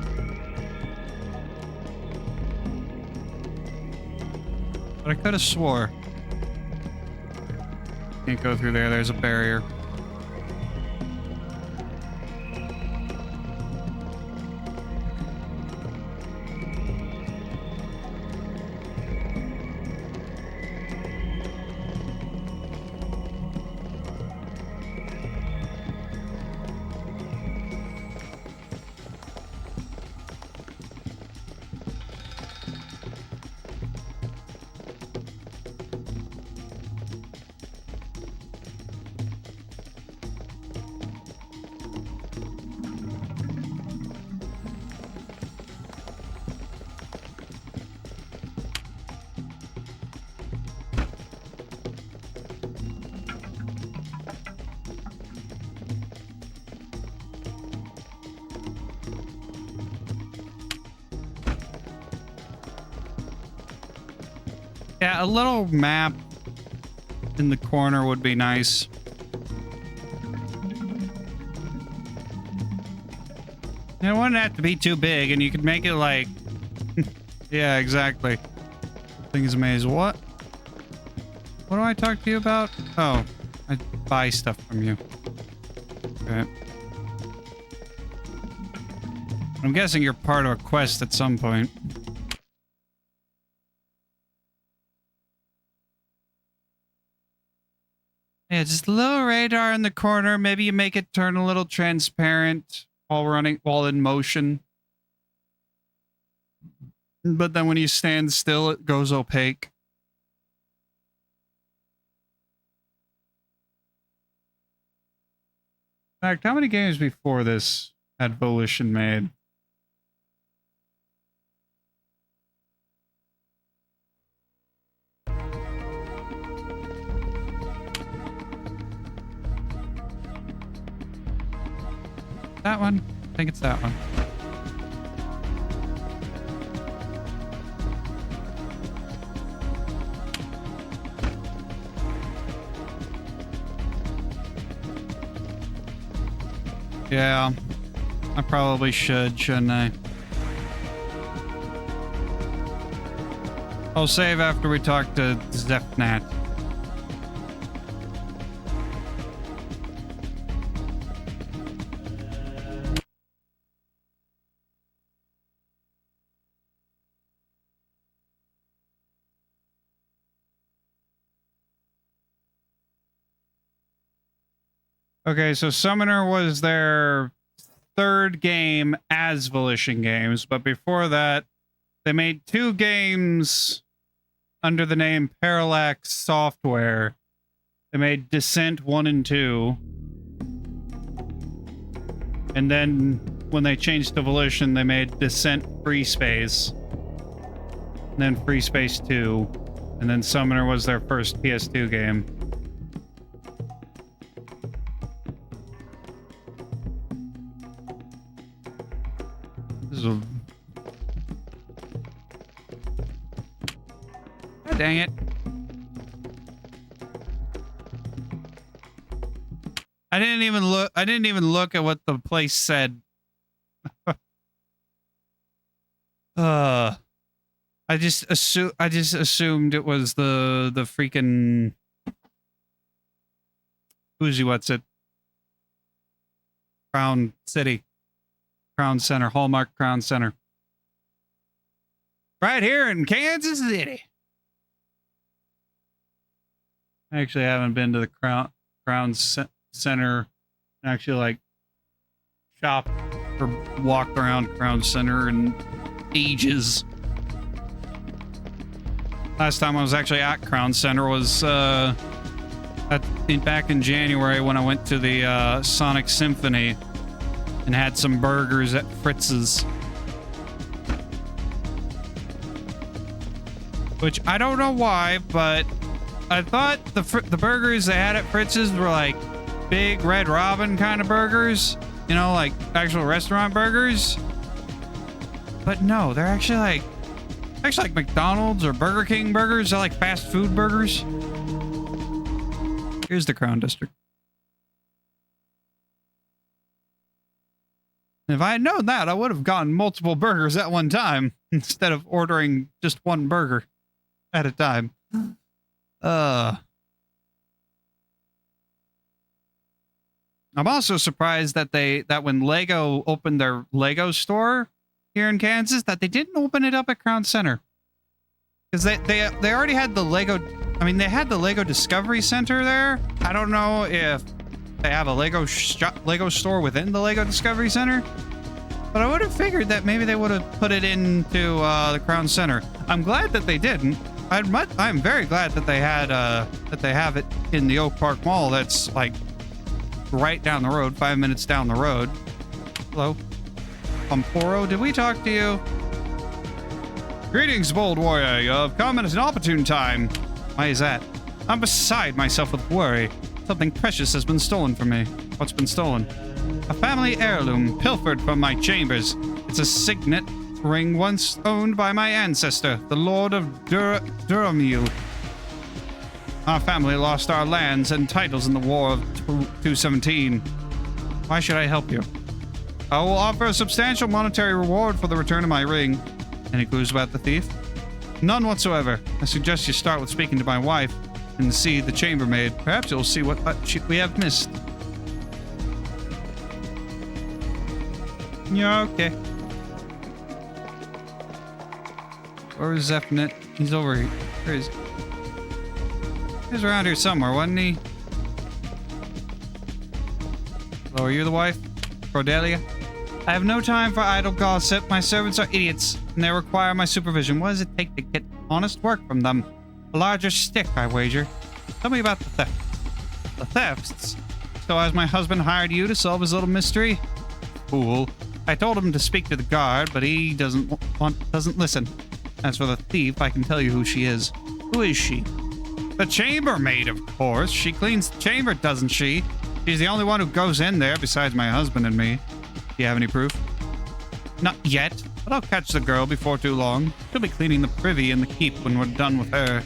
But I could have swore. Can't go through there. There's a barrier. Yeah, a little map in the corner would be nice. It wouldn't have to be too big, and you could make it like... Yeah, exactly. Thing is amazing. What? What do I talk to you about? Oh, I buy stuff from you. Okay. I'm guessing you're part of a quest at some point. Yeah, just a little radar in the corner. Maybe you make it turn a little transparent while in motion. But then when you stand still, it goes opaque. In fact, how many games before this had Volition made? That one? I think it's that one. Yeah, I probably should, shouldn't I? I'll save after we talk to Zepnat. Okay, so Summoner was their third game as Volition Games, but before that, they made 2 games under the name Parallax Software. They made Descent 1 and 2. And then when they changed to Volition, they made Descent Free Space. And then Free Space 2. And then Summoner was their first PS2 game. God dang it. I didn't even look at what the place said. I just assumed it was the freaking Uzi, what's it? Crown City. Crown Center, Hallmark Crown Center. Right here in Kansas City. I actually haven't been to the Crown Center, actually like shopped or walked around Crown Center in ages. Last time I was actually at Crown Center was back in January when I went to the Sonic Symphony and had some burgers at Fritz's. Which I don't know why, but I thought the burgers they had at Fritz's were like big Red Robin kind of burgers. You know, like actual restaurant burgers. But no, they're actually like McDonald's or Burger King burgers. They're like fast food burgers. Here's the Crown District. If I had known that, I would have gotten multiple burgers at one time instead of ordering just one burger at a time. I'm also surprised that when Lego opened their Lego store here in Kansas, that they didn't open it up at Crown Center. Because they already had the Lego, they had the Lego Discovery Center there. I don't know if they have a Lego store within the Lego Discovery Center, but I would have figured that maybe they would have put it into the Crown Center. I'm glad that they didn't. I'm very glad that they have it in the Oak Park Mall. That's like right down the road, 5 minutes down the road. Hello, Pomporo. Did we talk to you? Greetings, bold warrior. You have come at an opportune time. Why is that? I'm beside myself with worry. Something precious has been stolen from me. What's been stolen? A family heirloom pilfered from my chambers. It's a signet ring once owned by my ancestor, the Lord of Duramil. Our family lost our lands and titles in the War of 217. Why should I help you? I will offer a substantial monetary reward for the return of my ring. Any clues about the thief? None whatsoever. I suggest you start with speaking to my wife and see the chambermaid. Perhaps you'll see what we have missed. Yeah, okay. Where is Zepnet? He's over here. Where is he? He was around here somewhere, wasn't he? Hello, are you the wife? Cordelia? I have no time for idle gossip. My servants are idiots, and they require my supervision. What does it take to get honest work from them? A larger stick, I wager. Tell me about the theft. The thefts? So has my husband hired you to solve his little mystery? Fool. I told him to speak to the guard, but he doesn't listen. As for the thief, I can tell you who she is. Who is she? The chambermaid, of course. She cleans the chamber, doesn't she? She's the only one who goes in there besides my husband and me. Do you have any proof? Not yet, but I'll catch the girl before too long. She'll be cleaning the privy and the keep when we're done with her.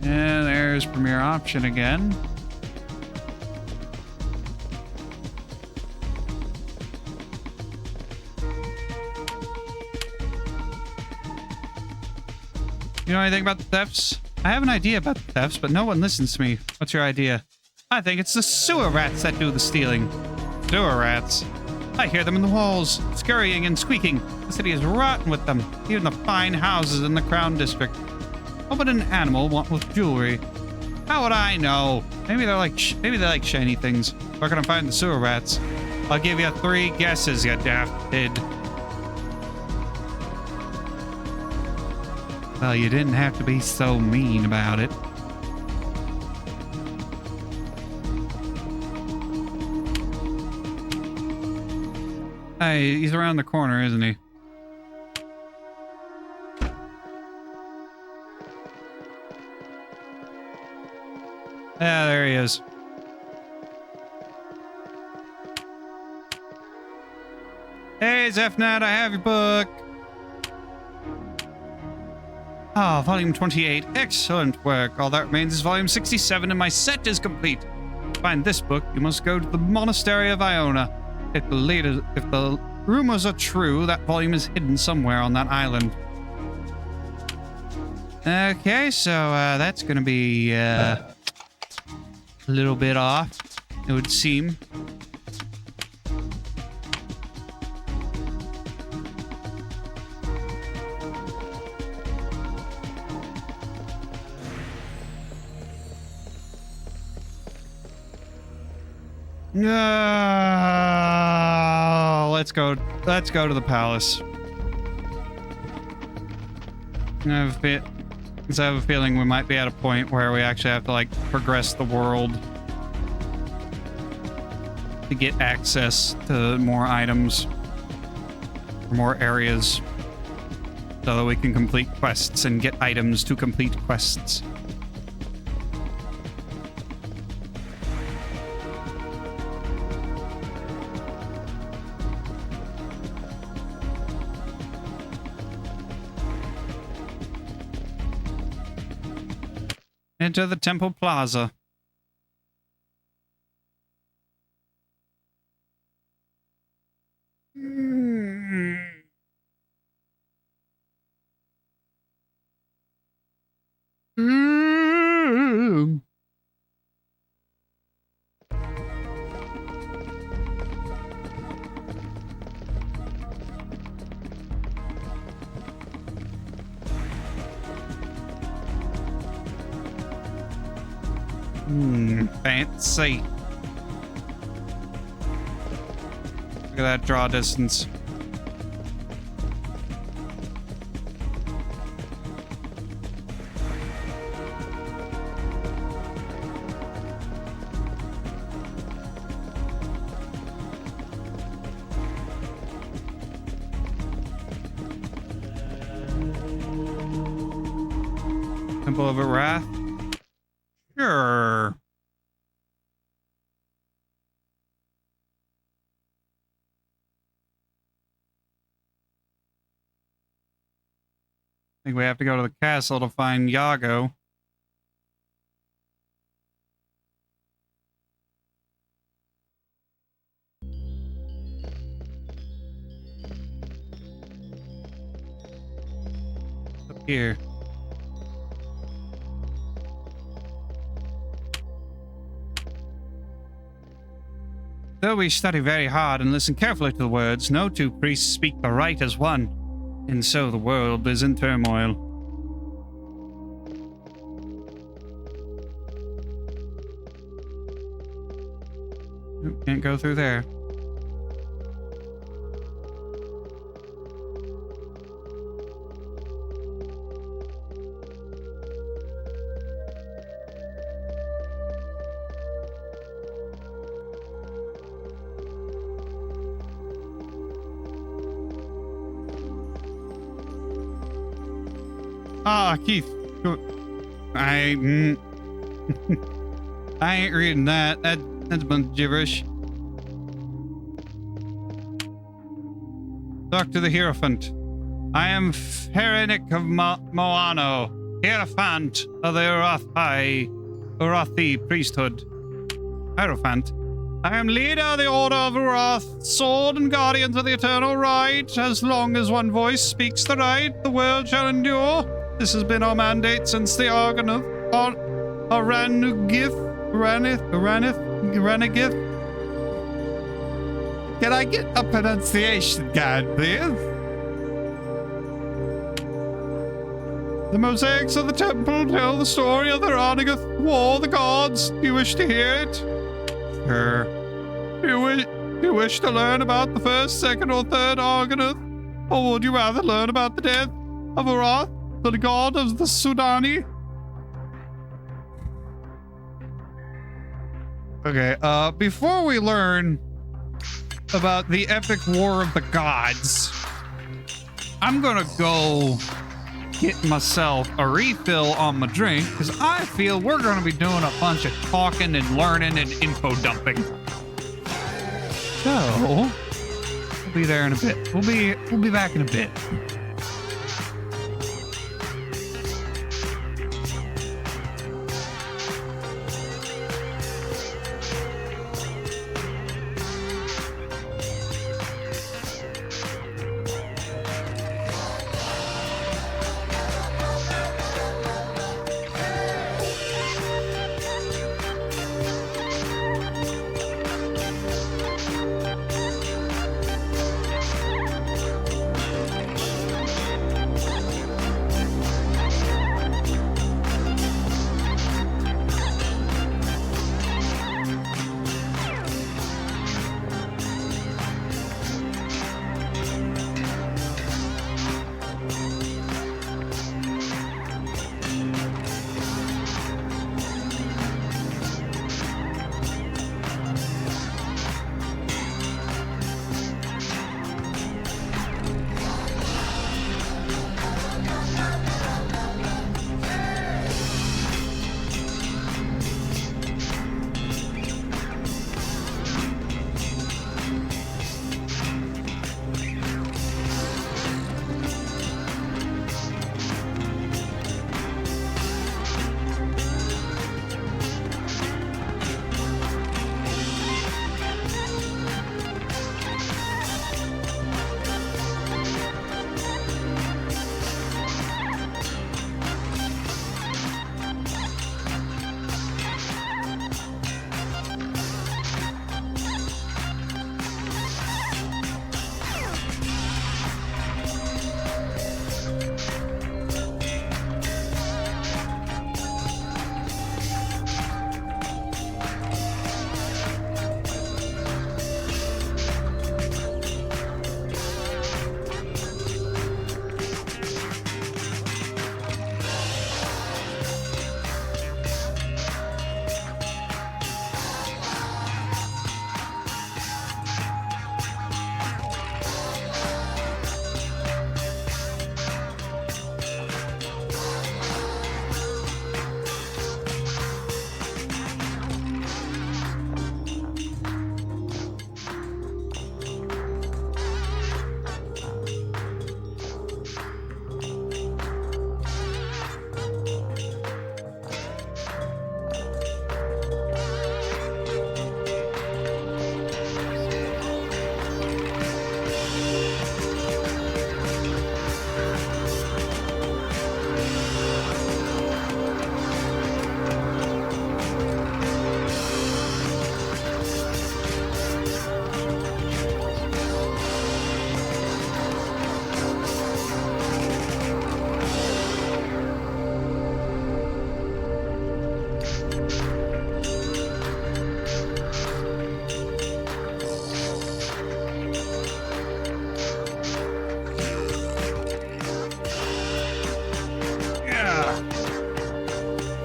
And there's Premier Option again. You know anything about the thefts? I have an idea about the thefts, but no one listens to me. What's your idea? I think it's the sewer rats that do the stealing. Sewer rats? I hear them in the walls, scurrying and squeaking. The city is rotten with them, even the fine houses in the Crown District. What would an animal want with jewelry? How would I know? Maybe they like shiny things. Where can I find the sewer rats? I'll give you 3 guesses, you daft kid. Well, you didn't have to be so mean about it. Hey, he's around the corner, isn't he? Yeah, there he is. Hey, Zephnet, I have your book. Ah, volume 28. Excellent work. All that remains is volume 67, and my set is complete. To find this book, you must go to the monastery of Iona. If the rumors are true, that volume is hidden somewhere on that island. Okay, so that's gonna be a little bit off, it would seem. No, let's go to the palace. I have a feeling we might be at a point where we actually have to like progress the world to get access to more items, more areas, so that we can complete quests and get items to complete quests. Enter the temple plaza. Fancy. Look at that draw distance. Temple of Wrath? Sure. I think we have to go to the castle to find Yago. Up here. Though we study very hard and listen carefully to the words, no 2 priests speak the right as one. And so the world is in turmoil. Nope, can't go through there. Ah, Keith. I ain't reading that. That's a bunch of gibberish. Talk to the Hierophant. I am Ferenic of Moano, Hierophant of the Urathi priesthood. Hierophant. I am leader of the Order of Urath, sword and guardians of the eternal right. As long as one voice speaks the right, the world shall endure. This has been our mandate since the Ranagith. Can I get a pronunciation guide, please? The mosaics of the temple tell the story of the Ranagith War of the Gods. Do you wish to hear it? Sure. Do you wish to learn about the first, second, or third Argonath? Or would you rather learn about the death of Arath, the god of the Sudani? Okay, before we learn about the epic war of the gods, I'm gonna go get myself a refill on my drink, because I feel we're gonna be doing a bunch of talking and learning and info dumping. So, we'll be there in a bit. We'll be back in a bit.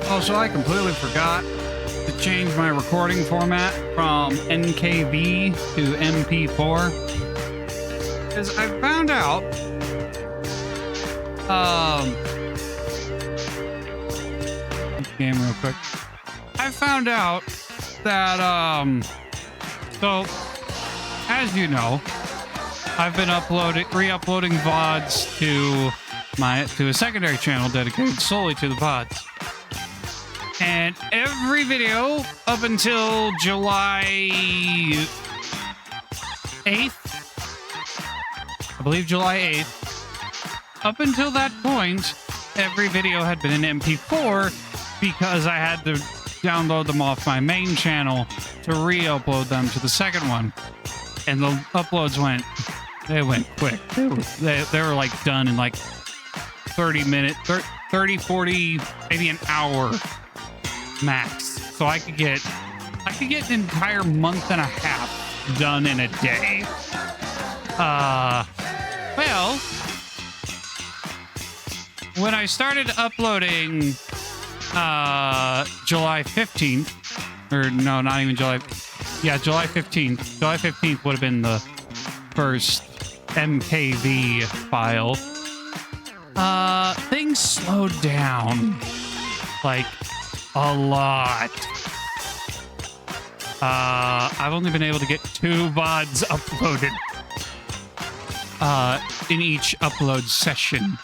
Also, I completely forgot to change my recording format from NKV to MP4. Because I found out, game real quick. I found out that, so, as you know, I've been re-uploading VODs to a secondary channel dedicated solely to the VODs. And every video up until July 8th, I believe July 8th, up until that point, every video had been in MP4 because I had to download them off my main channel to re-upload them to the second one. And the uploads went quick. They were like done in like 30 minutes, 30, 40, maybe an hour max. So I could get an entire month and a half done in a day. Well, when I started uploading July 15th, or no, not even July. Yeah, July 15th. July 15th would have been the first MKV file. Things slowed down like a lot. I've only been able to get 2 VODs uploaded in each upload session.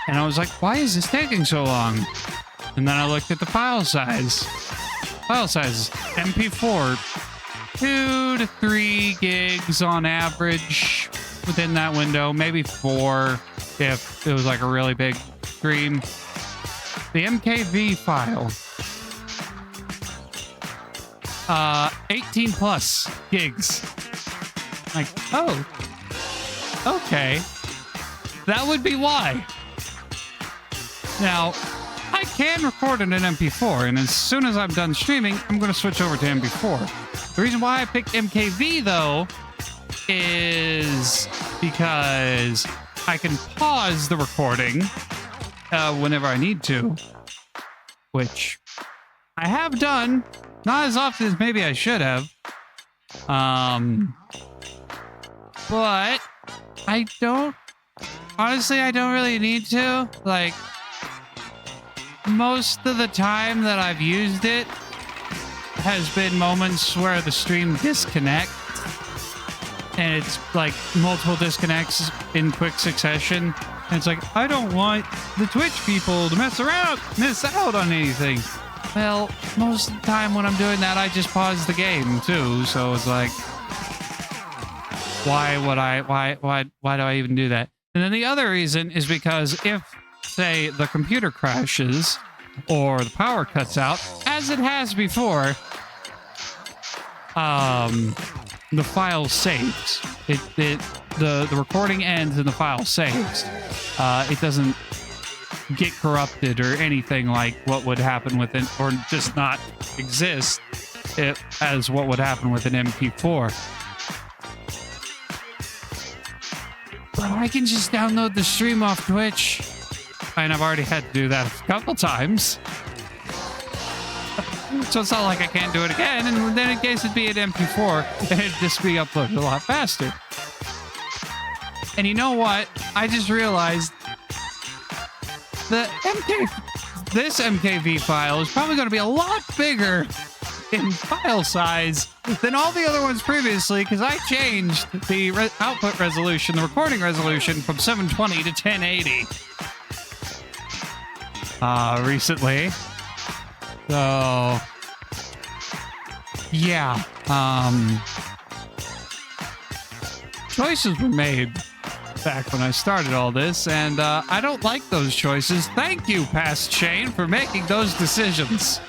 And I was like, why is this taking so long? And then I looked at the file size. File size, MP4, 2 to 3 gigs on average within that window, maybe 4 if it was like a really big stream. The MKV file, 18 plus gigs. Like, oh, okay. That would be why. Now, I can record in an MP4, and as soon as I'm done streaming, I'm going to switch over to MP4. The reason why I picked MKV, though, is because I can pause the recording whenever I need to, which I have done, not as often as maybe I should have. But I don't, honestly, I don't really need to. Like, most of the time that I've used it has been moments where the stream disconnects, and it's like multiple disconnects in quick succession. And it's like, I don't want the Twitch people to miss out on anything. Well, most of the time when I'm doing that, I just pause the game too. So it's like, why do I even do that? And then the other reason is because if, say, the computer crashes or the power cuts out, as it has before, the file saves. The recording ends and the file saves. It doesn't get corrupted or anything like what would happen with it, or just not exist as what would happen with an MP4. But I can just download the stream off Twitch. And I've already had to do that a couple times. So it's not like I can't do it again. And then in case it'd be an MP4, it'd just be uploaded a lot faster. And you know what? I just realized this MKV file is probably going to be a lot bigger in file size than all the other ones previously, because I changed the output resolution, the recording resolution, from 720 to 1080 recently. So yeah, choices were made back when I started all this, and I don't like those choices. Thank you, Past Shane, for making those decisions.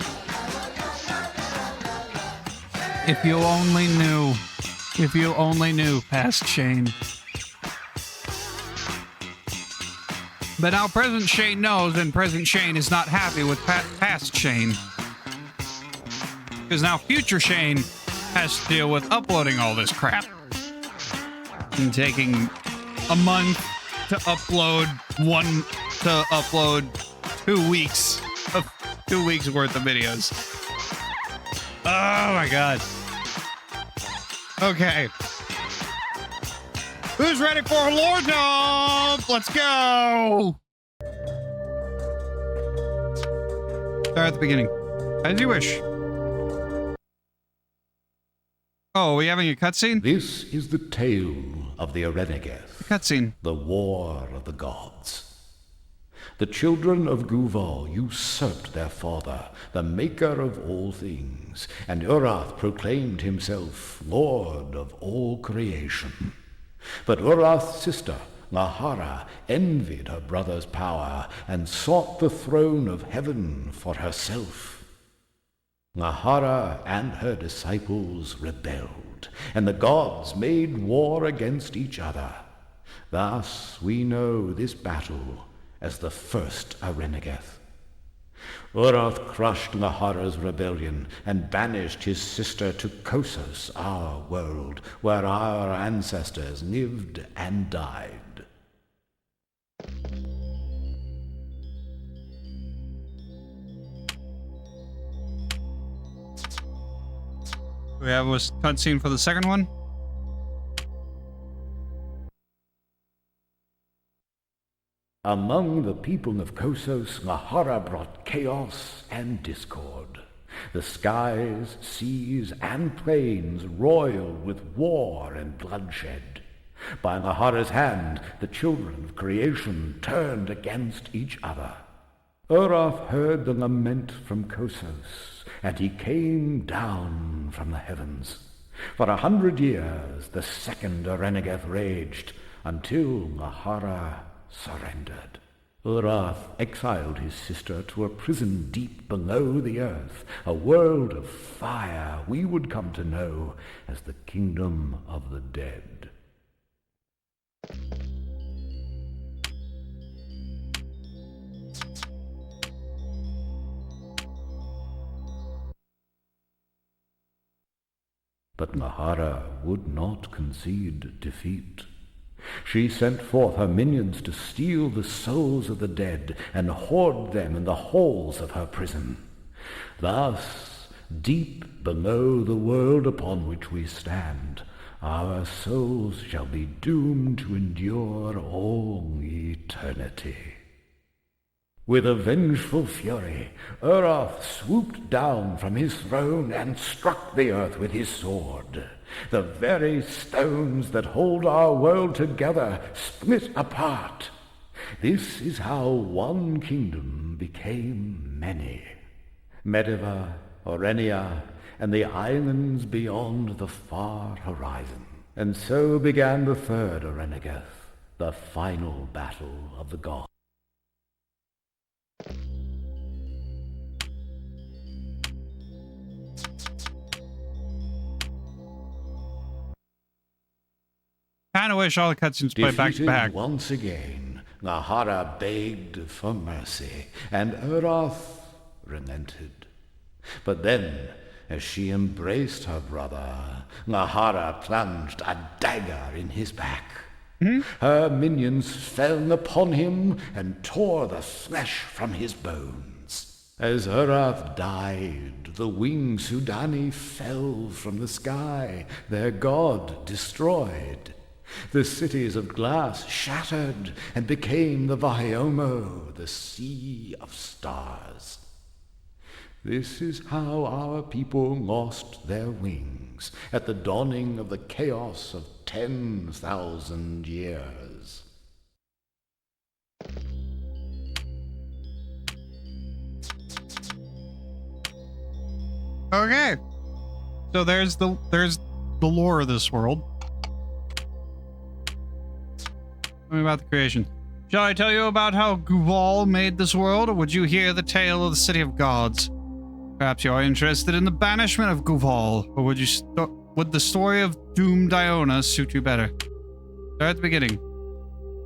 If you only knew. If you only knew, Past Shane. But now Present Shane knows, and Present Shane is not happy with Past Shane. Because now Future Shane has to deal with uploading all this crap. And taking a month to upload 2 weeks of 2 weeks worth of videos. Oh my god. Okay. Who's ready for a lore dump? Let's go! Start at the beginning. As you wish. Oh, are we having a cutscene? This is the tale of the Arenegeth, Cutscene. the war of the gods. The children of Guval usurped their father, the maker of all things, and Urath proclaimed himself lord of all creation. But Urath's sister, Nahara envied her brother's power and sought the throne of heaven for herself. Nahara and her disciples rebelled, and the gods made war against each other. Thus we know this battle as the First Arenegeth. Urath crushed Nahara's rebellion and banished his sister to Kossos, our world, where our ancestors lived and died. We have a cutscene for the second one. Among the people of Kossos, Nahara brought chaos and discord. The skies, seas, and plains roiled with war and bloodshed. By Nahara's hand, the children of creation turned against each other. Urath heard the lament from Kossos, and he came down from the heavens. For 100 years, the second Arenegeth raged, until Nahara surrendered. Urath exiled his sister to a prison deep below the earth, a world of fire we would come to know as the kingdom of the dead. But Nahara would not concede defeat. She sent forth her minions to steal the souls of the dead and hoard them in the halls of her prison. Thus, deep below the world upon which we stand, our souls shall be doomed to endure all eternity. With a vengeful fury, Urath swooped down from his throne and struck the earth with his sword. The very stones that hold our world together split apart. This is how one kingdom became many. Mediva, Orenia, and the islands beyond the far horizon. And so began the third Arenegeth, the final battle of the gods. Kind of wish all the cutscenes play back to back. Once again, Nahara begged for mercy, and Urath relented. But then, as she embraced her brother, Nahara plunged a dagger in his back. Her minions fell upon him and tore the flesh from his bones. As Urath died, the winged Sudani fell from the sky, their god destroyed. The cities of glass shattered and became the Vahiomo, the sea of stars. This is how our people lost their wings at the dawning of the chaos of 10,000 years. Okay. So there's the lore of this world. Tell me about the creation. Shall I tell you about how Guval made this world, or would you hear the tale of the city of gods? Perhaps you are interested in the banishment of Guval, or would the story of doomed Iona suit you better? Start at the beginning.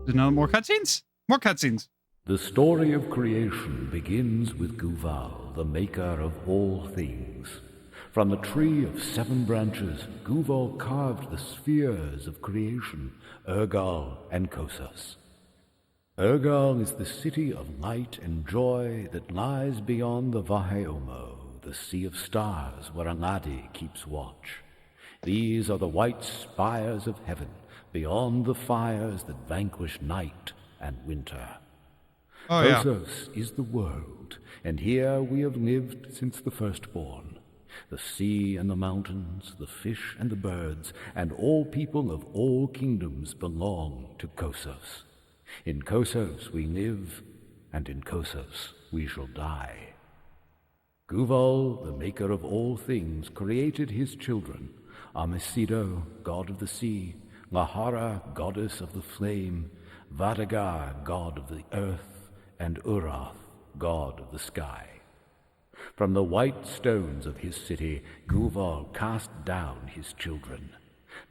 There's no more cutscenes? More cutscenes. The story of creation begins with Guval, the maker of all things. From the tree of 7 branches, Guval carved the spheres of creation, Urgal and Kossos. Urgal is the city of light and joy that lies beyond the Vahiomo, the sea of stars where Aladi keeps watch. These are the white spires of heaven, beyond the fires that vanquish night and winter. Kossos is the world, and here we have lived since the firstborn. The sea and the mountains, the fish and the birds, and all people of all kingdoms belong to Kossos. In Kossos we live, and in Kossos we shall die. Guval, the maker of all things, created his children, Amesido, god of the sea, Nahara, goddess of the flame, Vadagar, god of the earth, and Urath, god of the sky. From the white stones of his city, Guval cast down his children.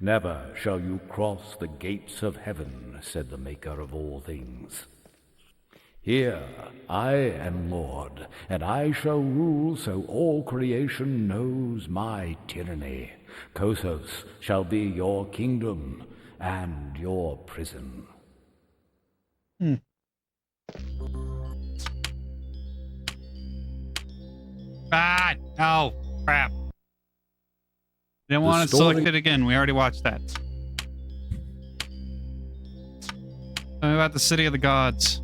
Never shall you cross the gates of heaven, said the Maker of all things. Here I am Lord, and I shall rule so all creation knows my tyranny. Kossos shall be your kingdom and your prison. Ah, no. Crap. Didn't want to select it again. We already watched that. Tell me about the City of the Gods.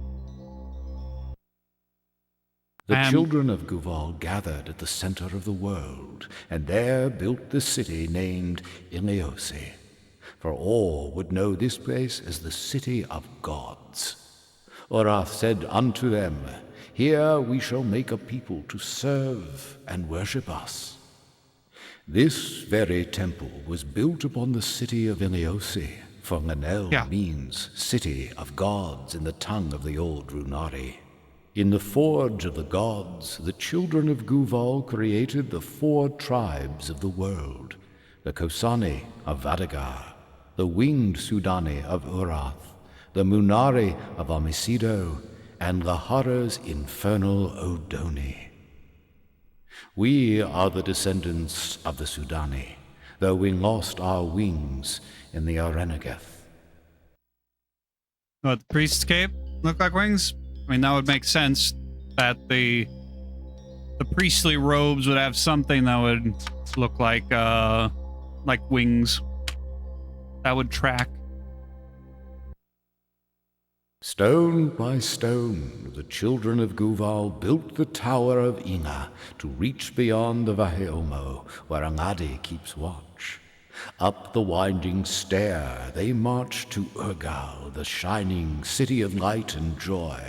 The children of Guval gathered at the center of the world, and there built the city named Iliose, for all would know this place as the City of Gods. Urath said unto them, Here we shall make a people to serve and worship us. This very temple was built upon the city of Iliose, for Lanel means City of Gods in the tongue of the old Runari. In the forge of the gods, the children of Guval created the 4 tribes of the world, the Kosani of Vadagar, the winged Sudani of Urath, the Munari of Amisido, and the horrors infernal Odoni. We are the descendants of the Sudani, though we lost our wings in the Arenegeth. What, the priest's cape look like wings? I mean, that would make sense that the priestly robes would have something that would look like wings. That would track. Stone by stone, the children of Guval built the Tower of Inga to reach beyond the Vaheomo, where Angadi keeps watch. Up the winding stair they marched to Urgal, the shining city of light and joy.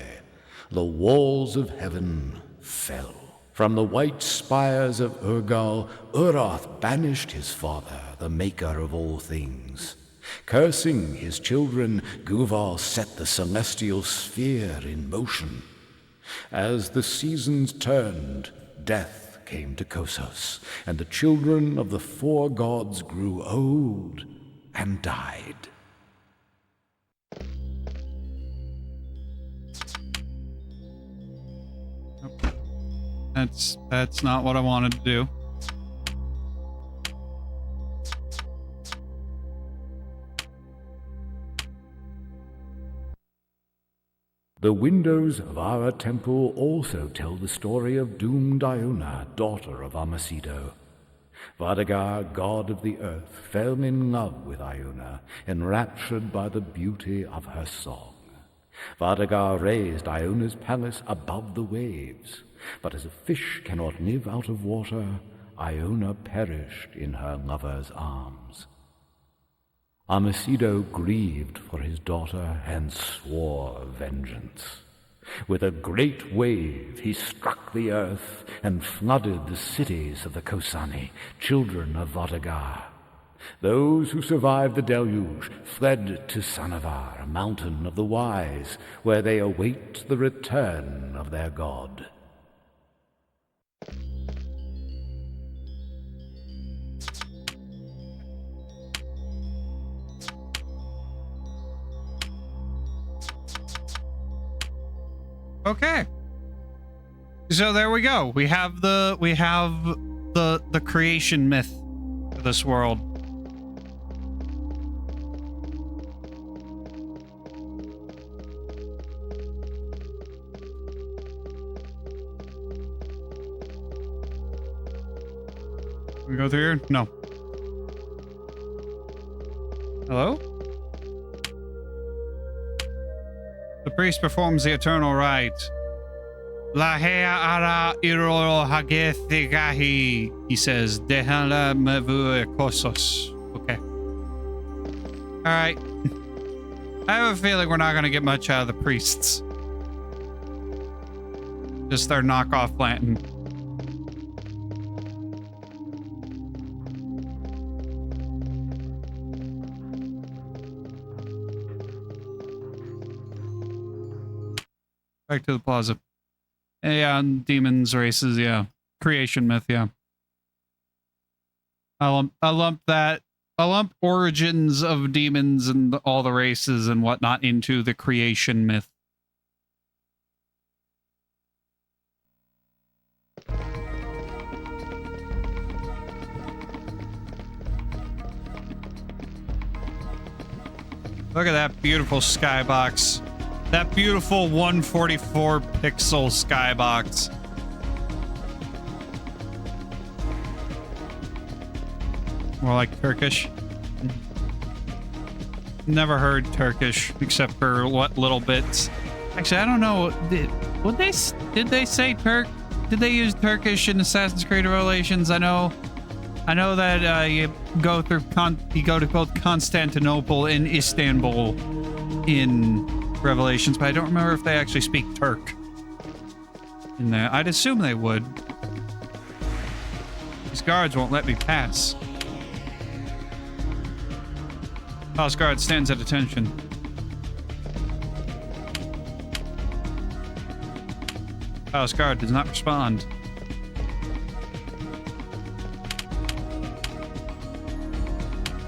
The walls of heaven fell. From the white spires of Urgal, Urath banished his father, the maker of all things. Cursing his children, Guval set the celestial sphere in motion. As the seasons turned, death came to Kossos, and the children of the 4 gods grew old and died. That's not what I wanted to do. The windows of our temple also tell the story of doomed Iona, daughter of Amasido. Vadagar, god of the earth, fell in love with Iona, enraptured by the beauty of her song. Vadagar raised Iona's palace above the waves, but as a fish cannot live out of water, Iona perished in her lover's arms. Amasido grieved for his daughter and swore vengeance. With a great wave he struck the earth and flooded the cities of the Kosani, children of Vadagar. Those who survived the deluge fled to Sanavar, mountain of the wise, where they await the return of their god. Okay. So there we go. We have the creation myth of this world. We go through here? No. Hello? The priest performs the eternal rite. Lahea ara iro hagethigahi, he says. Dehala mevu kosos. Okay. Alright. I have a feeling we're not going to get much out of the priests. Just their knockoff lantern. Back to the plaza. Yeah, and demons, races, yeah. Creation myth, yeah. I lump origins of demons and all the races and whatnot into the creation myth. Look at that beautiful skybox. That beautiful 144 pixel skybox. More like Turkish. Never heard Turkish except for what little bits. Actually, I don't know. Did they say Turk? Did they use Turkish in Assassin's Creed Revelations? I know that you go to both Constantinople and Istanbul in Revelations, but I don't remember if they actually speak Turk in there. I'd assume they would. These guards won't let me pass. House guard stands at attention. House guard does not respond.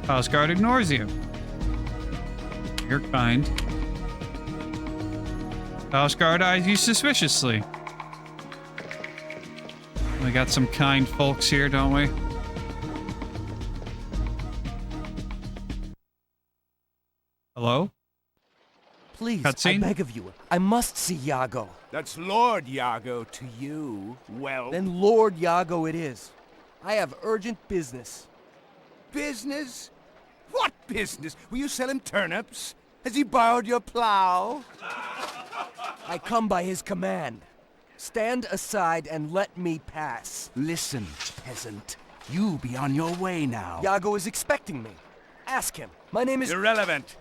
House guard ignores you. You're kind. House guard eyes you suspiciously. We got some kind folks here, don't we? Hello? Please, Cutscene? I beg of you. I must see Iago. That's Lord Iago to you. Well, Then Lord Iago it is. I have urgent business. business? What business? Will you sell him turnips? Has he borrowed your plow? I come by his command. Stand aside and let me pass. Listen, peasant. You be on your way now. Iago is expecting me. Ask him. My name is... Irrelevant.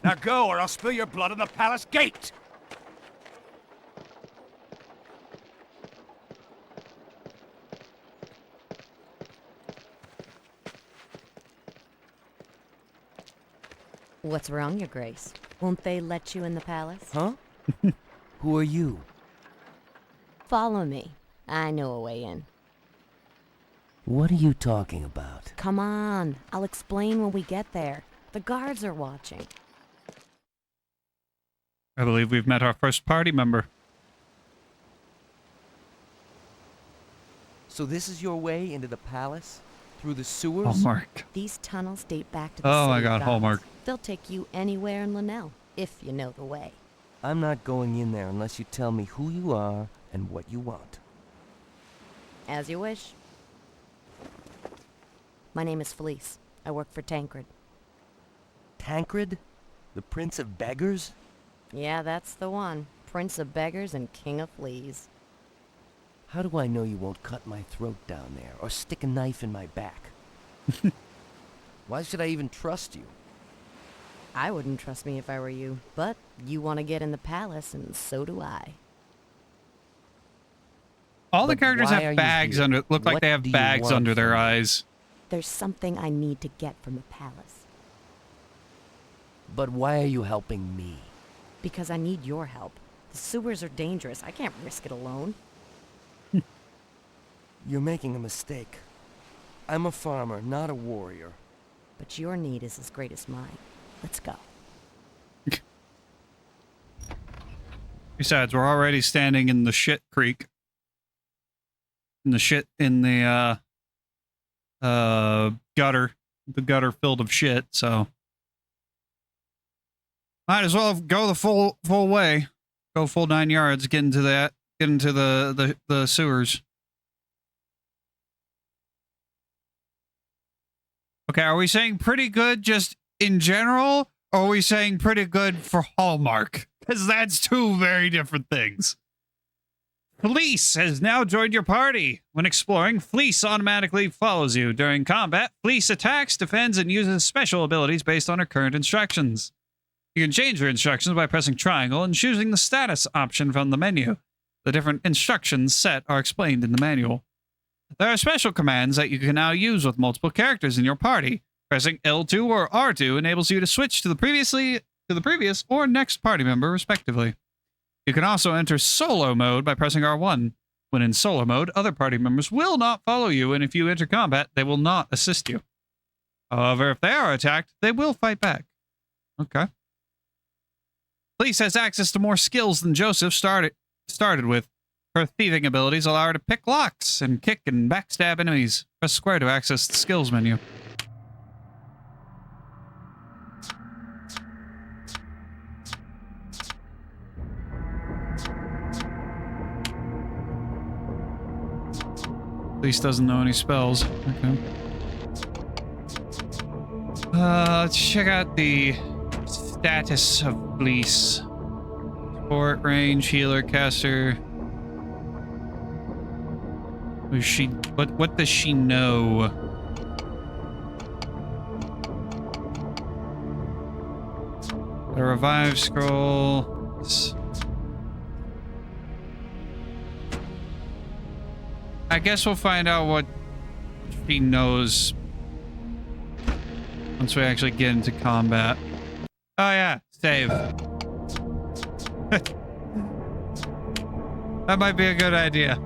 Now go, or I'll spill your blood on the palace gate. What's wrong, Your Grace? Won't they let you in the palace? Huh? Who are you? Follow me. I know a way in. What are you talking about? Come on. I'll explain when we get there. The guards are watching. I believe we've met our first party member. So this is your way into the palace? Through the sewers? Hallmark. These tunnels date back to the Oh my city god, gods. Hallmark. They'll take you anywhere in Linnell, if you know the way. I'm not going in there unless you tell me who you are and what you want. As you wish. My name is Felice. I work for Tancred. Tancred? The Prince of Beggars? Yeah, that's the one. Prince of Beggars and King of Fleas. How do I know you won't cut my throat down there or stick a knife in my back? Why should I even trust you? I wouldn't trust me if I were you, but you want to get in the palace, and so do I. All the But characters why are have you bags here? under. Look like What they have do you bags want under their from me? eyes. There's something I need to get from the palace. But why are you helping me? Because I need your help. The sewers are dangerous. I can't risk it alone. You're making a mistake. I'm a farmer, not a warrior. But your need is as great as mine. Let's go. Besides, we're already standing in the shit creek. In the gutter. The gutter filled of shit, so might as well go the full way. Go full 9 yards, get into the sewers. Okay, are we saying pretty good just in general, or are we saying pretty good for Hallmark? Because that's two very different things. Fleece has now joined your party. When exploring, Fleece automatically follows you. During combat, Fleece attacks, defends, and uses special abilities based on her current instructions. You can change your instructions by pressing triangle and choosing the status option from the menu. The different instructions set are explained in the manual. There are special commands that you can now use with multiple characters in your party. Pressing L2 or R2 enables you to switch to the previous or next party member, respectively. You can also enter solo mode by pressing R1. When in solo mode, other party members will not follow you, and if you enter combat, they will not assist you. However, if they are attacked, they will fight back. Okay. Elise has access to more skills than Joseph started with. Her thieving abilities allow her to pick locks and kick and backstab enemies. Press square to access the skills menu. Elise doesn't know any spells. Okay. Let's check out the status of Elise. Support, range, healer, caster. Who's she? What does she know? A revive scroll. I guess we'll find out what she knows once we actually get into combat. Oh yeah, save. That might be a good idea.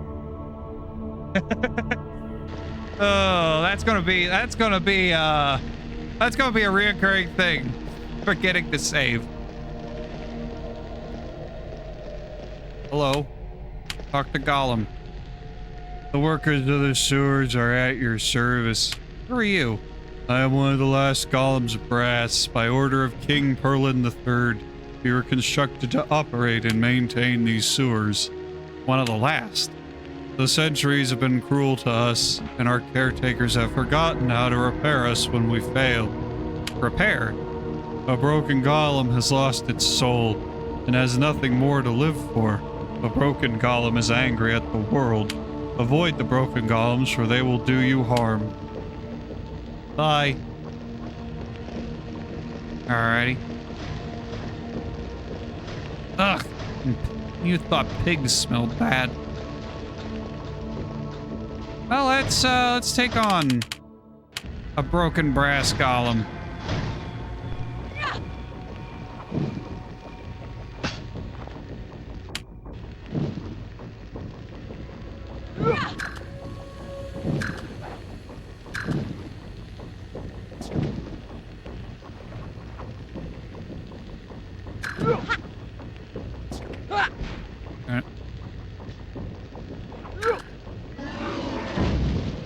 Oh, that's gonna be a reoccurring thing. Forgetting to save. Hello. Talk to Gollum. The workers of the sewers are at your service. Who are you? I am one of the last golems of brass. By order of King Perlin III, we were constructed to operate and maintain these sewers. One of the last. The centuries have been cruel to us, and our caretakers have forgotten how to repair us when we fail. Repair? A broken golem has lost its soul, and has nothing more to live for. A broken golem is angry at the world. Avoid the broken golems, for they will do you harm. Bye. Alrighty. Ugh. You thought pigs smelled bad. Well, let's take on a broken brass golem.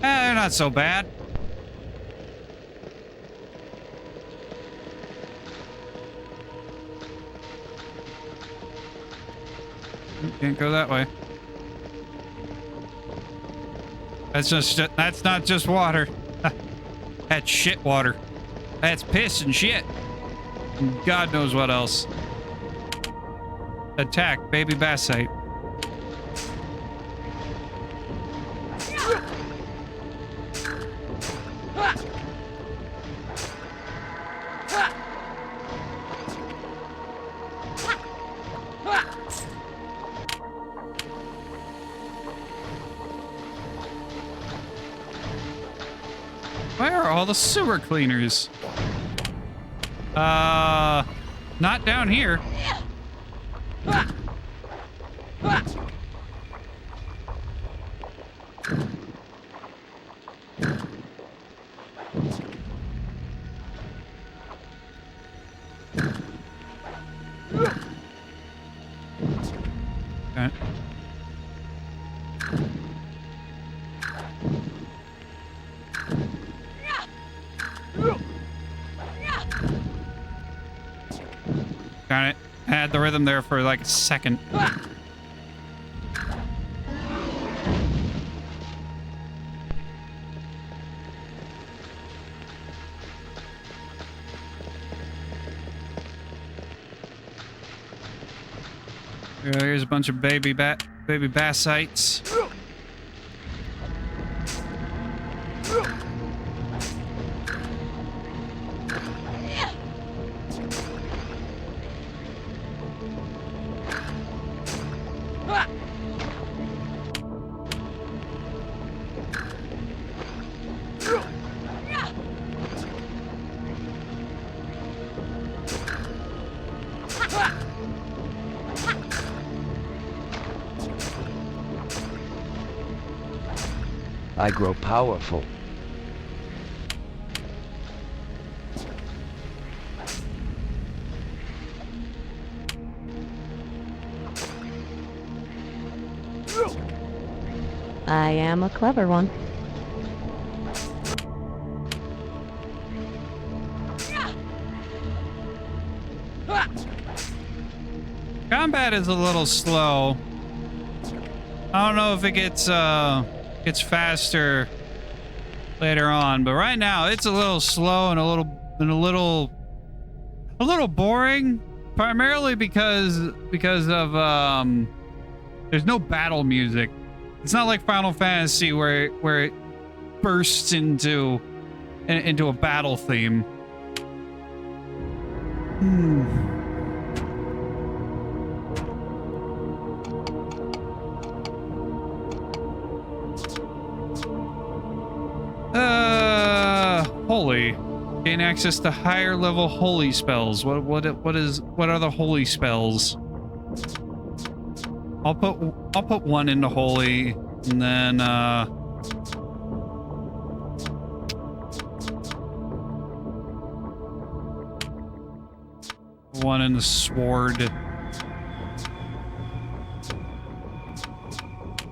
They're not so bad. Can't go that way. That's not just water. That's shit water. That's piss and shit. And God knows what else. Attack, baby bassite. Where are all the sewer cleaners? Not down here. Okay. Got it. I had the rhythm there for like a second. Here's a bunch of baby bassites. I grow powerful. I am a clever one. Combat is a little slow. I don't know if it gets faster later on, but right now it's a little slow and a little boring, primarily because of there's no battle music. It's not like Final Fantasy where it bursts into a battle theme. Holy. Gain access to higher level holy spells. What are the holy spells? I'll put one into holy, and then one in the sword.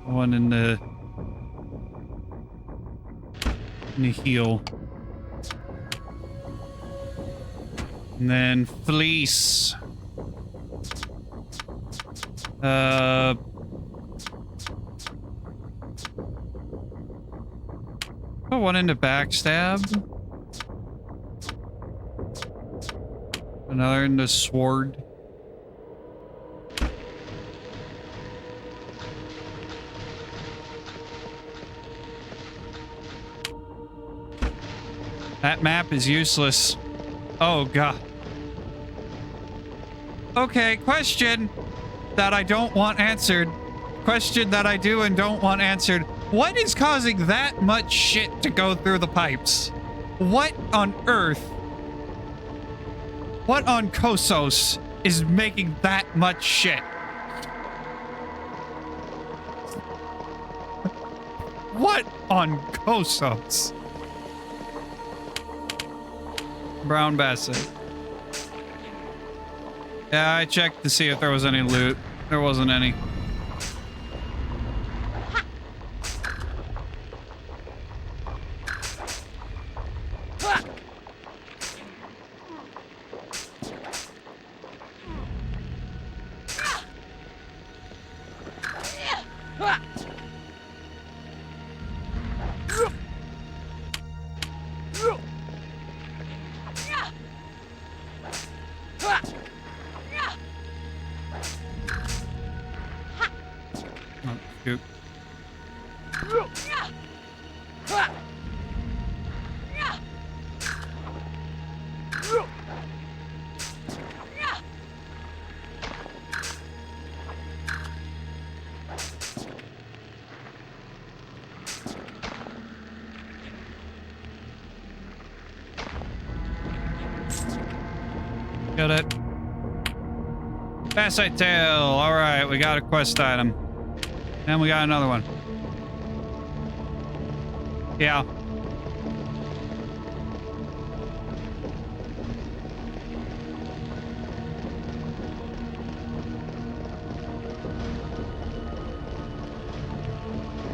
One in the heal. And then fleece. Put one into backstab. Another into sword. That map is useless. Oh, God. Okay, question that I don't want answered. Question that I do and don't want answered. What is causing that much shit to go through the pipes? What on earth? What on Kossos is making that much shit? What on Kossos? Brown Basset. Yeah, I checked to see if there was any loot. There wasn't any. Got it. Bassite tail. All right, we got a quest item. And we got another one. Yeah.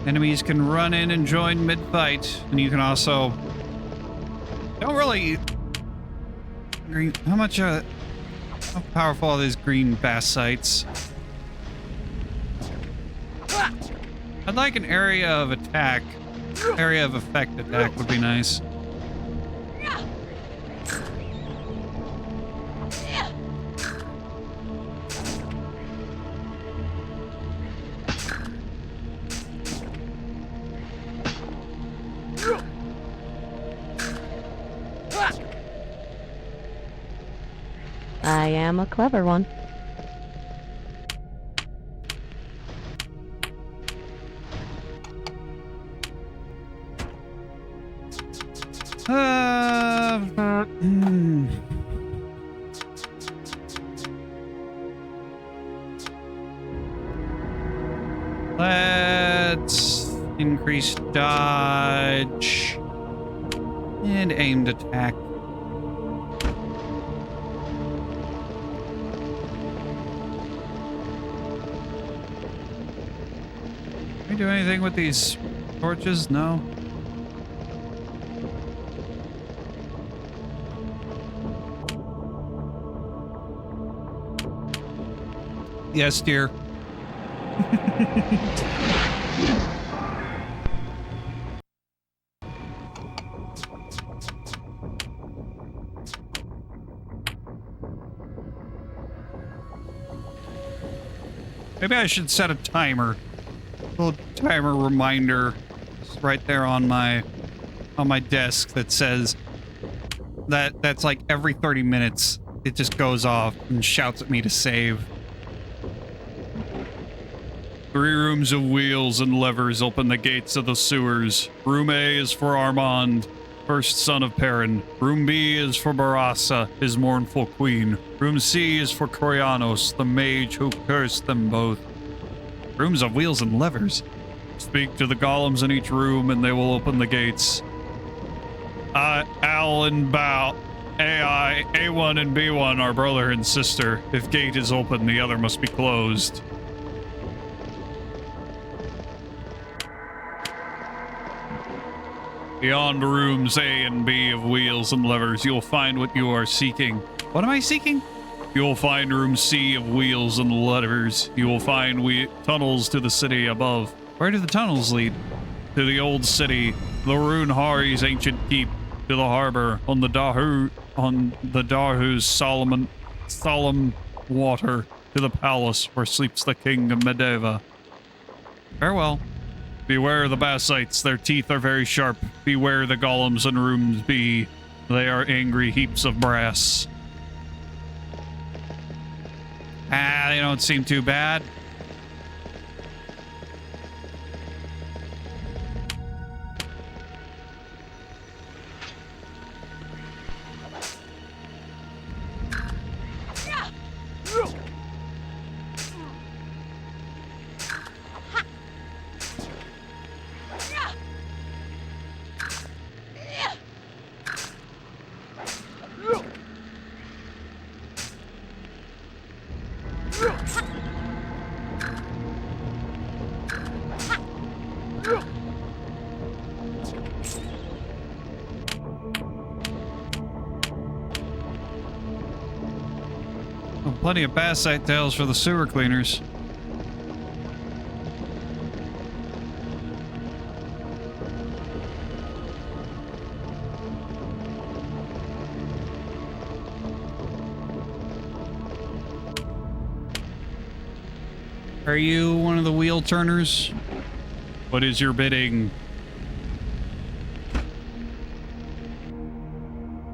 Enemies can run in and join mid-fight, and you can also... Don't really... Green... How much, how powerful are these green bassites? I'd like an area of attack. Area of effect attack would be nice. I am a clever one. Let's Increased dodge. And aimed attack. Can we do anything with these torches? No. Yes, dear. Maybe I should set a timer. A little timer reminder right there on my desk that says that's like every 30 minutes it just goes off and shouts at me to save. 3 rooms of wheels and levers open the gates of the sewers. Room A is for Armand, first son of Perrin. Room B is for Barassa, his mournful queen. Room C is for Corianos, the mage who cursed them both. Rooms of wheels and levers. Speak to the golems in each room and they will open the gates. Al and Bao, AI, A1 and B1 are brother and sister. If gate is open, the other must be closed. Beyond rooms A and B of wheels and levers, you'll find what you are seeking. What am I seeking? You'll find room C of wheels and levers. You will find tunnels to the city above. Where do the tunnels lead? To the old city, the Rune Hari's ancient keep, to the harbor, on the Dahu's solemn water, to the palace where sleeps the king of Medeva. Farewell. Beware the Bassites, their teeth are very sharp. Beware the golems in rooms B. They are angry heaps of brass. They don't seem too bad. Plenty of bassite tails for the sewer cleaners. Are you one of the wheel turners? What is your bidding?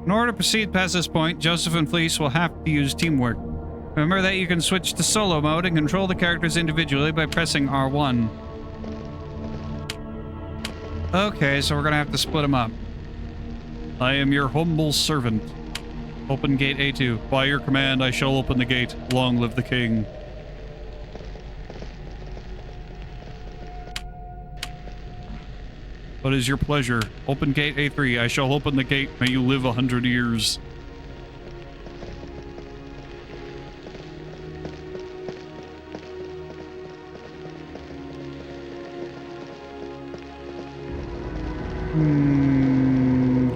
In order to proceed past this point, Joseph and Fleece will have to use teamwork. Remember that you can switch to solo mode and control the characters individually by pressing R1. Okay, so we're gonna have to split them up. I am your humble servant. Open gate A2. By your command, I shall open the gate. Long live the king. What is your pleasure? Open gate A3. I shall open the gate. May you live 100 years.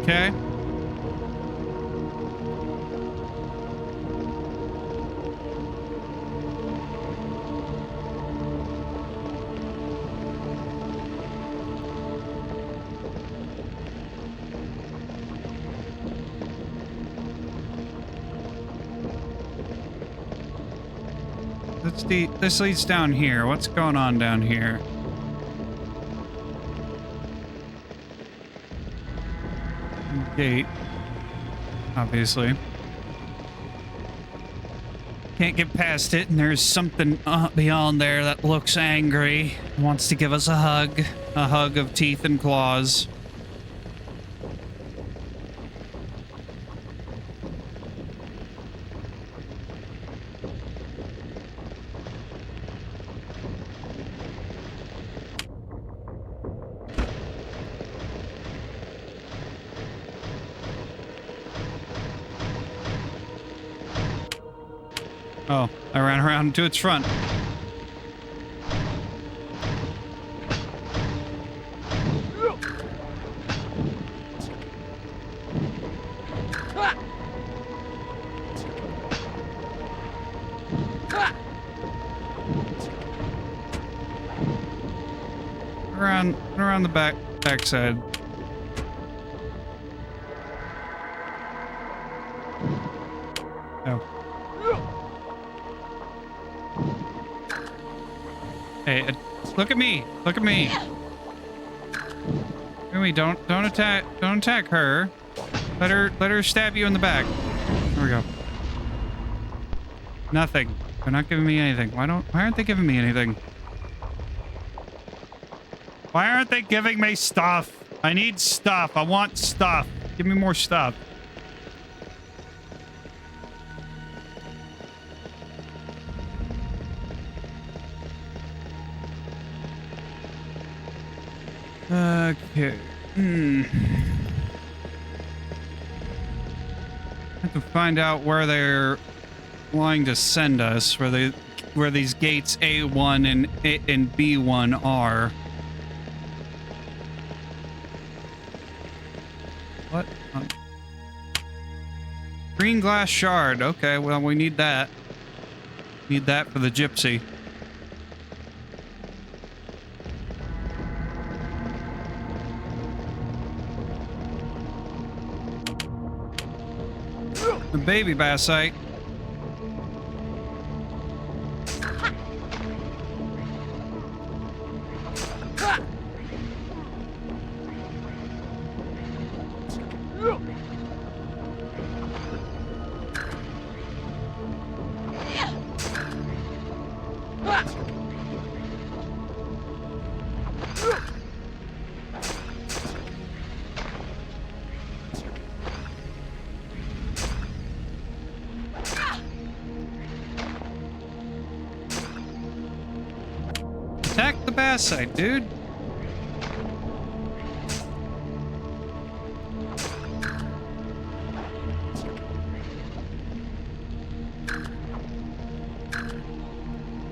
Okay. This leads down here. What's going on down here? Gate. Obviously. Can't get past it, and there's something beyond there that looks angry. Wants to give us a hug. A hug of teeth and claws. Oh, I ran around to its front. Around the backside. Oh. Hey, look at me! Look at me! Look at me! Don't attack her. Let her stab you in the back. There we go. Nothing. They're not giving me anything. Why aren't they giving me anything? Why aren't they giving me stuff? I need stuff. I want stuff. Give me more stuff. Okay. Have to find out where they're wanting to send us, where these gates A1 and B1 are. What? Green glass shard. Okay, well, we need that. Need that for the gypsy. The baby bassite. Attack the bassite, dude.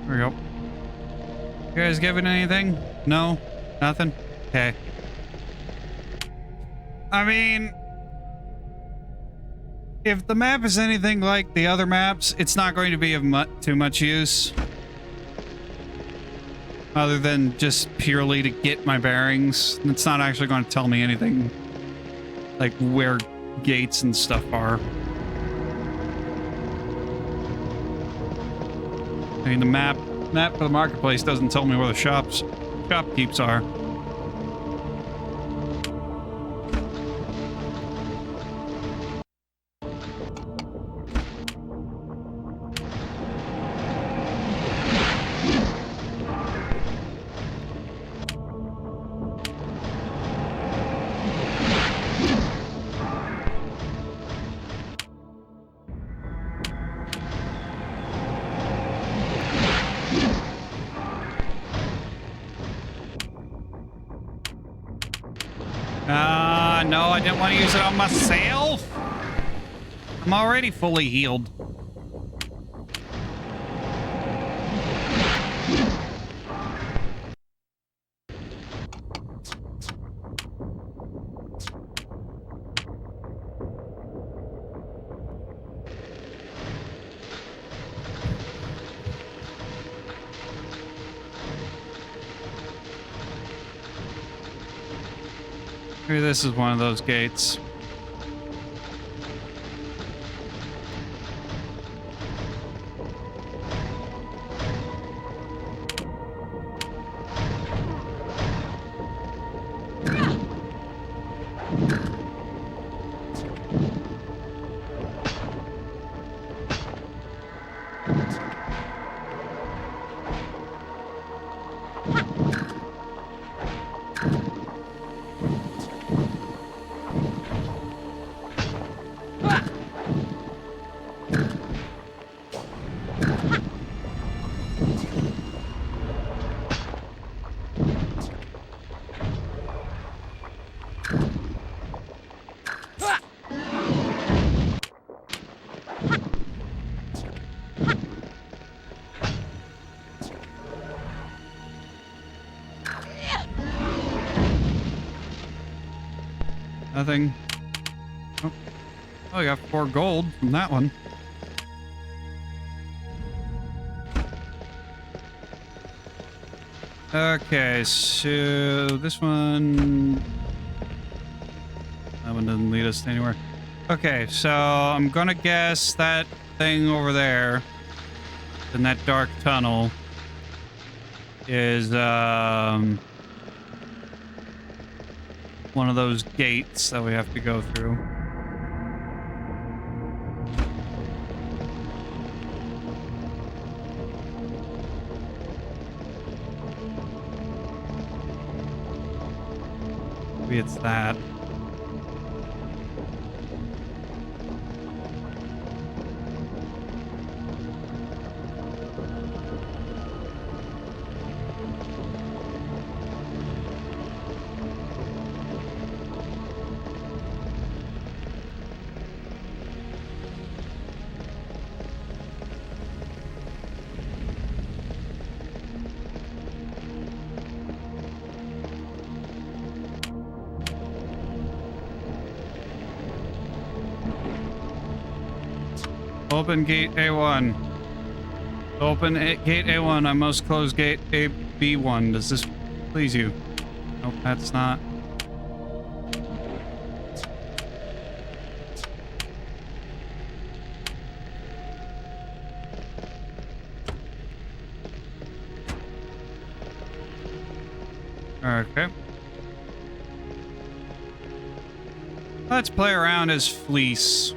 There we go. You guys giving anything? No? Nothing? Okay. I mean, if the map is anything like the other maps, it's not going to be of too much use. Other than just purely to get my bearings. It's not actually going to tell me anything. Like where gates and stuff are. I mean, the map for the marketplace doesn't tell me where the shopkeeps are. No, I didn't want to use it on myself. I'm already fully healed. Maybe this is one of those gates. Nothing. Oh, I got 4 gold from that one. Okay, so this one... That one doesn't lead us anywhere. Okay, so I'm gonna guess that thing over there in that dark tunnel is one of those gates that we have to go through. Maybe it's that. Open gate A1. Gate A1. I must close gate AB1. Does this please you? Nope, that's not. Okay. Let's play around as Fleece.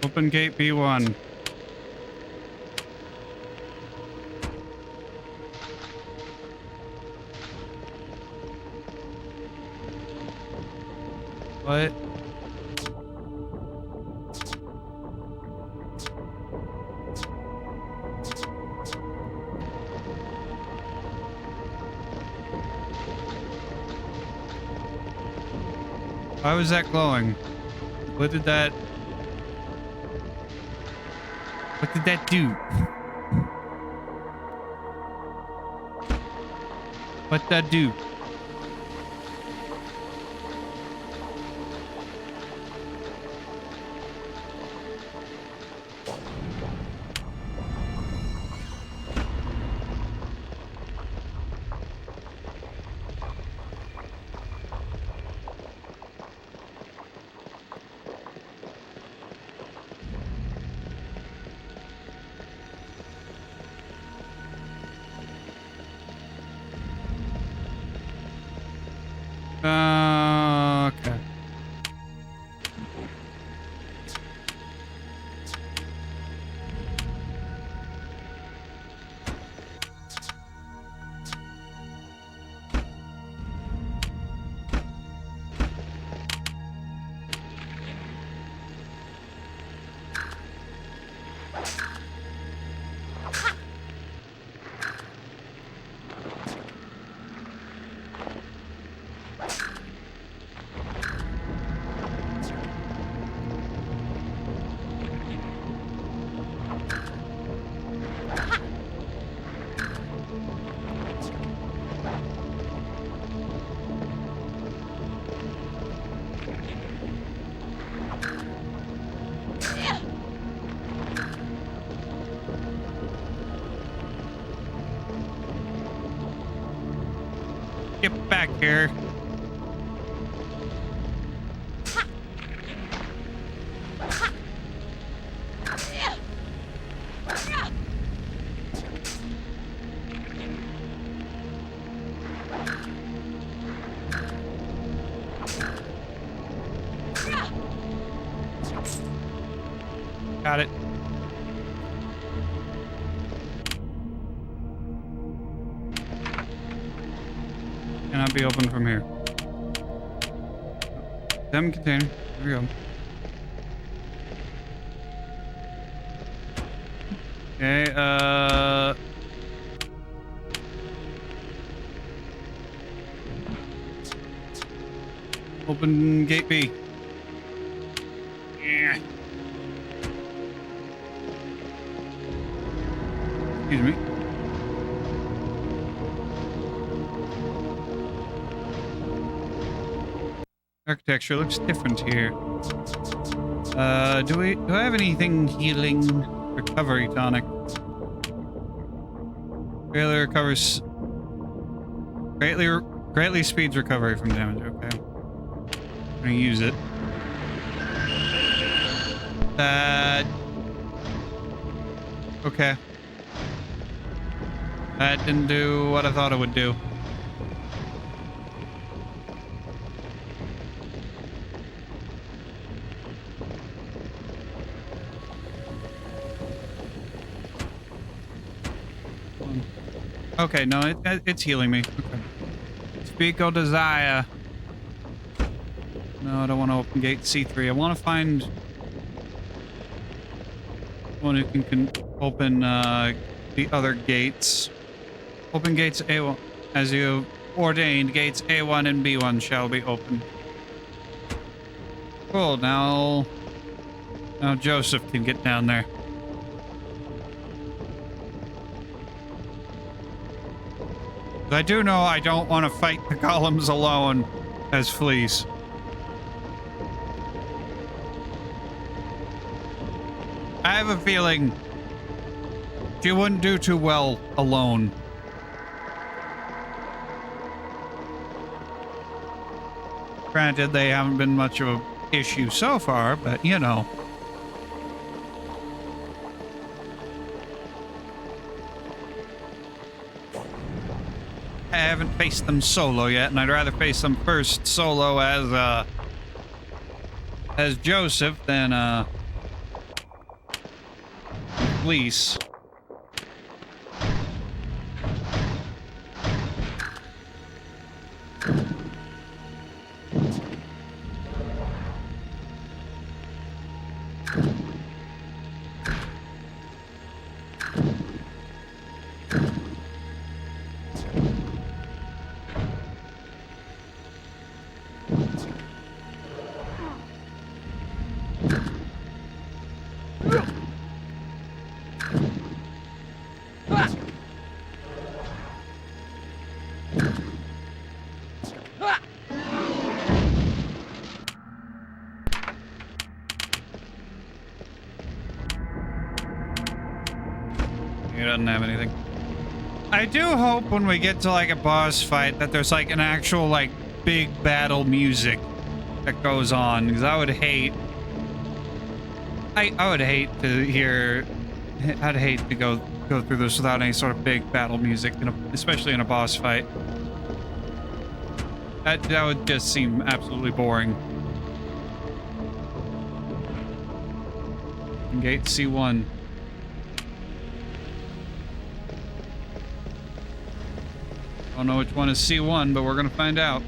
Open gate B1. What? Why was that glowing? What did that... What did that do? What that do? Get back here. Got it. Cannot be opened from here. Them container. There we go. Okay, open gate B. Yeah. Excuse me. Architecture looks different here. Do I have anything healing? Recovery tonic. Greatly speeds recovery from damage. Okay. I'm gonna use it. Okay. That didn't do what I thought it would do. Okay, no, it's healing me. Okay. Speak O Desire. No, I don't want to open gate C3. I want to find one who can open the other gates. Open gates A1. As you ordained, gates A1 and B1 shall be open. Cool, now Joseph can get down there. I do know I don't want to fight the golems alone as fleas. I have a feeling she wouldn't do too well alone. Granted, they haven't been much of an issue so far, but you know. I haven't faced them solo yet, and I'd rather face them first solo as Joseph than police. He doesn't have anything. I do hope when we get to like a boss fight that there's like an actual like big battle music that goes on, because I would hate to hear, I'd hate to go through this without any sort of big battle music, especially in a boss fight. That would just seem absolutely boring. Gate C1. Don't know which one is C1, but we're gonna find out.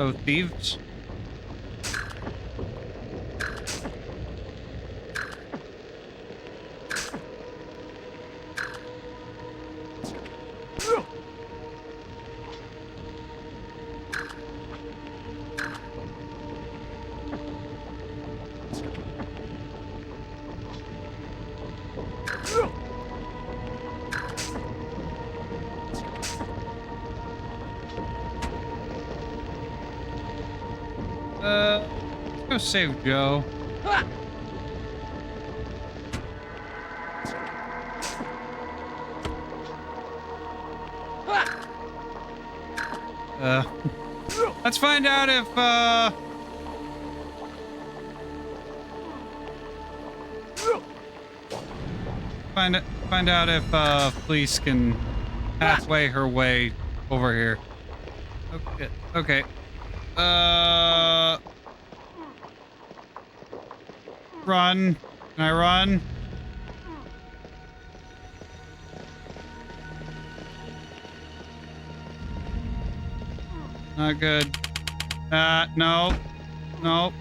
Oh, thieves. Let's go save Joe. Let's find out if, find out if, Fleece can halfway her way over here. Okay. Okay. Run. Can I run? Not good. No. No.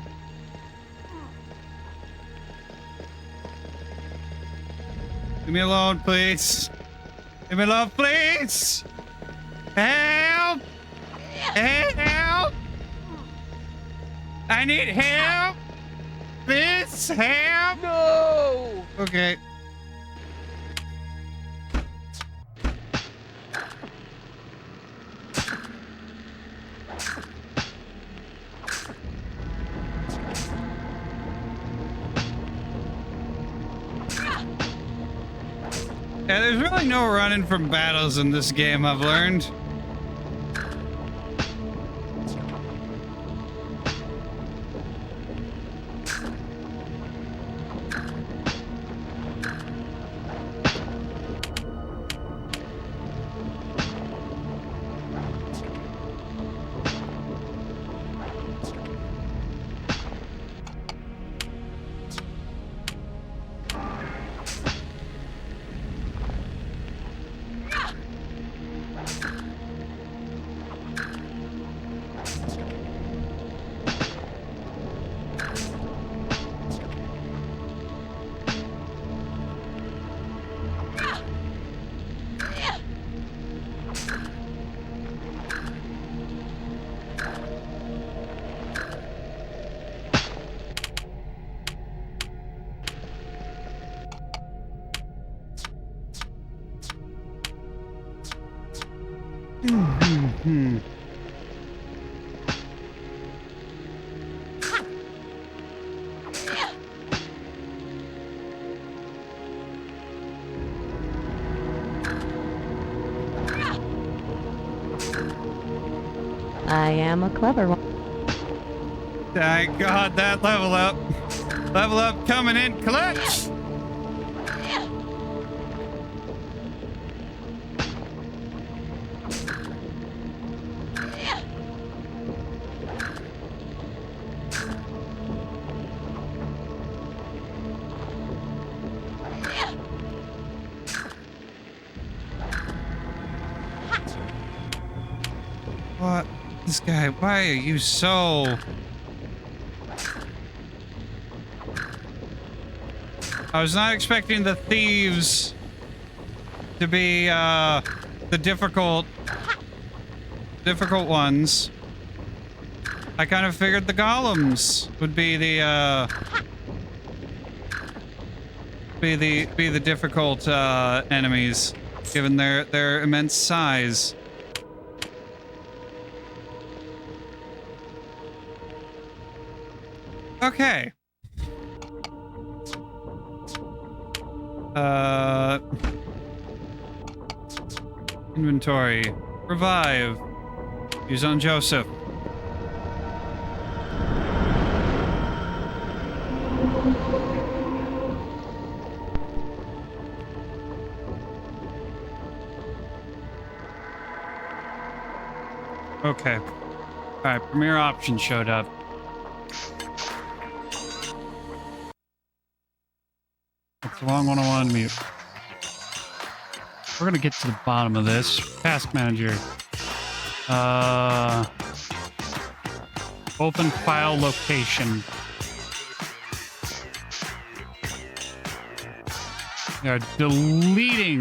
Leave me alone, please. Leave me alone, please. Help! Help! I need help! Please, help! No! Okay. Yeah, there's really no running from battles in this game, I've learned. I am a clever one. Thank God that level up. Level up coming in clutch. What? This guy, why are you so... I was not expecting the thieves to be, the difficult ones. I kind of figured the golems would be the, be the difficult, enemies, given their immense size. Okay. Inventory. Revive. Use on Joseph. Okay. Alright, Premier Options showed up. That's the wrong one I wanted to mute. We're gonna get to the bottom of this. Task manager. Open file location. We are deleting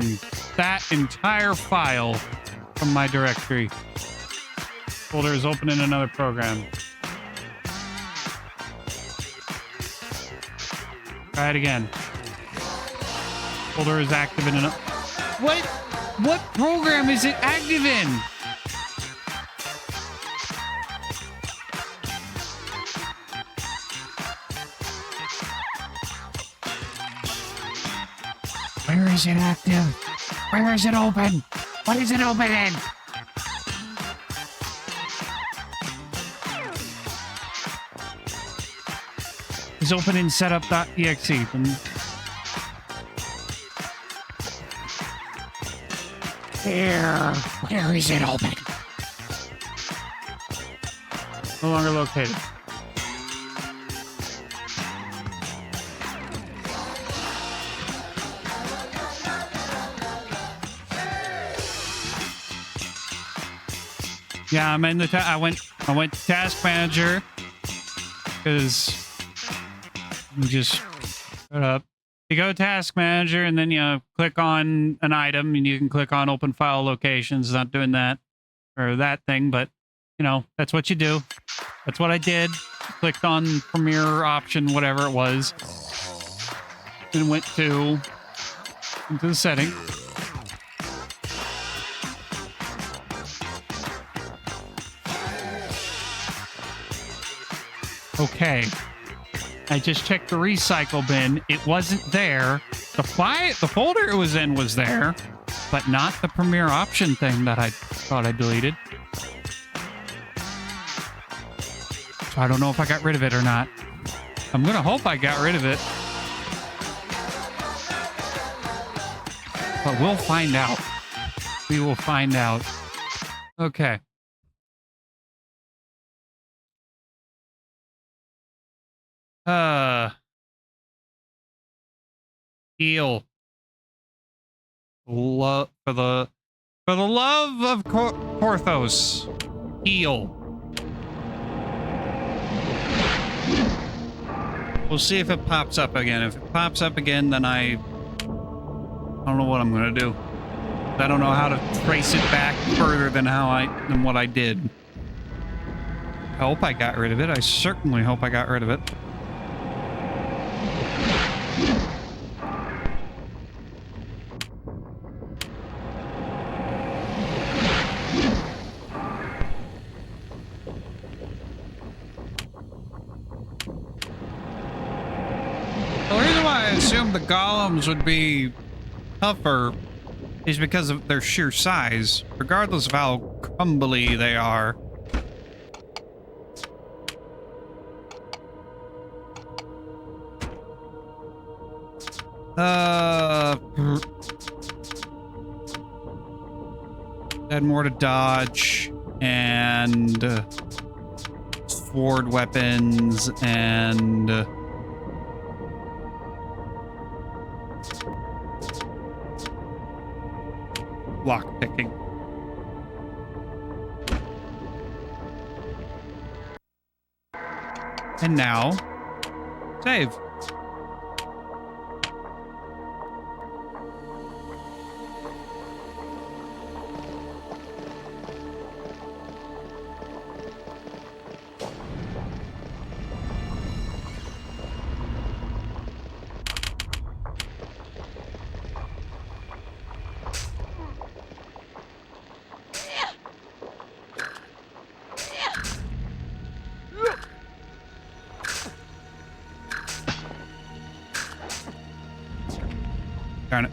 that entire file from my directory. Folder is open in another program. Try it again. Folder is active in another. What program is it active in? Where is it active? Where is it open? What is it open in? It's open in setup.exe. Where is it open? No longer located. Yeah, I'm in the. I went to Task Manager because you just shut up. You go to Task Manager and then you click on an item and you can click on Open File Locations. Not doing that or that thing, but you know that's what you do. That's what I did. Clicked on Premiere option, whatever it was, and went into the setting. Okay. I just checked the recycle bin. It wasn't there. The folder it was in was there, but not the Premiere option thing that I thought I deleted. So I don't know if I got rid of it or not. I'm gonna hope I got rid of it. But we'll find out. We will find out. Okay. Heal. For the love of Porthos. Heal. We'll see if it pops up again. If it pops up again, then I don't know what I'm gonna do. I don't know how to trace it back further than what I did. I hope I got rid of it. I certainly hope I got rid of it. The reason why I assumed the golems would be tougher is because of their sheer size, regardless of how crumbly they are. Add more to dodge and sword weapons and lock picking. And now, save. Darn it.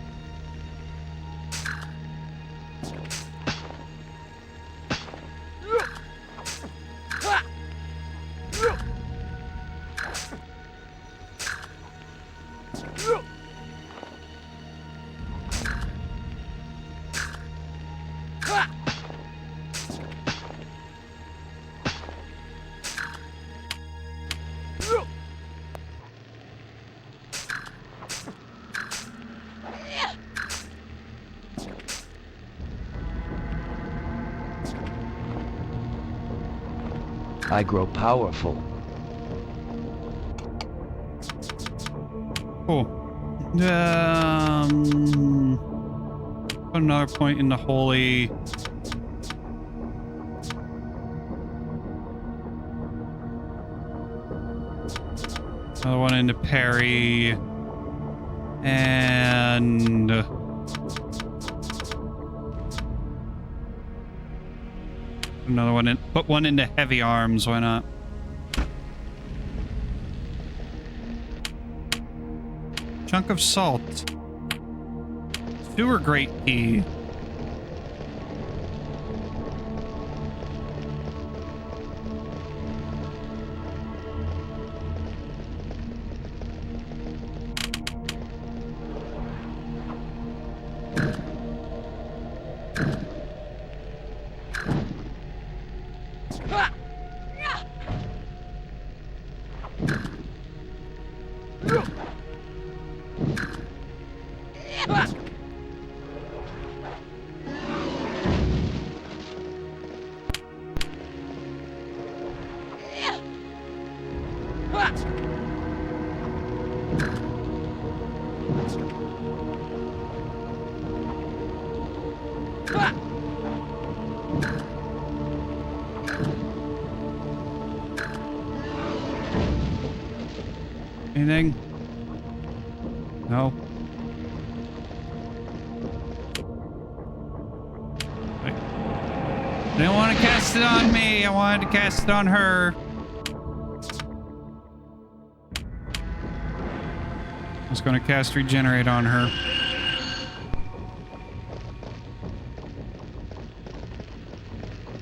I grow powerful. Cool. Put another point in the holy. Another one into parry. And another one in. Put one into heavy arms. Why not? Chunk of salt. Sewer grate key. Anything? No. Wait. I didn't want to cast it on me. I wanted to cast it on her. I was going to cast regenerate on her.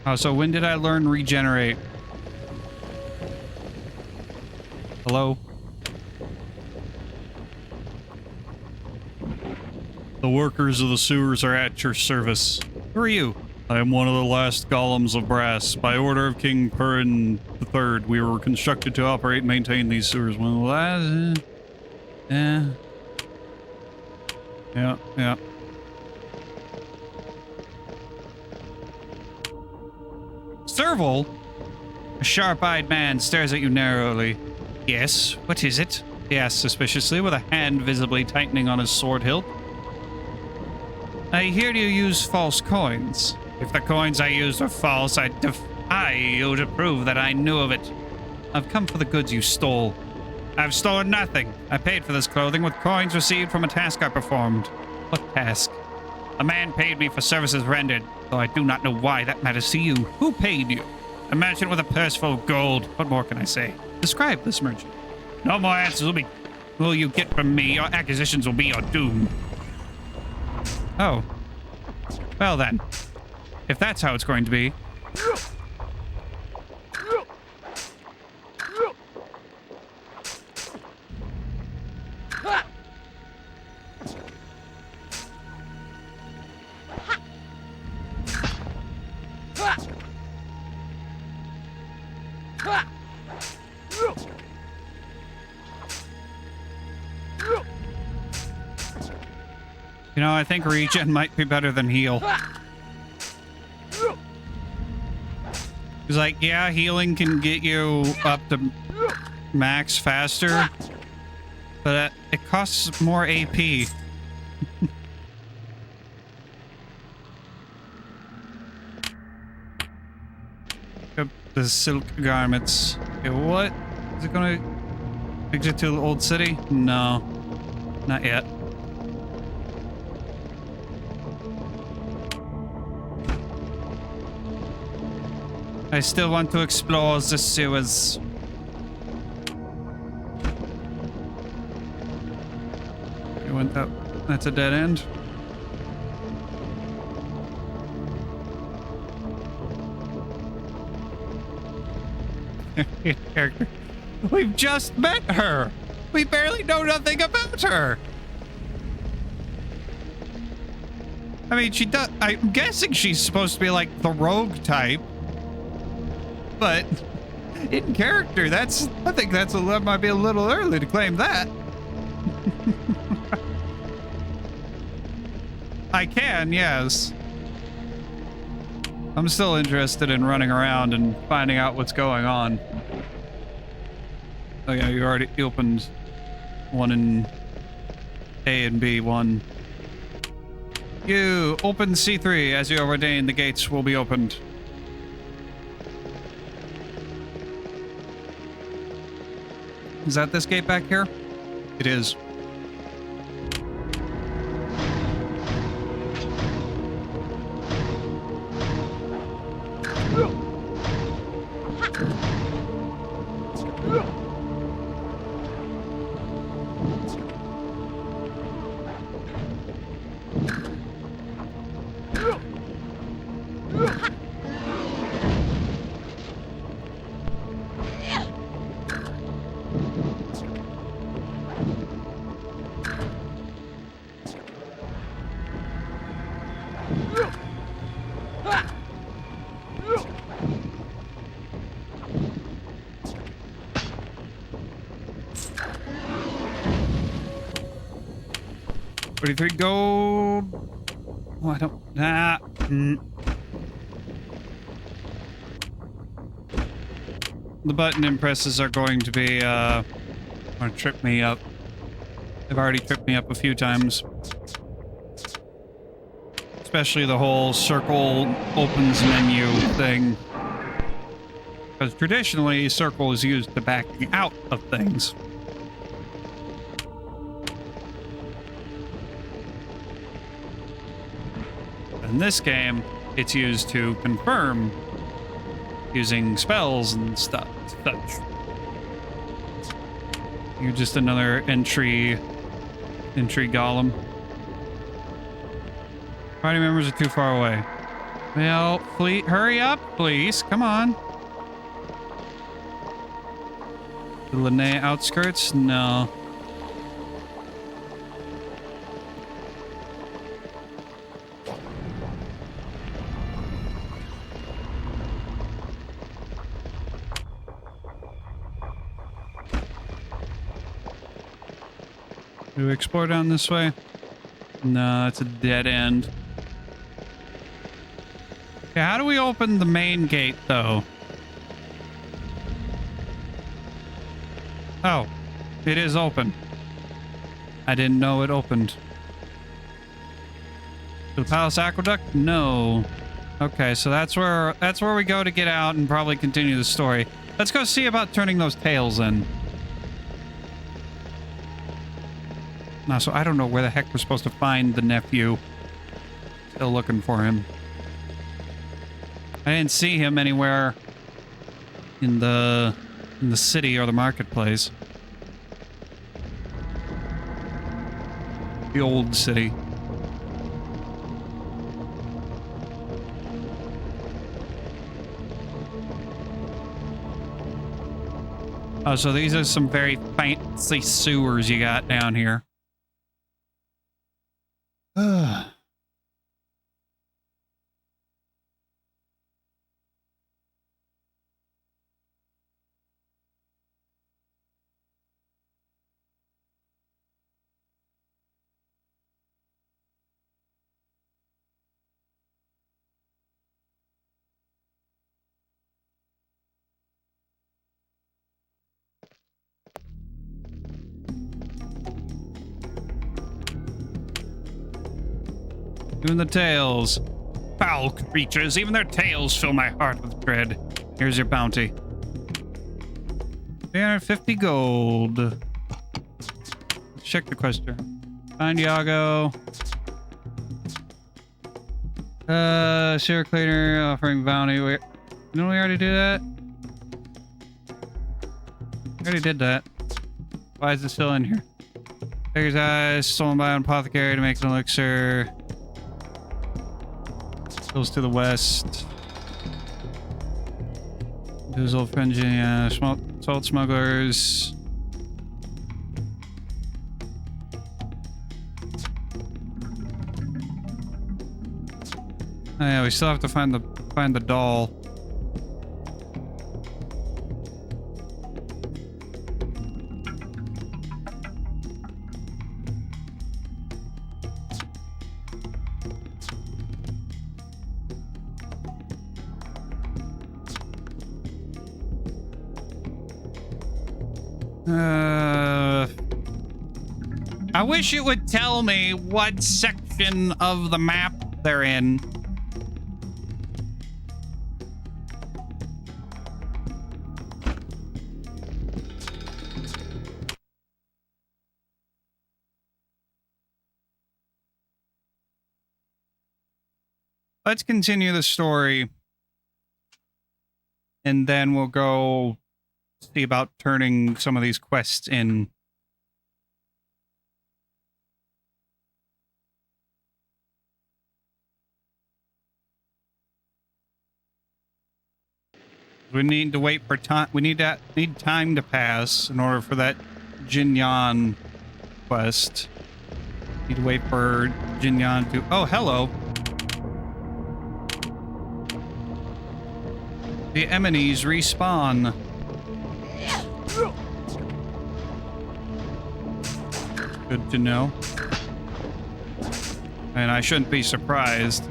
Oh, so when did I learn regenerate? Hello? The workers of the sewers are at your service. Who are you? I am one of the last golems of brass. By order of King Purin III, we were constructed to operate and maintain these sewers. One of the last... Yeah. Serval? A sharp-eyed man stares at you narrowly. Yes, what is it? He asks suspiciously, with a hand visibly tightening on his sword hilt. I hear you use false coins. If the coins I used are false, I defy you to prove that I knew of it. I've come for the goods you stole. I've stolen nothing. I paid for this clothing with coins received from a task I performed. What task? A man paid me for services rendered, though I do not know why that matters to you. Who paid you? A merchant with a purse full of gold. What more can I say? Describe this merchant. No more answers will you get from me. Your acquisitions will be your doom. Oh. Well then. If that's how it's going to be. You know, I think regen might be better than heal. It's like, yeah, healing can get you up to max faster, but it costs more AP. The silk garments. Okay, what? Is it gonna exit to the old city? No, not yet. I still want to explore the sewers. You went that? That's a dead end. Character. We've just met her. We barely know nothing about her. I mean, she does. I'm guessing she's supposed to be like the rogue type. But in character, I think that might be a little early to claim that. I can, yes. I'm still interested in running around and finding out what's going on. Oh yeah, you already opened one in A and B. One. You open C3. As you are ordained, the gates will be opened. Is that this gate back here? It is. $43 gold. Oh, I don't. The button impresses are going to be gonna trip me up. They've already tripped me up a few times. Especially the whole circle opens menu thing. Because traditionally, circle is used to back out of things. In this game, it's used to confirm using spells and stuff. Such. You're just another entry golem. Party members are too far away. Well, fleet, hurry up, please. Come on. The Linnaea outskirts? No. Do we explore down this way? No, it's a dead end. Okay, how do we open the main gate, though? Oh, it is open. I didn't know it opened. To the Palace Aqueduct? No. Okay, so that's where we go to get out and probably continue the story. Let's go see about turning those tails in. No, so I don't know where the heck we're supposed to find the nephew. Still looking for him. I didn't see him anywhere in the city or the marketplace. The old city. Oh, so these are some very fancy sewers you got down here. Even the tails. Foul creatures, even their tails fill my heart with dread. Here's your bounty. 350 gold. Let's check the quest here. Find Iago. Sewer cleaner offering bounty. Didn't we already do that? We already did that. Why is it still in here? Tiger's eyes, stolen by an apothecary to make an elixir. Goes to the west. Dizzle Virginia, salt smugglers. Oh yeah, we still have to find the doll. I wish it would tell me what section of the map they're in. Let's continue the story. And then we'll go see about turning some of these quests in. We need to wait for time. We need time to pass in order for that Jinyan quest. Need to wait for Jinyan to. Oh, hello. The enemies respawn. Good to know. And I shouldn't be surprised.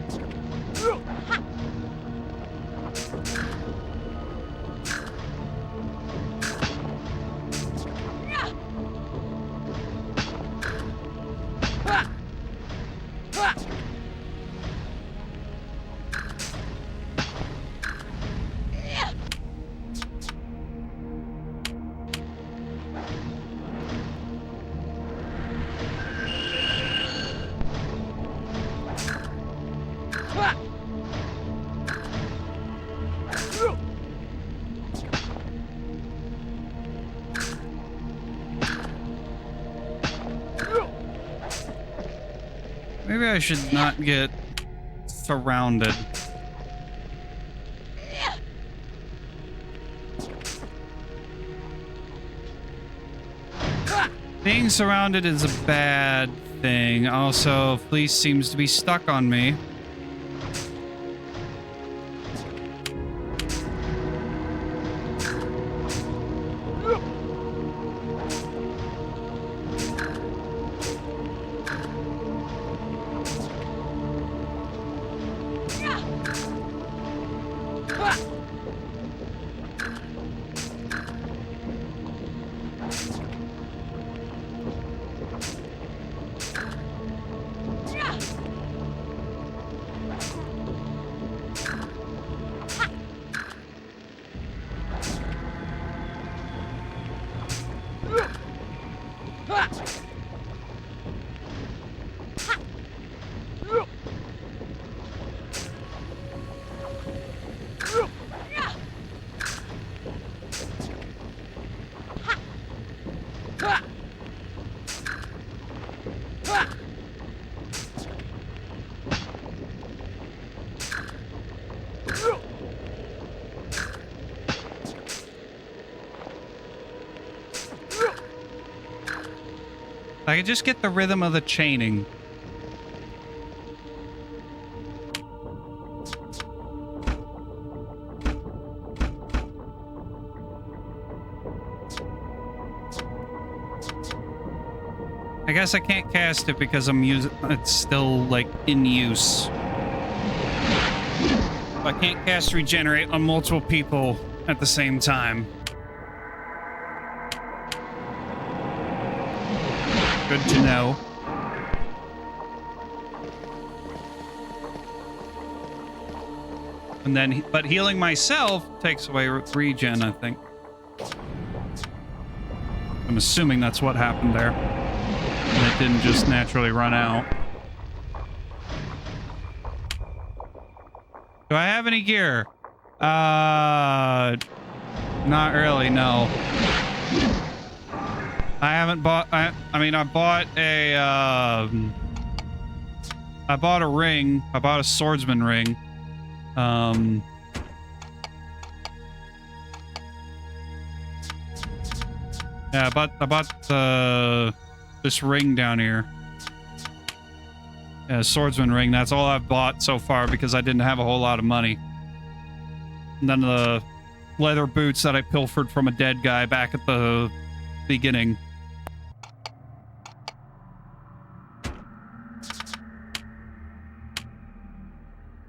Maybe I should not get surrounded. Being surrounded is a bad thing. Also, police seems to be stuck on me. I could just get the rhythm of the chaining. I guess I can't cast it because it's still like in use. I can't cast regenerate on multiple people at the same time. Good to know. And then, but healing myself takes away regen, I think. I'm assuming that's what happened there. And it didn't just naturally run out. Do I have any gear? Not really, no. I haven't bought, I mean, I bought a ring. I bought a swordsman ring. Yeah, I bought this ring down here. Yeah, swordsman ring. That's all I've bought so far because I didn't have a whole lot of money. And then the leather boots that I pilfered from a dead guy back at the beginning.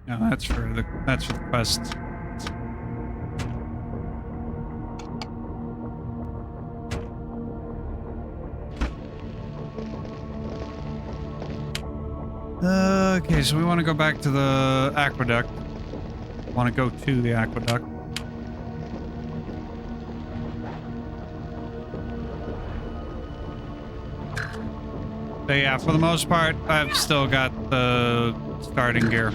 No, that's for the quest. Okay, so we want to go back to the aqueduct. Want to go to the aqueduct. But yeah, for the most part, I've still got the starting gear.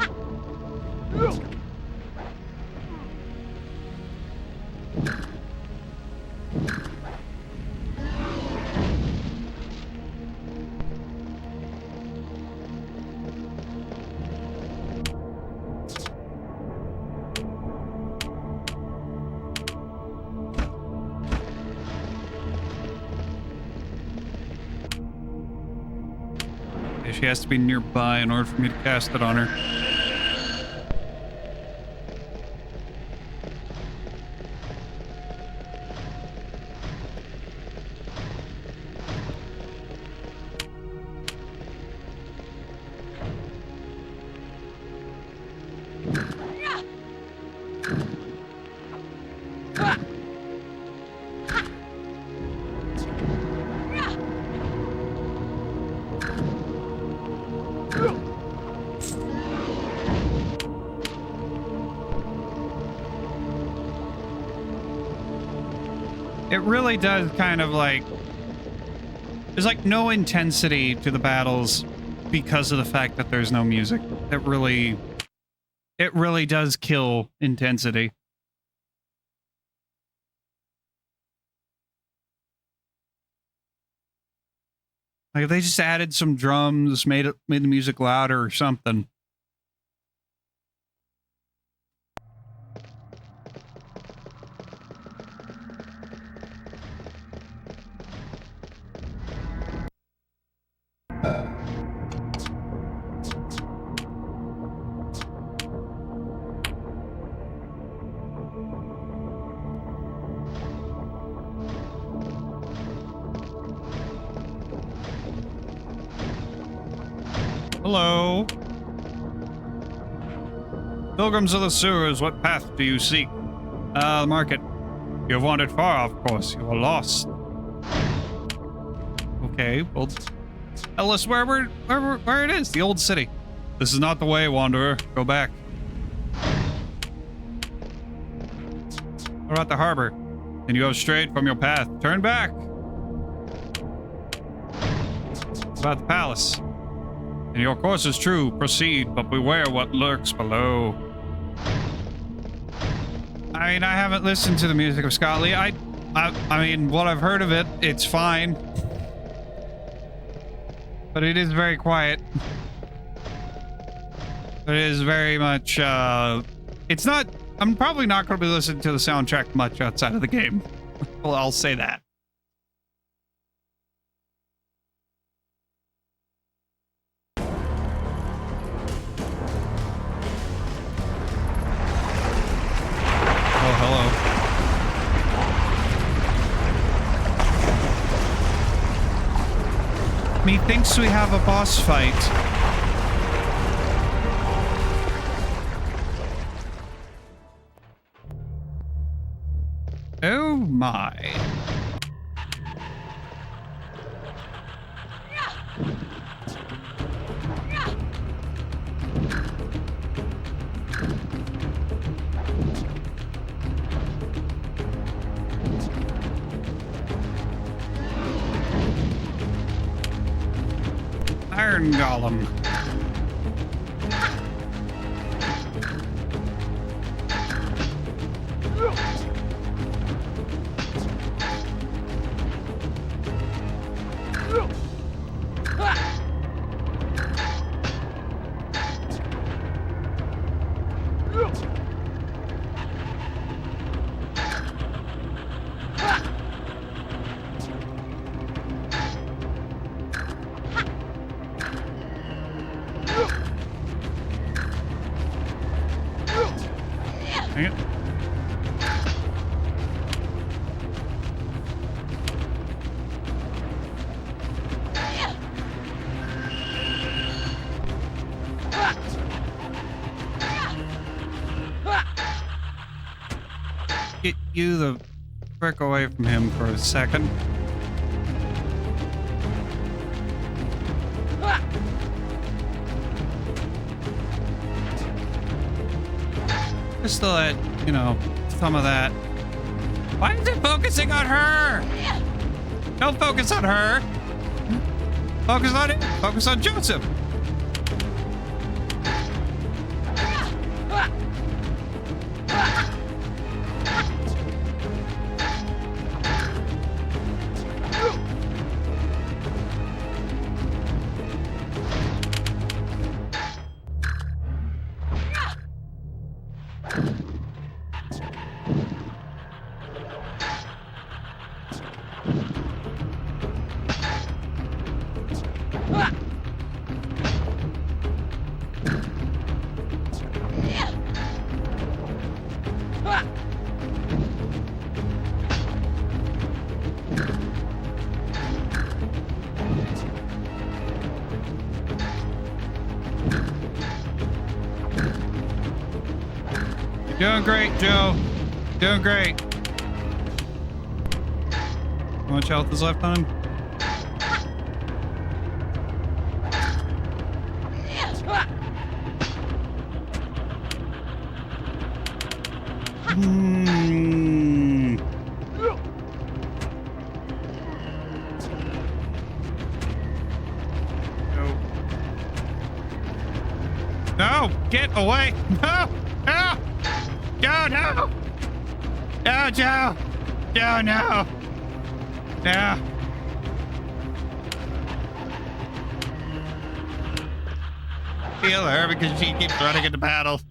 She has to be nearby in order for me to cast it on her. It really does kind of like... There's like no intensity to the battles because of the fact that there's no music. It really does kill intensity. Like if they just added some drums, made the music louder or something. Hello. Pilgrims of the sewers, what path do you seek? The market. You have wandered far, of course. You are lost. Okay, well, tell us where it is, the old city. This is not the way, wanderer. Go back. What about the harbor? And you have strayed from your path. Turn back. What about the palace? And your course is true. Proceed, but beware what lurks below. I mean, I haven't listened to the music of Scott Lee. I mean, what I've heard of it, it's fine. But it is very quiet. It is very much, it's not... I'm probably not going to be listening to the soundtrack much outside of the game. Well, I'll say that. Methinks we have a boss fight. Oh my. Iron Golem. Dang it. Get you the frick away from him for a second. Just to let, you know, some of that. Why is it focusing on her? Don't focus on her. Focus on it. Focus on Joseph. Doing great, Joe. Doing great. How much health is left on him? No, get away. No, no. Joe, no! No, Joe! Joe, no! No! Heal her because she keeps running into battle.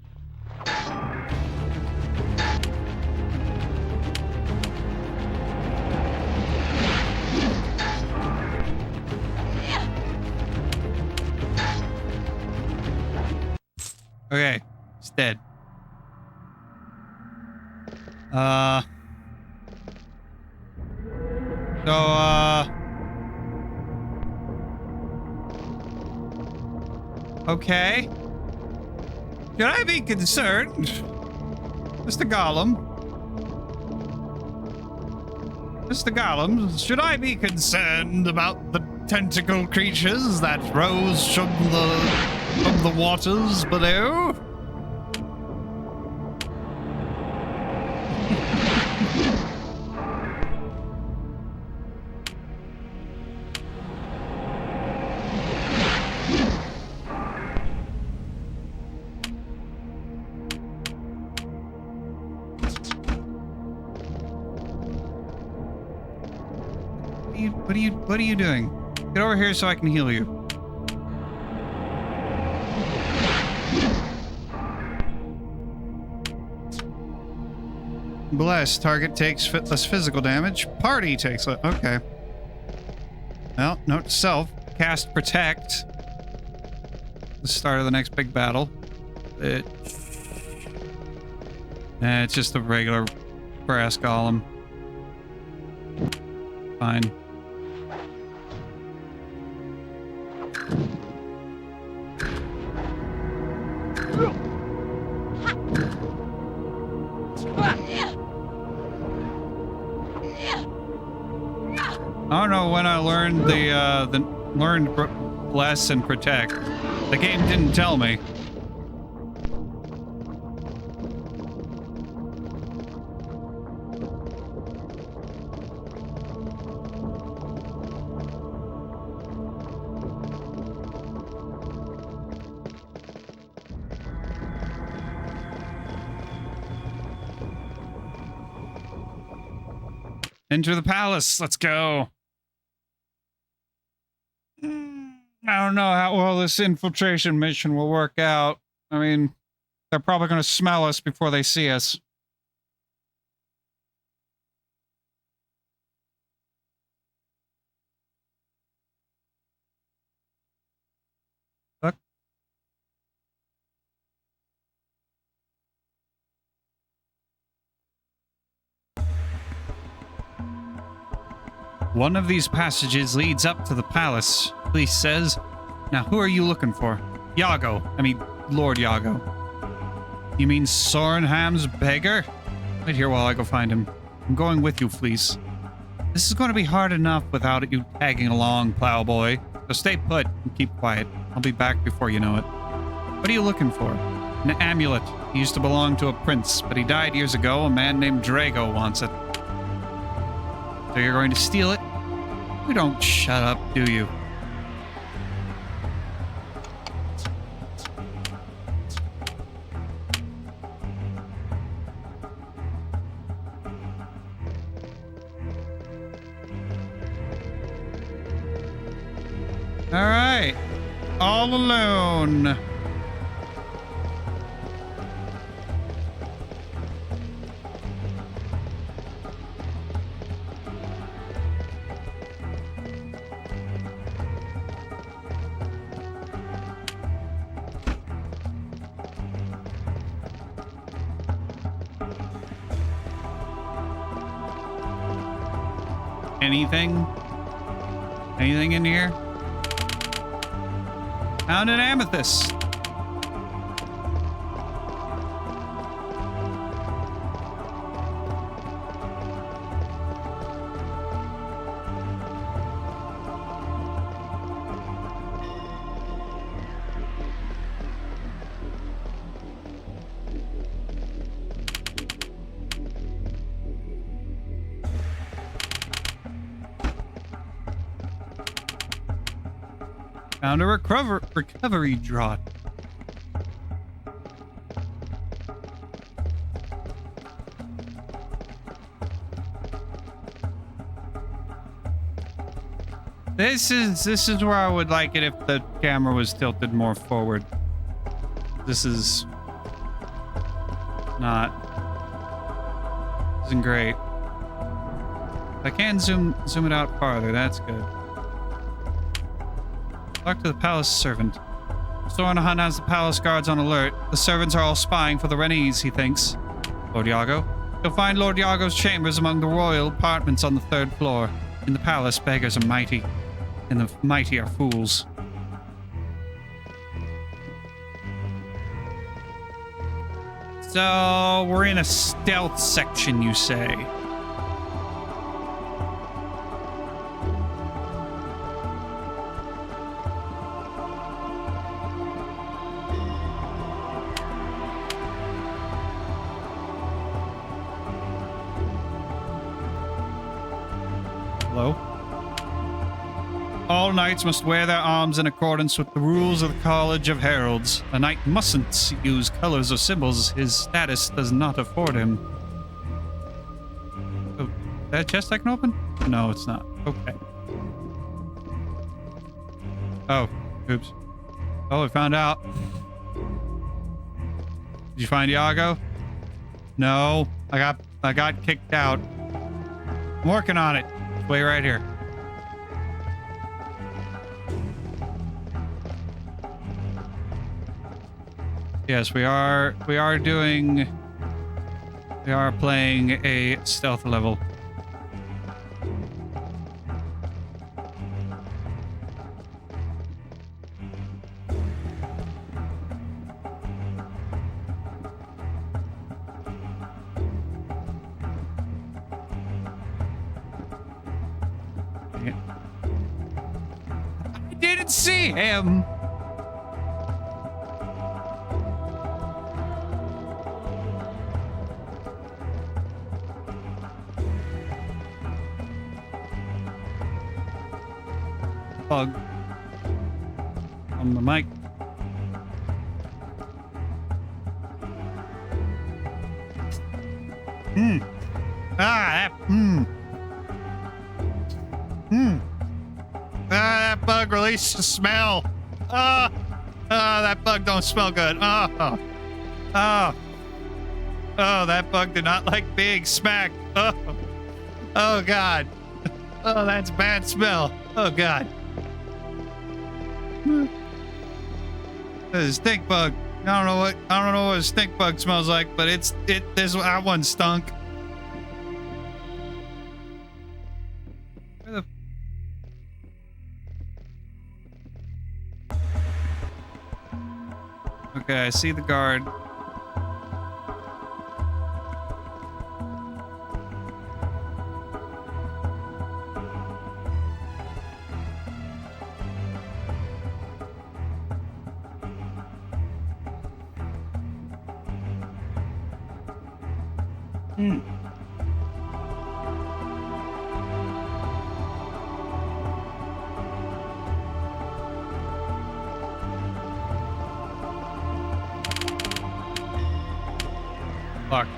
Okay, it's dead. Okay. Should I be concerned? Mr. Gollum? Mr. Gollum, should I be concerned about the tentacle creatures that rose from the waters below? What are you doing? Get over here so I can heal you. Bless. Target takes less physical damage. Party takes less. Okay. Well, note to self. Cast Protect. The start of the next big battle. It's just a regular brass golem. Fine. I don't know when I learned learned Bless and Protect. The game didn't tell me. Enter the palace. Let's go. I don't know how well this infiltration mission will work out. I mean, they're probably going to smell us before they see us. Look. One of these passages leads up to the palace, police says. Now, who are you looking for? Iago. I mean, Lord Iago. You mean Sorenham's beggar? Wait here while I go find him. I'm going with you, Fleece. This is going to be hard enough without you tagging along, Plowboy. So stay put and keep quiet. I'll be back before you know it. What are you looking for? An amulet. He used to belong to a prince, but he died years ago. A man named Drago wants it. So you're going to steal it? You don't shut up, do you? All right. All alone. Anything? Anything in here? Found an amethyst. Found a recovery draught. This is where I would like it if the camera was tilted more forward. This is not. Isn't great. I can zoom it out farther. That's good. Talk to the palace servant. Sornahan has the palace guards on alert. The servants are all spying for the Rennies, he thinks. Lord Iago? You'll find Lord Iago's chambers among the royal apartments on the 3rd floor. In the palace, beggars are mighty, and the mighty are fools. So, we're in a stealth section, you say? All knights must wear their arms in accordance with the rules of the College of Heralds. A knight mustn't use colors or symbols his status does not afford him. Oh, that chest I can open? No, it's not. Okay. Oh, oops. Oh, we found out. Did you find Iago? No, I got kicked out. I'm working on it. It's way right here. Yes, we are playing a stealth level. I didn't see him. Bug on the mic. That bug released a smell. That bug don't smell good. Oh, that bug did not like being smacked. Oh God. Oh, that's bad smell. Oh God. This is a stink bug. I don't know what a stink bug smells like, but that one stunk. Where the Okay, I see the guard. Fuck,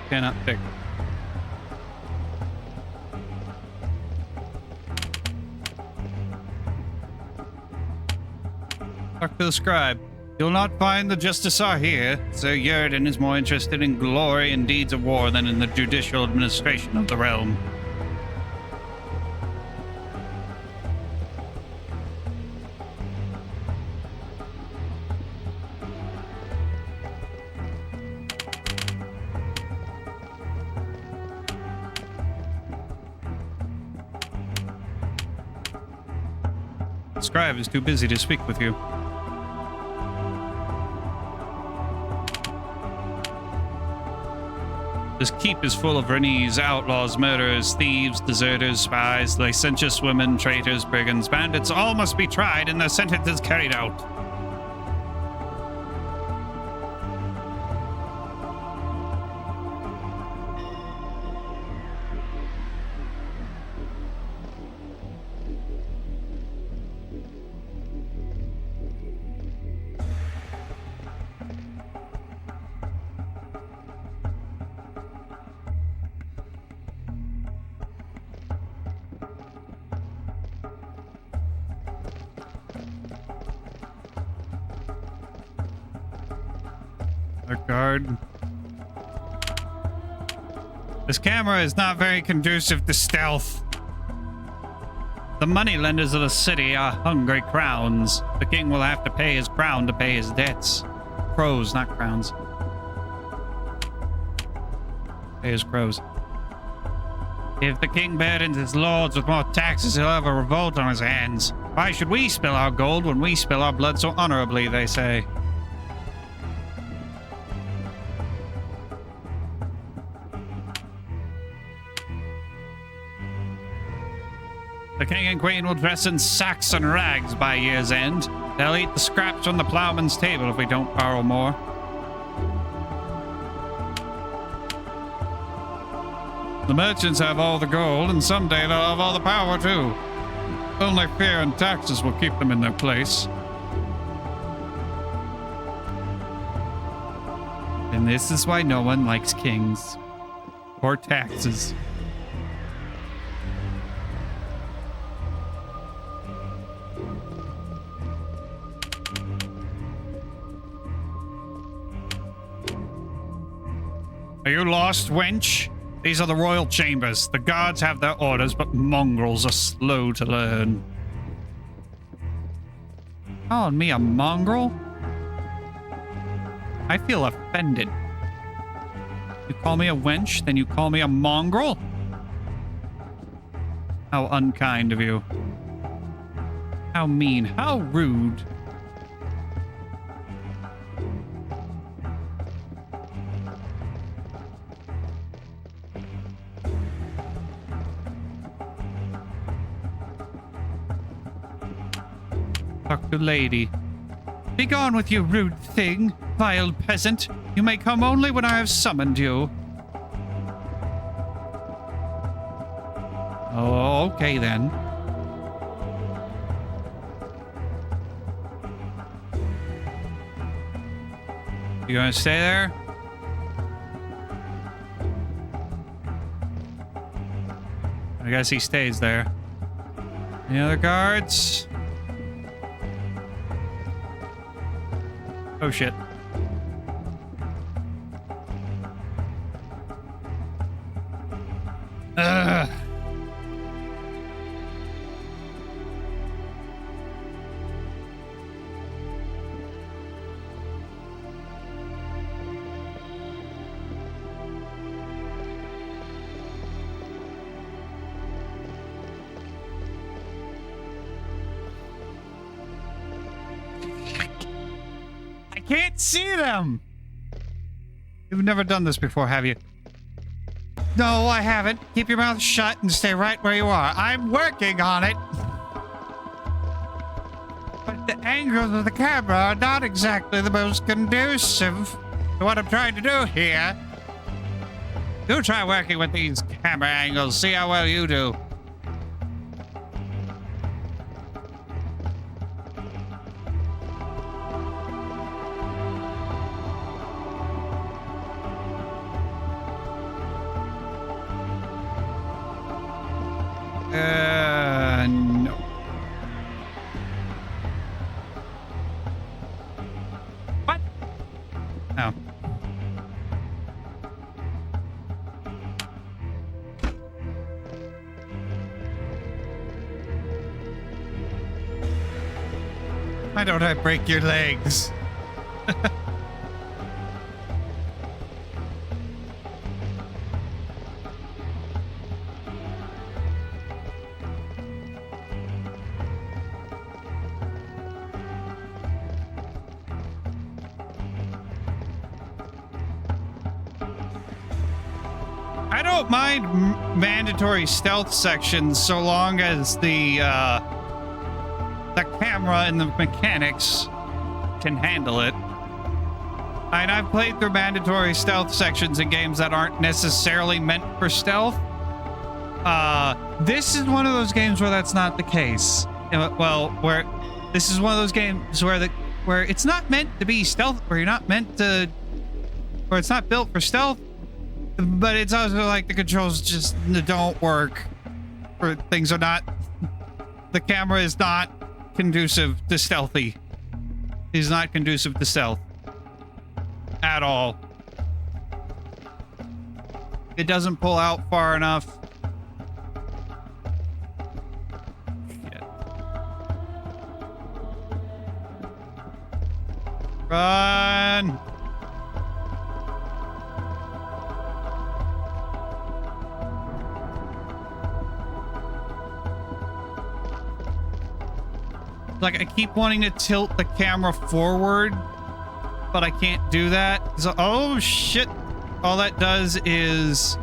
cannot pick. Talk to the scribe. You'll not find the Justicar here. Sir Yerden is more interested in glory and deeds of war than in the judicial administration of the realm. The scribe is too busy to speak with you. This keep is full of Renese, outlaws, murderers, thieves, deserters, spies, licentious women, traitors, brigands, bandits. All must be tried and their sentences carried out. Our guard. This camera is not very conducive to stealth. The moneylenders of the city are hungry crowns. The king will have to pay his crown to pay his debts. Crows, not crowns. Pay his crows. If the king burdens his lords with more taxes, he'll have a revolt on his hands. Why should we spill our gold when we spill our blood so honorably, they say. The king and queen will dress in sacks and rags by year's end. They'll eat the scraps from the plowman's table if we don't borrow more. The merchants have all the gold, and someday they'll have all the power too. Only fear and taxes will keep them in their place. And this is why no one likes kings. Or taxes. Are you lost, wench? These are the royal chambers. The guards have their orders, but mongrels are slow to learn. Calling me a mongrel? I feel offended. You call me a wench, then you call me a mongrel? How unkind of you. How mean, how rude. Talk to lady. Begone with you, rude thing, vile peasant. You may come only when I have summoned you. Oh, okay then. You gonna stay there? I guess he stays there. Any other guards? Oh shit. Ugh. Can't see them. You've never done this before, have you? No, I haven't. Keep your mouth shut and stay right where you are. I'm working on it. But the angles of the camera are not exactly the most conducive to what I'm trying to do here. Do try working with these camera angles. See how well you do. No. What? Oh. Why don't I break your legs? I don't mind mandatory stealth sections so long as the camera and the mechanics can handle it. And I've played through mandatory stealth sections in games that aren't necessarily meant for stealth. This is one of those games where that's not the case. Well, where this is one of those games where it's not meant to be stealth, where you're not meant to, where it's not built for stealth. But it's also like the controls just don't work. Or things are not... The camera is not conducive to stealthy. It's not conducive to stealth. At all. It doesn't pull out far enough. Shit. Run! Like, I keep wanting to tilt the camera forward, but I can't do that. So, oh, shit. All that does is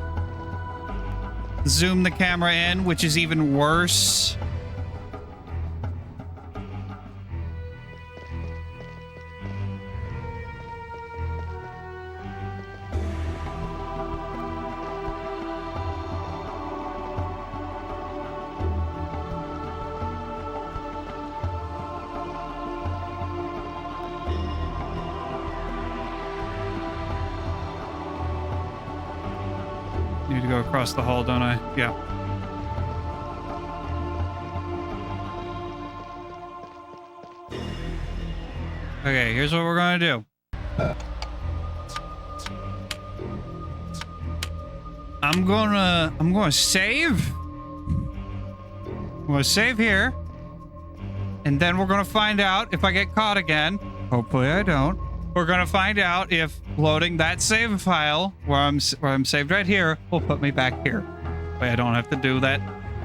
zoom the camera in, which is even worse. Need to go across the hall, don't I? Yeah. Okay, here's what we're gonna do. I'm gonna save. I'm gonna save here. And then we're gonna find out if I get caught again. Hopefully I don't. We're gonna find out if loading that save file where I'm saved right here will put me back here. But I don't have to do that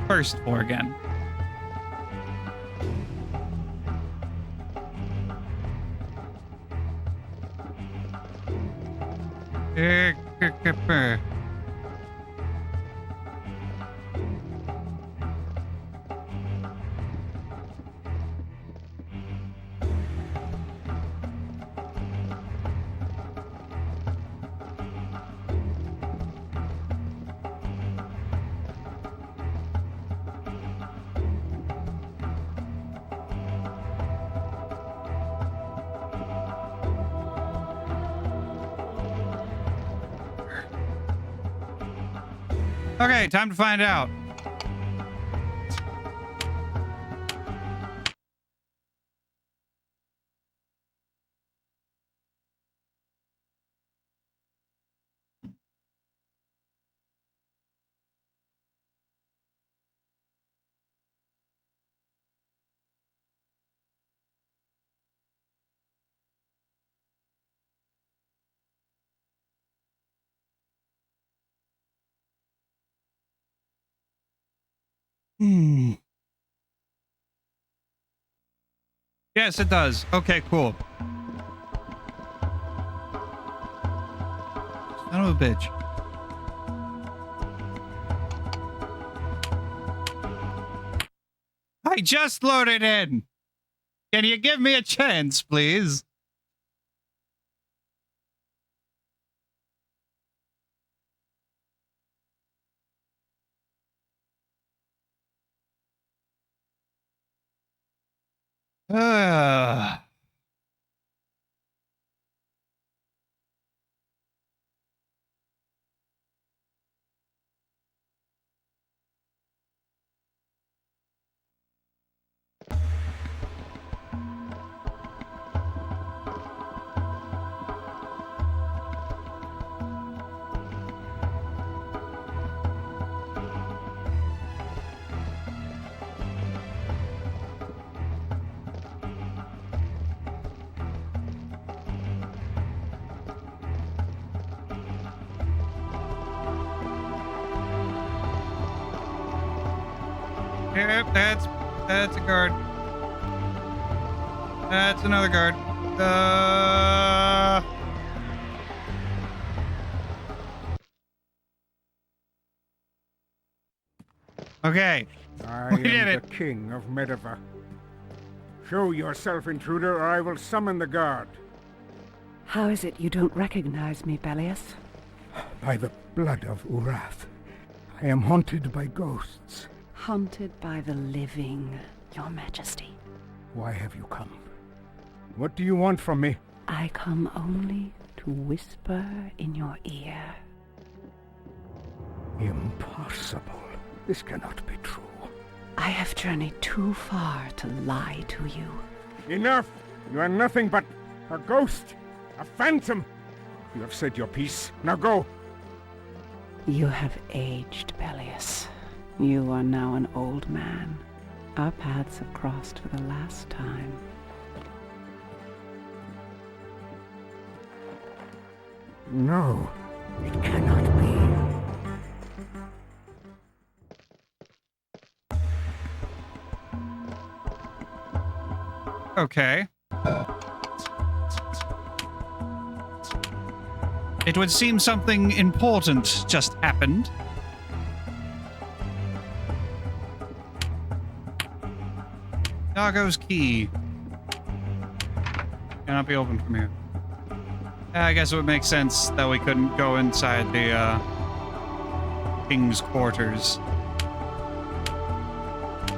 first floor again. Okay, time to find out. Yes, it does. Okay, cool. Son of a bitch. I just loaded in. Can you give me a chance, please? Uh, yep, that's a guard. That's another guard. Okay. I We did am the it. king of Medivh. Show yourself, intruder, or I will summon the guard. How is it you don't recognize me, Belius? By the blood of Urath, I am haunted by ghosts. Hunted by the living, Your Majesty. Why have you come? What do you want from me? I come only to whisper in your ear. Impossible. This cannot be true. I have journeyed too far to lie to you. Enough! You are nothing but a ghost, a phantom. You have said your piece. Now go! You have aged, Belius. You are now an old man. Our paths have crossed for the last time. No, it cannot be. Okay. It would seem something important just happened. Dago's key. Cannot be opened from here. I guess it would make sense that we couldn't go inside the king's quarters.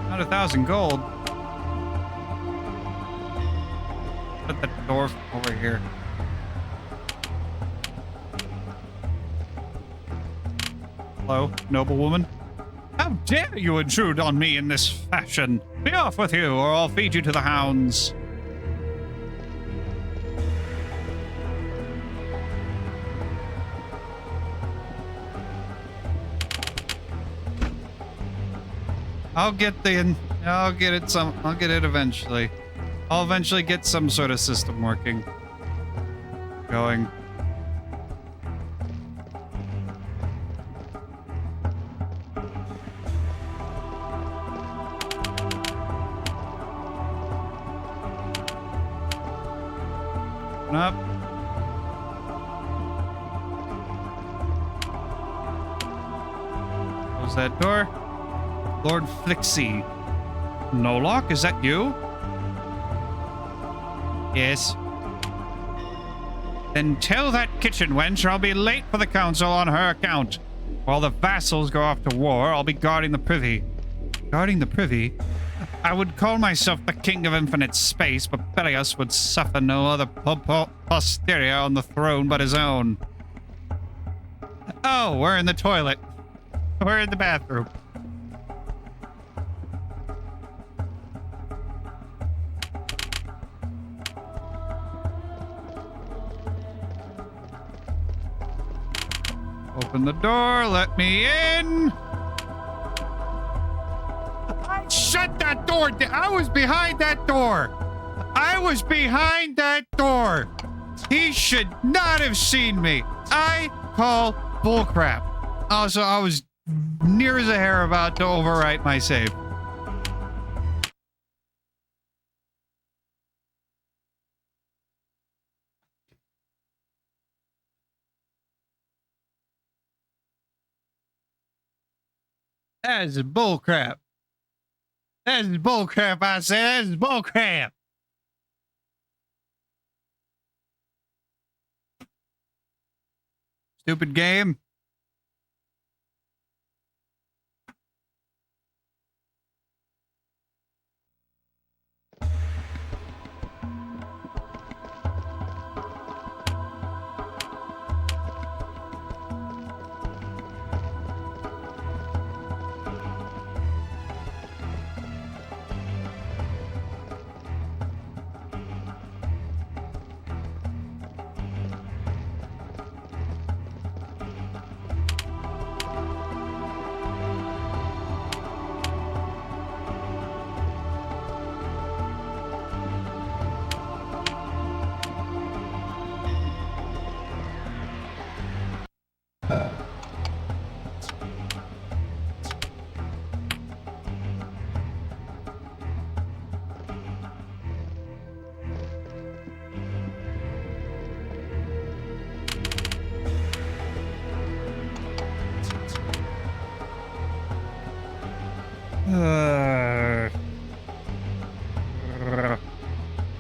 Not 1,000 gold. Put the door over here. Hello, noblewoman. How dare you intrude on me in this fashion? Be off with you, or I'll feed you to the hounds. I'll get it eventually. I'll eventually get some sort of system working. Going. Up. Close that door. Lord Flixie. Nolok, is that you? Yes. Then tell that kitchen wench I'll be late for the council on her account. While the vassals go off to war, I'll be guarding the privy. Guarding the privy? I would call myself the king of infinite space, but Belius would suffer no other posterior on the throne but his own. Oh, we're in the toilet. We're in the bathroom. Open the door, let me in. I shut that door. I was behind that door. I was behind that door. He should not have seen me. I call bullcrap. Also, I was near as a hair about to overwrite my save. That is bullcrap. That is bullcrap, I say. That is bullcrap. Stupid game.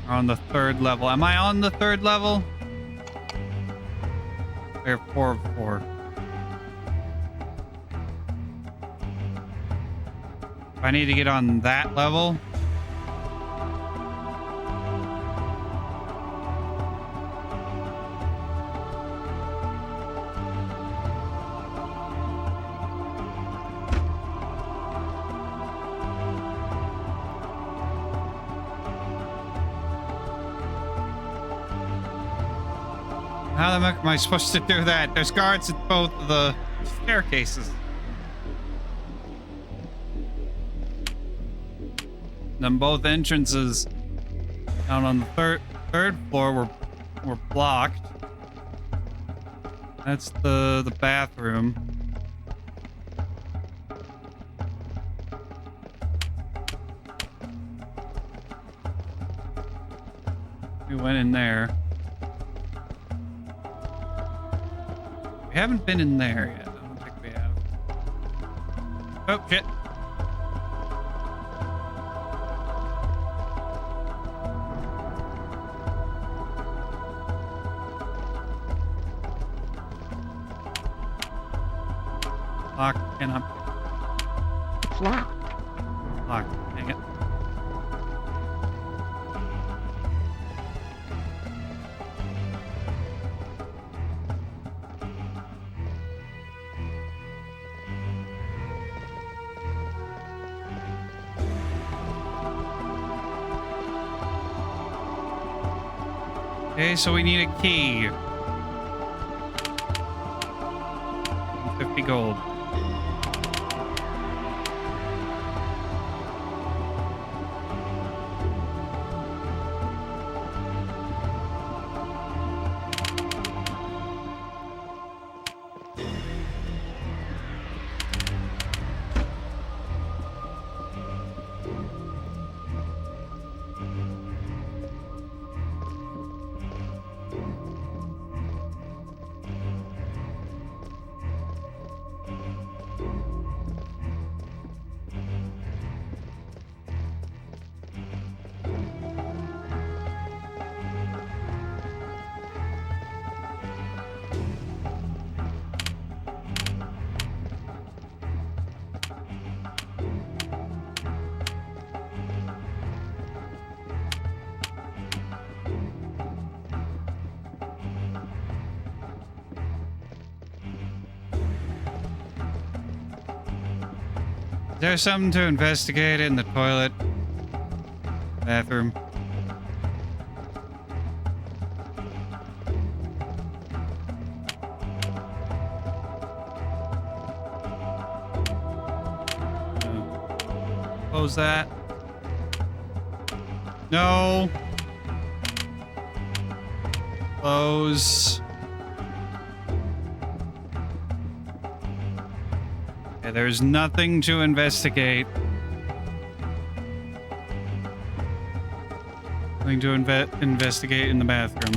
On the 3rd level. Am I on the 3rd level? They're 4 of 4. I need to get on that level. How the heck am I supposed to do that? There's guards at both of the staircases. Then both entrances down on the third floor were blocked. That's the bathroom. We went in there. We haven't been in there yet. I don't think we have. Oh, shit. Lock, cannot. Locked. Lock, dang it. Okay, so we need a key. 50 gold. There's something to investigate in the toilet. Bathroom. Close that. No. Close. Okay, there's nothing to investigate. Nothing to investigate in the bathroom.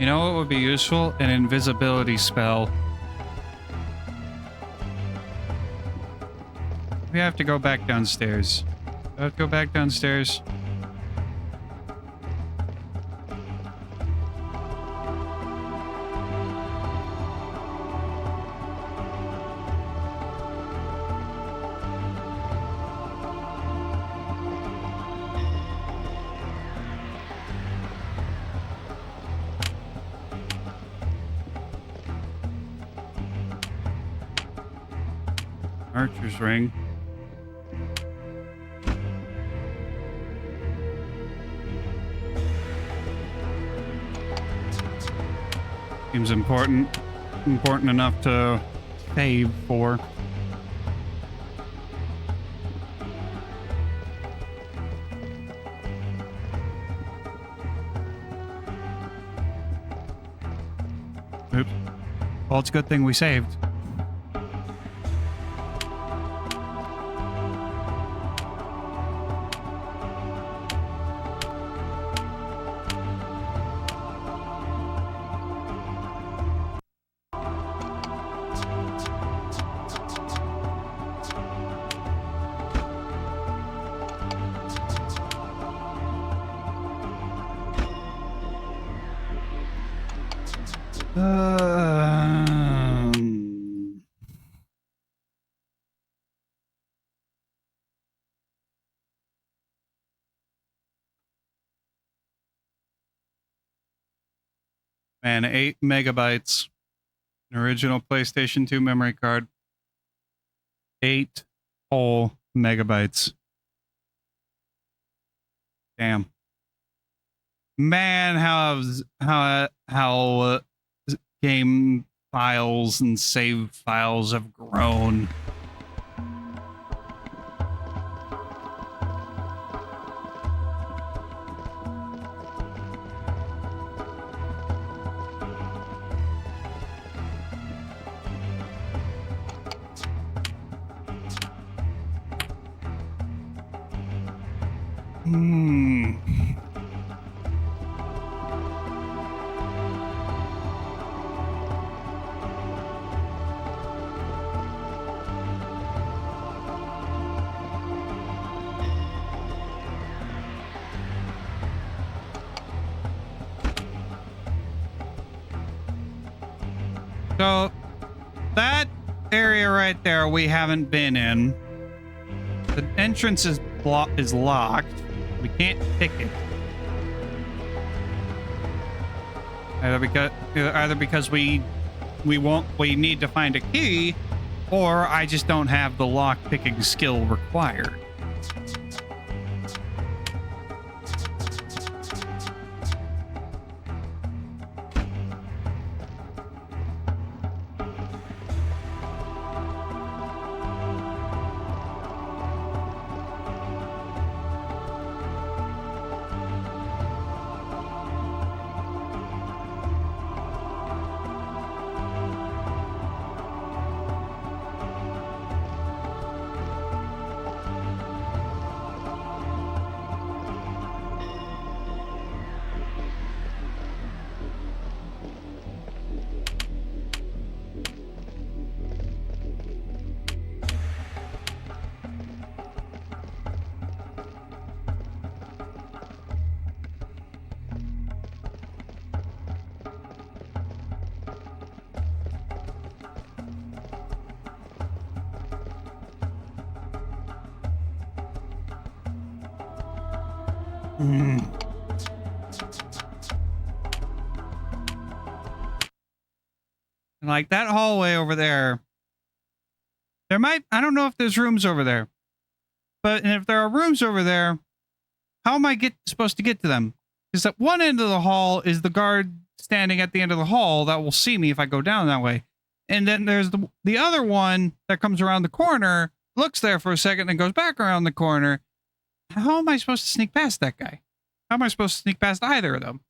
You know what would be useful? An invisibility spell. We have to go back downstairs. I have to go back downstairs. Archer's ring. Seems important enough to save for. Oops. Well, it's a good thing we saved. Man, 8 megabytes. An original PlayStation 2 memory card. 8 whole megabytes. Damn. Man, how game files and save files have grown. So that area right there we haven't been in. The entrance is locked. We can't pick it. Either because we need to find a key, or I just don't have the lock picking skill required. And like that hallway over there, I don't know if there's rooms over there, but if there are rooms over there, how am I supposed to get to them? Because at one end of the hall is the guard standing at the end of the hall that will see me if I go down that way. And then there's the other one that comes around the corner, looks there for a second, and goes back around the corner. How am I supposed to sneak past that guy? How am I supposed to sneak past either of them?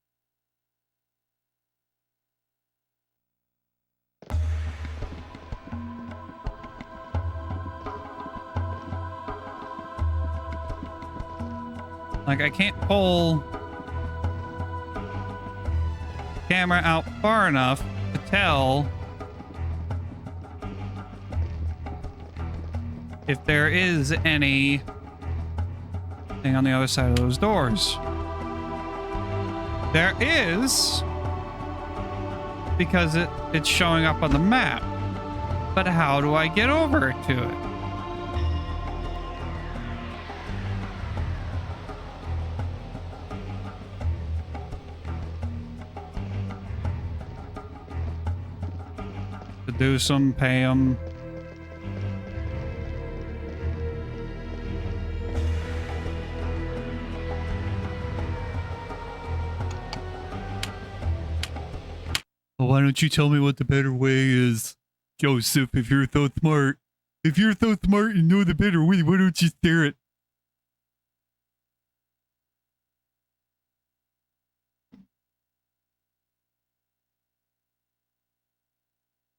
Like, I can't pull the camera out far enough to tell if there is any thing on the other side of those doors. There is, because it's showing up on the map. But how do I get over to it? Seduce them, pay them. Well, why don't you tell me what the better way is, Joseph, if you're so smart? If you're so smart and know the better way, why don't you steer it?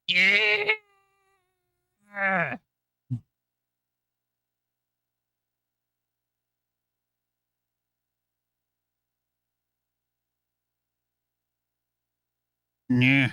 Yeah. Yeah.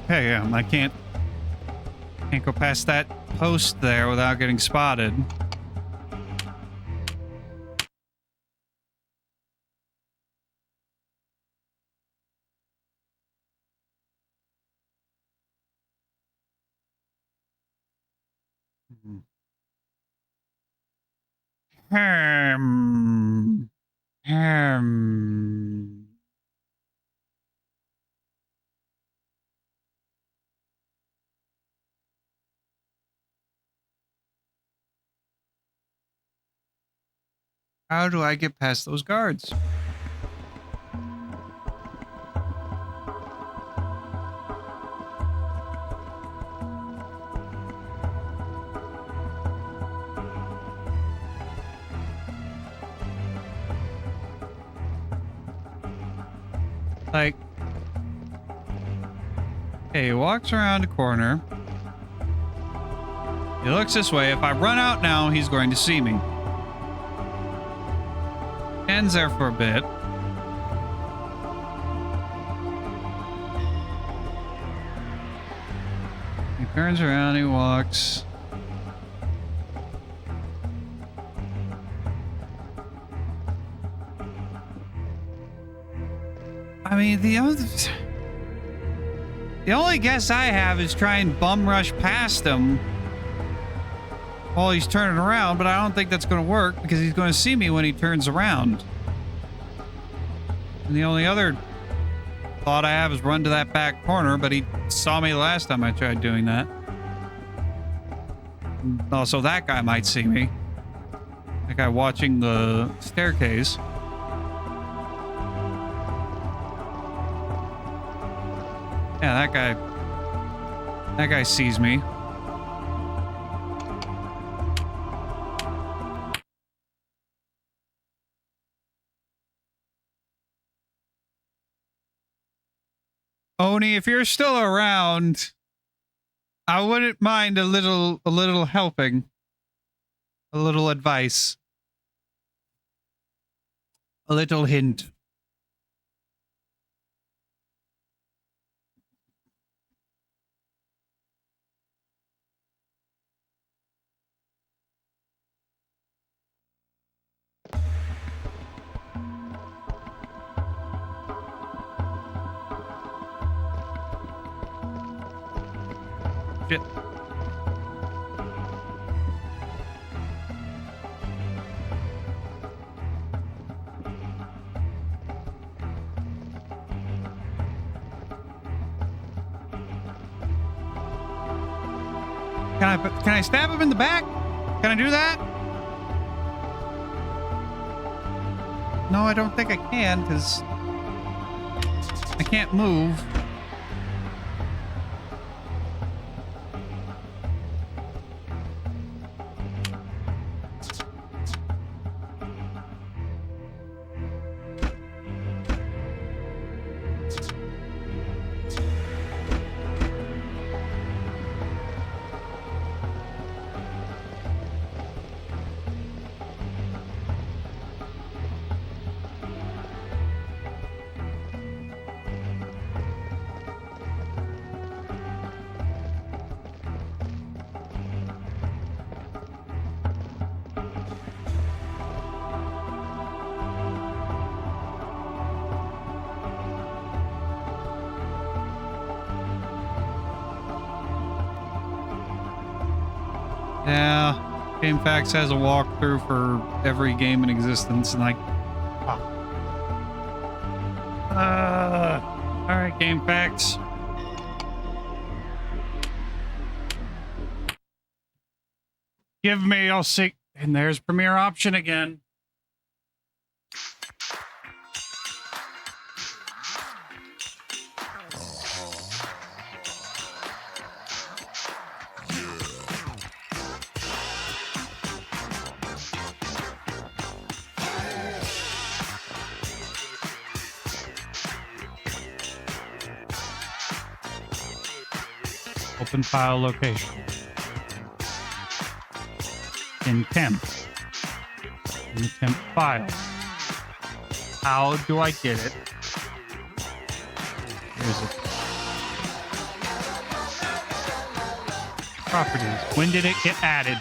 Okay, I can't go past that post there without getting spotted. Hmm. Hmm. How do I get past those guards? Like, okay, he walks around a corner. He looks this way. If I run out now, he's going to see me. Stands there for a bit. He turns around, he walks. I mean, the only guess I have is try and bum rush past him while he's turning around, but I don't think that's going to work because he's going to see me when he turns around. And the only other thought I have is run to that back corner, but he saw me last time I tried doing that. Also, that guy might see me. That guy watching the staircase. Yeah, that guy sees me. Oni, if you're still around, I wouldn't mind a little helping. A little advice. A little hint. Shit. Can I stab him in the back? Can I do that? No, I don't think I can, because I can't move. Yeah, GameFAQs has a walkthrough for every game in existence, and like, fuck. All right, GameFAQs. Give me your seat. And there's Premiere Option again. Open file location. In temp. In the temp file. How do I get it? Here's it. Properties. When did it get added?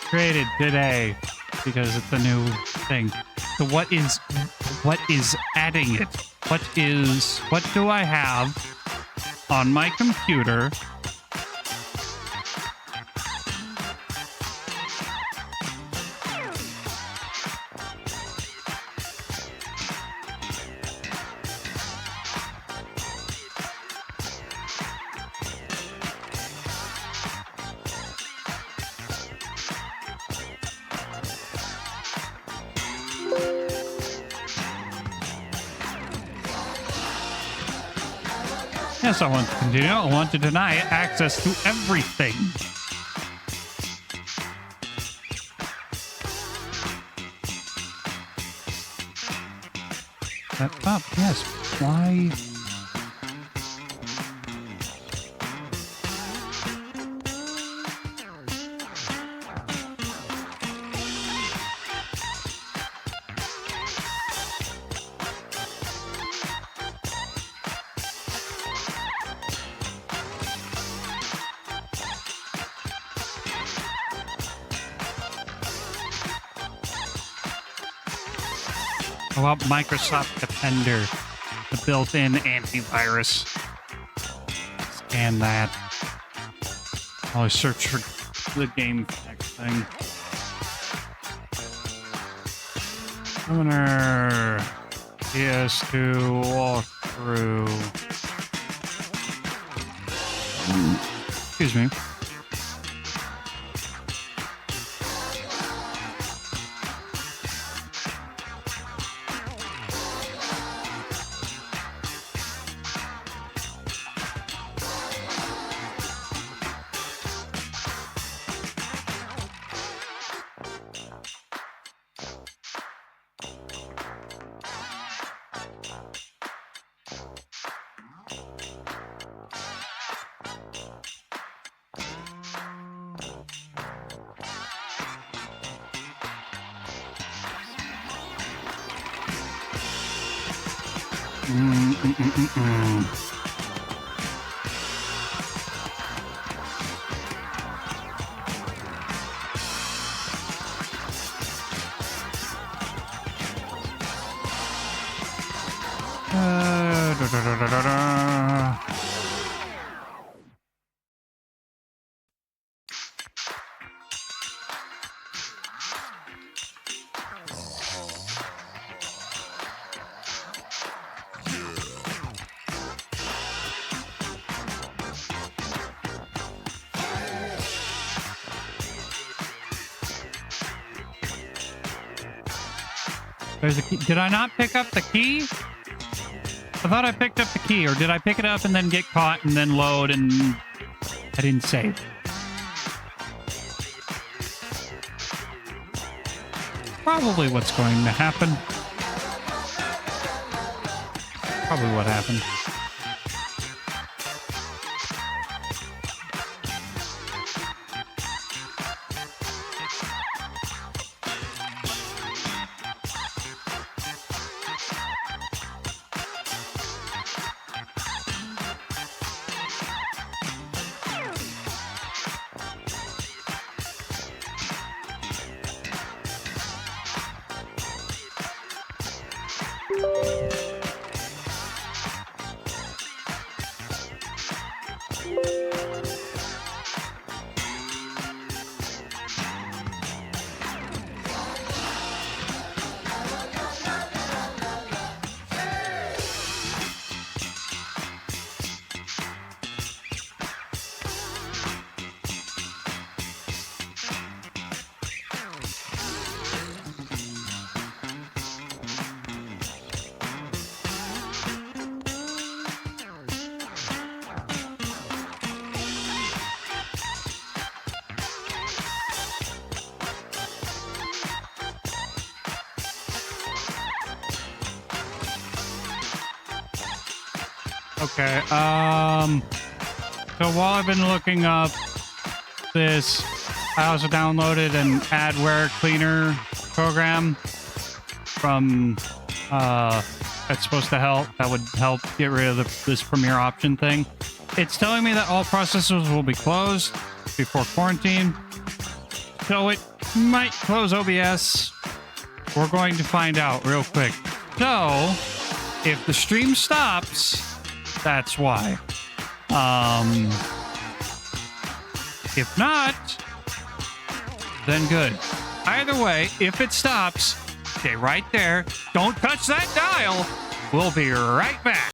Created today because it's a new thing. So what is adding it? What do I have on my computer? Yes, I want to continue. I want to deny access to everything. Set up, yes. Why? How about Microsoft Defender, the built-in antivirus? Scan that. I'll search for the game thing. Owner PS2 walkthrough. Excuse me. There's a key. Did I not pick up the key? I thought I picked up the key, or did I pick it up and then get caught and then load and I didn't save? Probably what's going to happen. Probably what happened. Okay. So while I've been looking up this, I also downloaded an adware cleaner program from that's supposed to help. That would help get rid of this Premiere option thing. It's telling me that all processors will be closed before quarantine, so it might close OBS. We're going to find out real quick. So, if the stream stops, that's why. If not, then good. Either way, if it stops, stay right there. Don't touch that dial. We'll be right back.